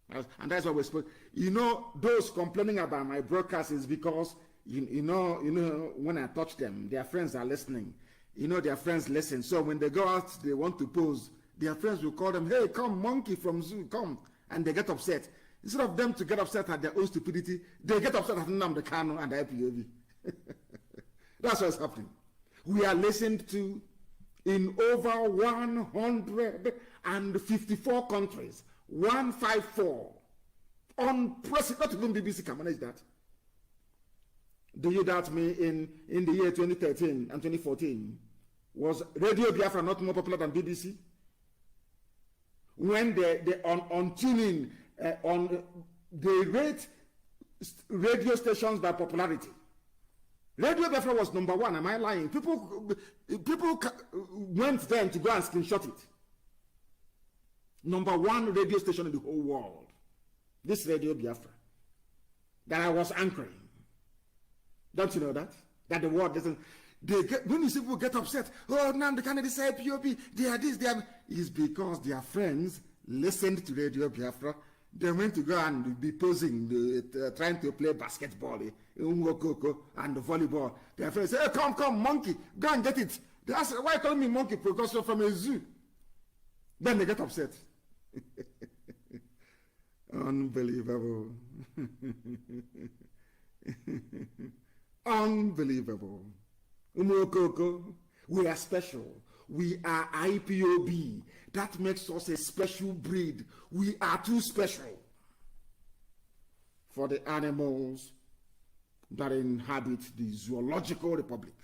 And that's what we're supposed. You know, those complaining about my broadcast is because you know, when I touch them, their friends are listening. You know, their friends listen. So when they go out, they want to pose. Their friends will call them, "Hey, come, monkey from zoo, come," and they get upset. Instead of them to get upset at their own stupidity, they get upset at NNAMDI, KANU, and the IPOB. That's what's happening. We are listened to in over 154 countries. 154. Unprecedented. Not even BBC can manage that. Do you doubt me? In the year 2013 and 2014, was Radio Biafra not more popular than BBC? When they on tuning, they rate radio stations by popularity. Radio Biafra was number one. Am I lying? People went then to go and screenshot it. Number one radio station in the whole world. This Radio Biafra that I was anchoring. Don't you know that? That the world doesn't. When you see people get upset, oh, now the Kennedy say POP, they are this, they are. It's because their friends listened to Radio Biafra. They went to go and be posing, trying to play basketball, and volleyball. Their friends say, "Hey, come, monkey, go and get it." They ask, "Why calling me monkey? Because you're from a zoo." Then they get upset. Unbelievable. Unbelievable. We are special. We are IPOB. That makes us a special breed. We are too special for the animals that inhabit the zoological republic.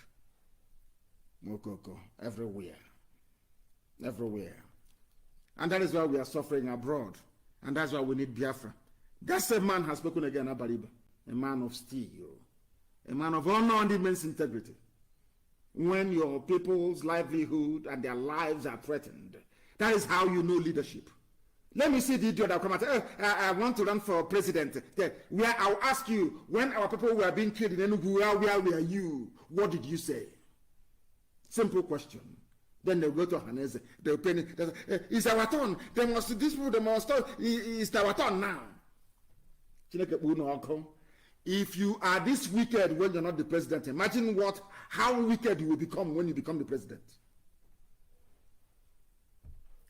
Everywhere. Everywhere. And that is why we are suffering abroad. And that's why we need Biafra. That same man has spoken again, Abariba. A man of steel. A man of honor and immense integrity. When your people's livelihood and their lives are threatened, that is how you know leadership. Let me see the idiot that will come and say, I want to run for president. Where I'll ask you, when our people were being killed in Enugu, where were you? What did you say? Simple question. Then they'll go to Hanese. They'll pay it. It's our turn. They must, these people, they must stop. It's our turn now. If you are this wicked when you're not the president, imagine how wicked you will become when you become the president.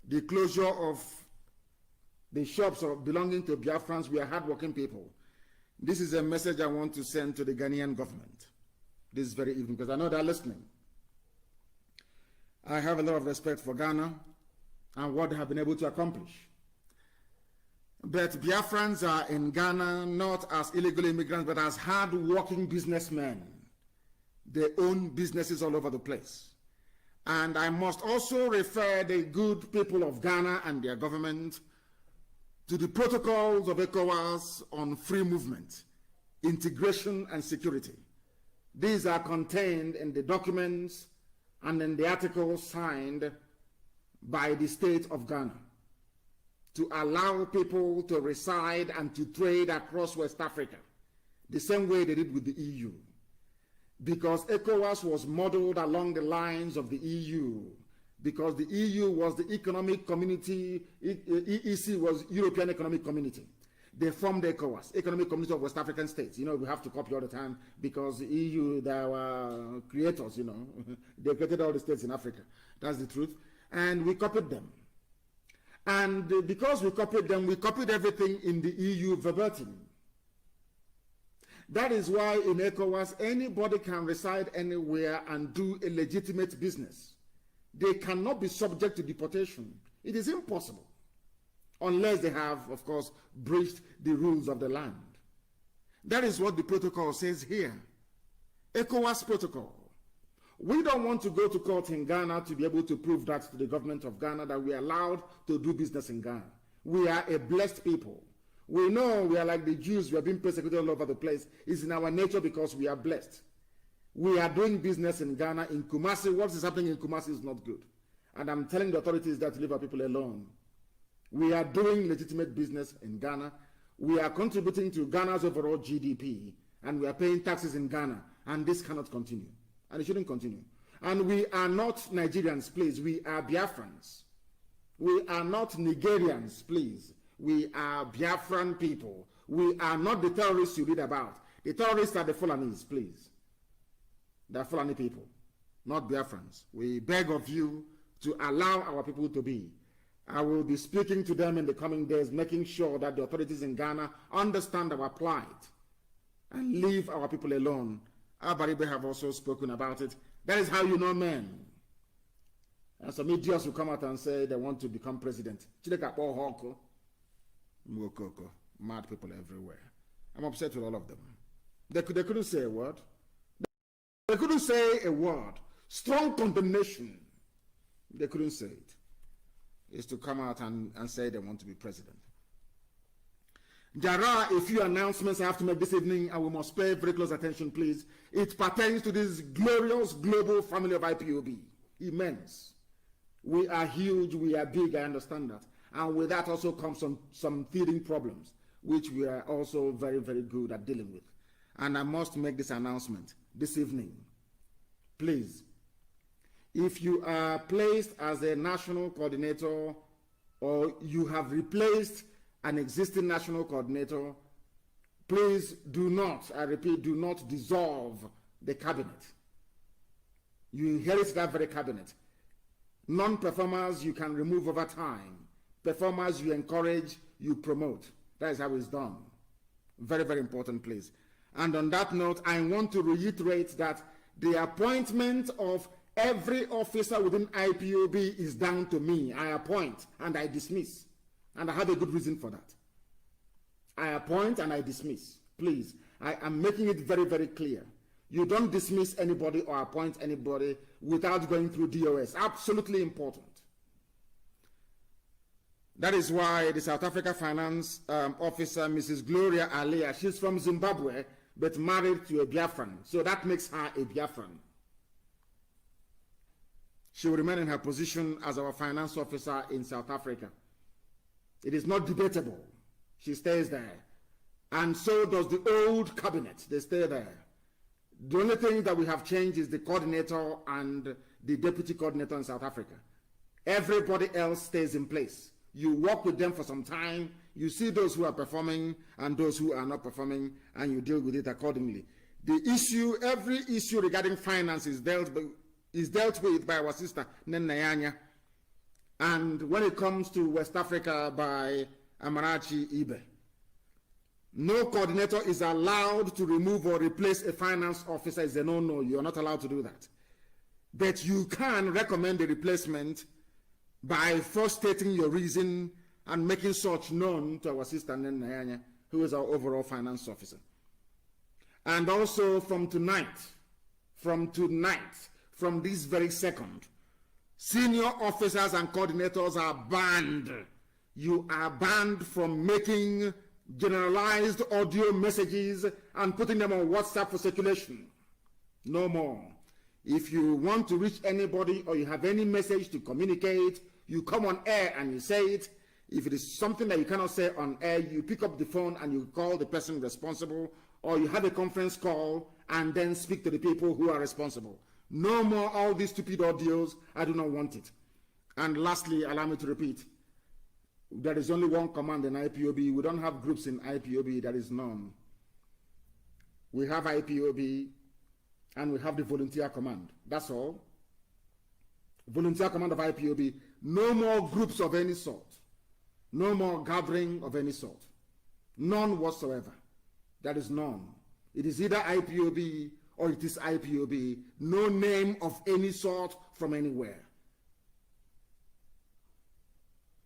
The closure of the shops belonging to Biafrans, we are hardworking people. This is a message I want to send to the Ghanaian government this very evening, because I know they're listening. I have a lot of respect for Ghana and what they have been able to accomplish. But Biafrans are in Ghana not as illegal immigrants, but as hard-working businessmen. They own businesses all over the place. And I must also refer the good people of Ghana and their government to the protocols of ECOWAS on free movement, integration, and security. These are contained in the documents and in the articles signed by the state of Ghana to allow people to reside and to trade across West Africa, the same way they did with the EU. Because ECOWAS was modeled along the lines of the EU, because the EU was the economic community, EEC was European Economic Community. They formed ECOWAS, Economic Community of West African States. You know, we have to copy all the time because the EU, they were creators, you know. They created all the states in Africa. That's the truth. And we copied them. And because we copied them, we copied everything in the EU verbatim. That is why in ECOWAS, anybody can reside anywhere and do a legitimate business. They cannot be subject to deportation. It is impossible, unless they have, of course, breached the rules of the land. That is what the protocol says here. ECOWAS protocol. We don't want to go to court in Ghana to be able to prove that to the government of Ghana that we are allowed to do business in Ghana. We are a blessed people. We know we are like the Jews, we are being persecuted all over the place. It's in our nature because we are blessed. We are doing business in Ghana, in Kumasi. What is happening in Kumasi is not good. And I'm telling the authorities that to leave our people alone. We are doing legitimate business in Ghana. We are contributing to Ghana's overall GDP. And we are paying taxes in Ghana. And this cannot continue. And it shouldn't continue. And we are not Nigerians, please. We are Biafrans. We are not Nigerians, please. We are Biafran people. We are not the terrorists you read about. The terrorists are the Fulanis, please. They are Fulani people, not Biafrans. We beg of you to allow our people to be. I will be speaking to them in the coming days, making sure that the authorities in Ghana understand our plight and leave our people alone. Abaribe have also spoken about it. That is how you know men. And some idiots will come out and say they want to become president. Mad people everywhere. I'm upset with all of them. They couldn't say a word. They couldn't say a word. Strong condemnation. They couldn't say it. Is to come out and say they want to be president. There are a few announcements I have to make this evening, and we must pay very close attention, please. It pertains to this glorious global family of IPOB. Immense. We are huge, we are big, I understand that. And with that also comes some feeding problems, which we are also very, very good at dealing with. And I must make this announcement this evening. Please, if you are placed as a national coordinator or you have replaced an existing national coordinator, please do not, I repeat, do not dissolve the cabinet. You inherit that very cabinet. Non-performers you can remove over time. Performers you encourage, you promote. That is how it's done. Very, very important, please. And on that note, I want to reiterate that the appointment of every officer within IPOB is down to me. I appoint and I dismiss. And I have a good reason for that. I appoint and I dismiss. Please, I am making it very, very clear. You don't dismiss anybody or appoint anybody without going through DOS. Absolutely important. That is why the South Africa Finance Officer, Mrs. Gloria Alia, she's from Zimbabwe, but married to a Biafran. So that makes her a Biafran. She will remain in her position as our finance officer in South Africa. It is not debatable. She stays there. And so does the old cabinet. They stay there. The only thing that we have changed is the coordinator and the deputy coordinator in South Africa. Everybody else stays in place. You work with them for some time. You see those who are performing and those who are not performing, and you deal with it accordingly. The issue, every issue regarding finance is dealt with by our sister NNAMDI. And when it comes to West Africa, by Amarachi Ibe. No coordinator is allowed to remove or replace a finance officer. It's a no-no. You're not allowed to do that. But you can recommend a replacement by first stating your reason and making such known to our sister NNAMDI, who is our overall finance officer. And also from tonight, from this very second, senior officers and coordinators are banned. You are banned from making generalized audio messages and putting them on WhatsApp for circulation. No more. If you want to reach anybody or you have any message to communicate, you come on air and you say it. If it is something that you cannot say on air, you pick up the phone and you call the person responsible, or you have a conference call and then speak to the people who are responsible. No more all these stupid audios. I do not want it. And lastly, allow me to repeat, there is only one command in IPOB. We don't have groups in IPOB. There is none. We have IPOB and we have the volunteer command. That's all. Volunteer command of IPOB. No more groups of any sort. No more gathering of any sort. None whatsoever. There is none. It is either IPOB or it is IPOB. No name of any sort from anywhere.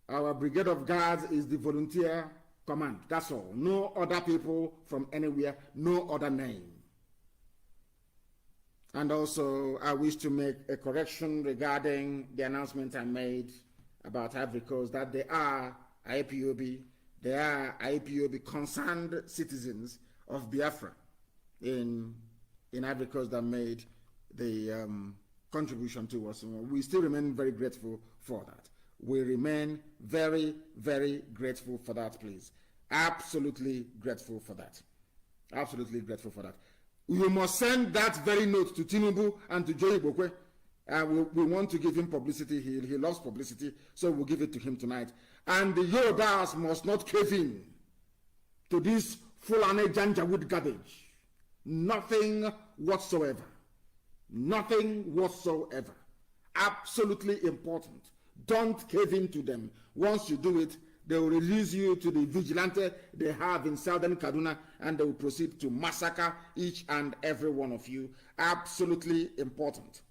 Our brigade of guards is the volunteer command. That's all. No other people from anywhere. No other name. And also, I wish to make a correction regarding the announcement I made about Ivory Coast, that they are IPOB. They are IPOB concerned citizens of Biafra in Ivory Coast that made the contribution to us. We still remain very grateful for that. We remain very, very grateful for that, please. Absolutely grateful for that. Absolutely grateful for that. You must send that very note to Tinubu and to Joey Bokwe. We want to give him publicity. He loves publicity, so we'll give it to him tonight. And the Yorubas must not cave in to this Fulani Janjaweed garbage. Nothing whatsoever. Nothing whatsoever. Absolutely important. Don't cave in to them. Once you do it, they will release you to the vigilante they have in southern Kaduna, and they will proceed to massacre each and every one of you. Absolutely important.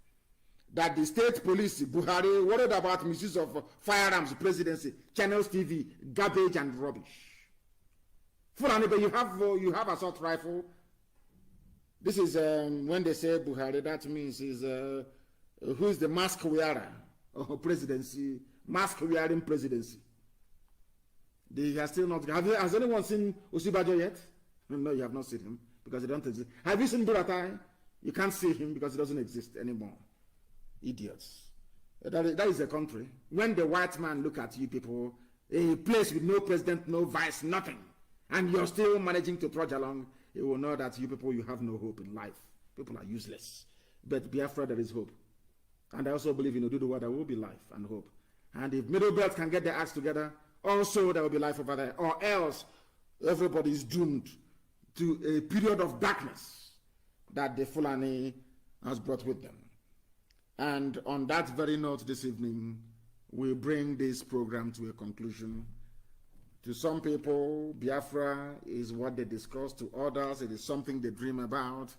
That the state police, Buhari, worried about misuse of firearms, presidency, channels TV, garbage and rubbish. Fulani, but you have assault rifle. This is when they say Buhari, that means is who is the mask wearer of presidency, mask wearing presidency. They are still not. Has anyone seen Osibajo yet? No, you have not seen him because he don't exist. Have you seen Buratai? You can't see him because he doesn't exist anymore. Idiots. That is a country. When the white man look at you people, a place with no president, no vice, nothing, and you're still managing to trudge along, he will know that you people, you have no hope in life. People are useless. But Biafra, there is hope. And I also believe in Oduduwa there will be life and hope. And if Middle Belt can get their acts together, also there will be life over there. Or else everybody is doomed to a period of darkness that the Fulani has brought with them. And on that very note this evening, we bring this program to a conclusion. To some people, Biafra is what they discuss. To others, it is something they dream about.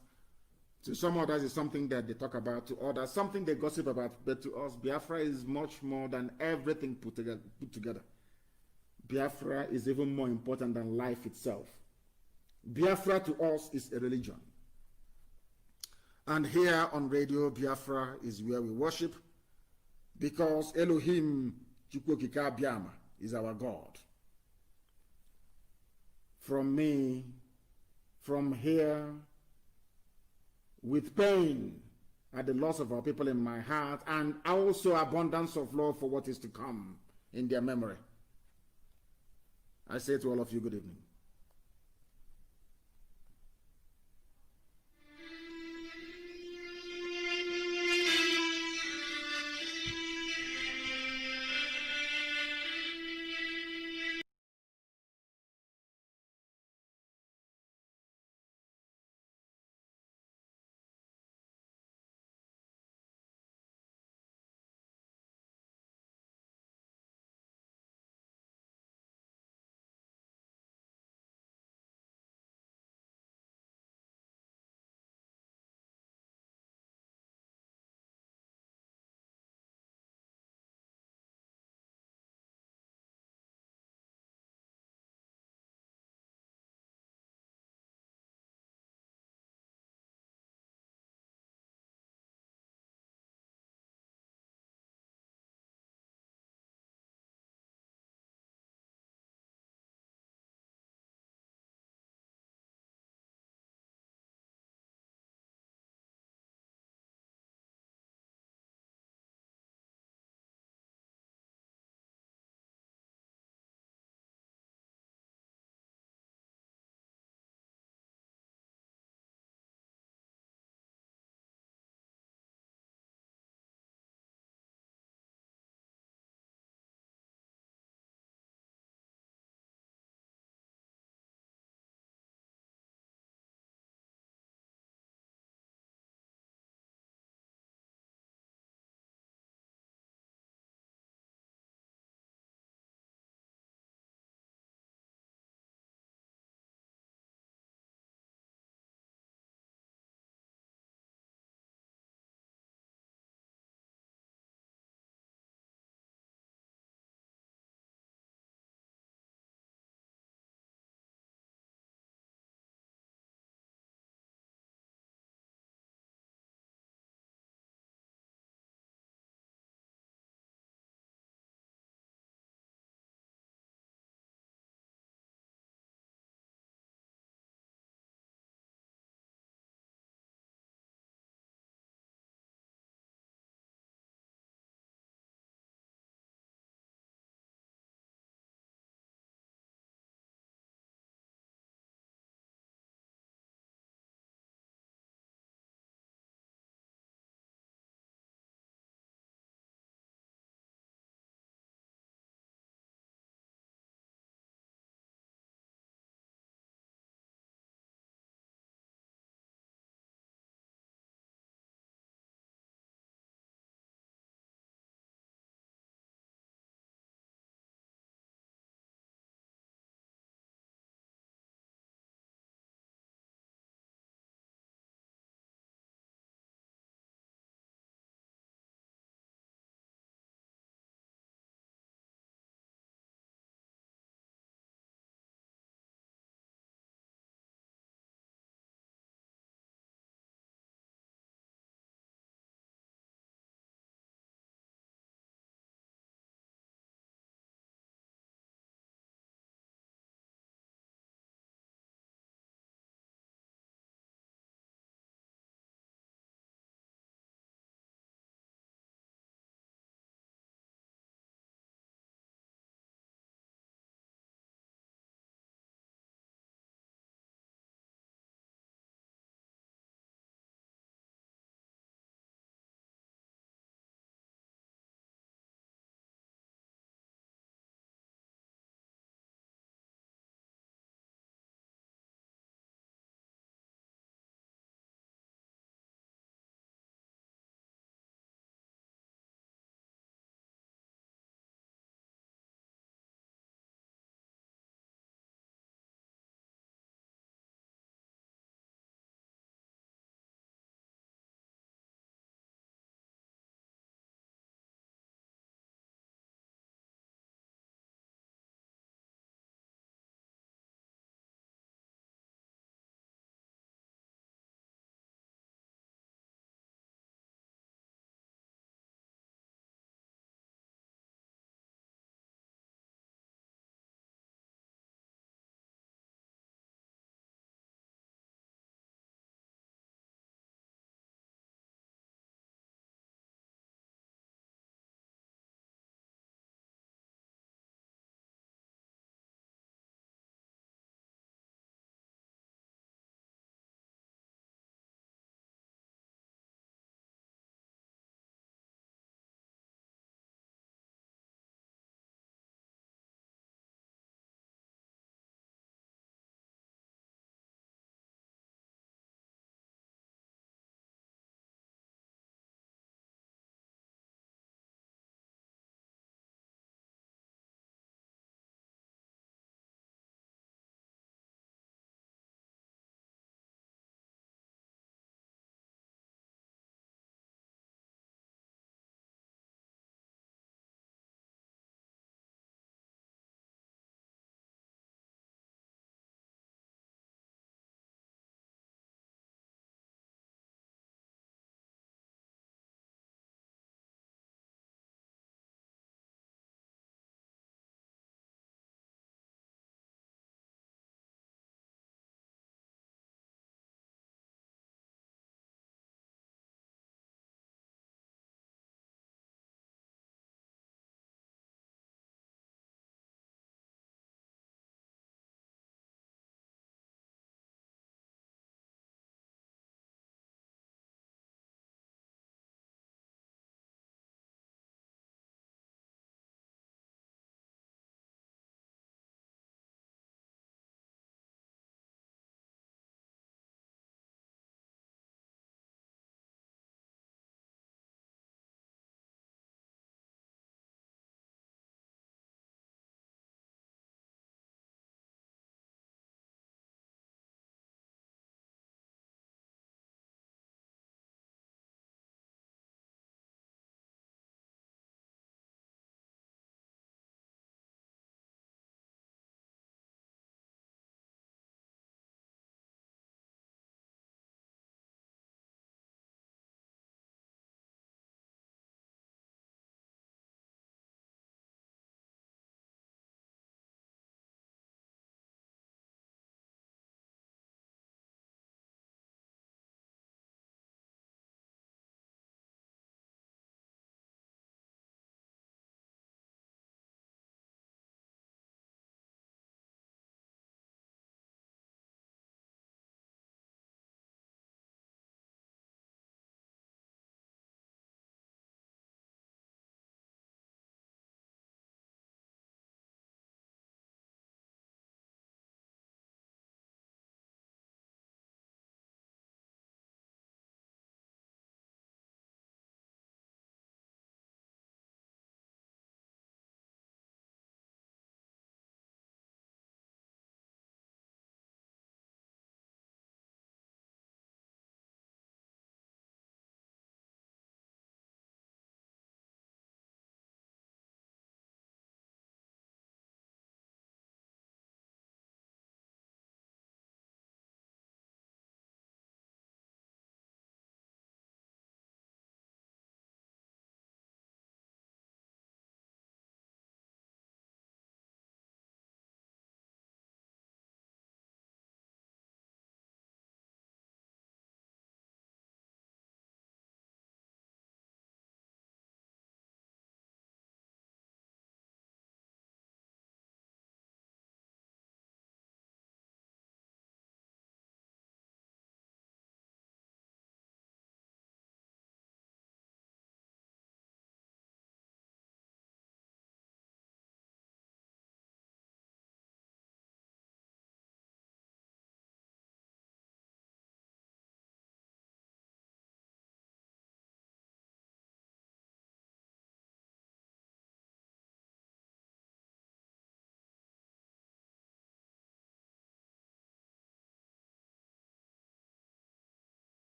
To some others, it's something that they talk about. To others, something they gossip about. But to us, Biafra is much more than everything put together. Biafra is even more important than life itself. Biafra to us is a religion. And here on Radio Biafra is where we worship, because Elohim Chukwokika Biama is our God. From me, from here, with pain at the loss of our people in my heart, and also abundance of love for what is to come in their memory, I say to all of you, good evening.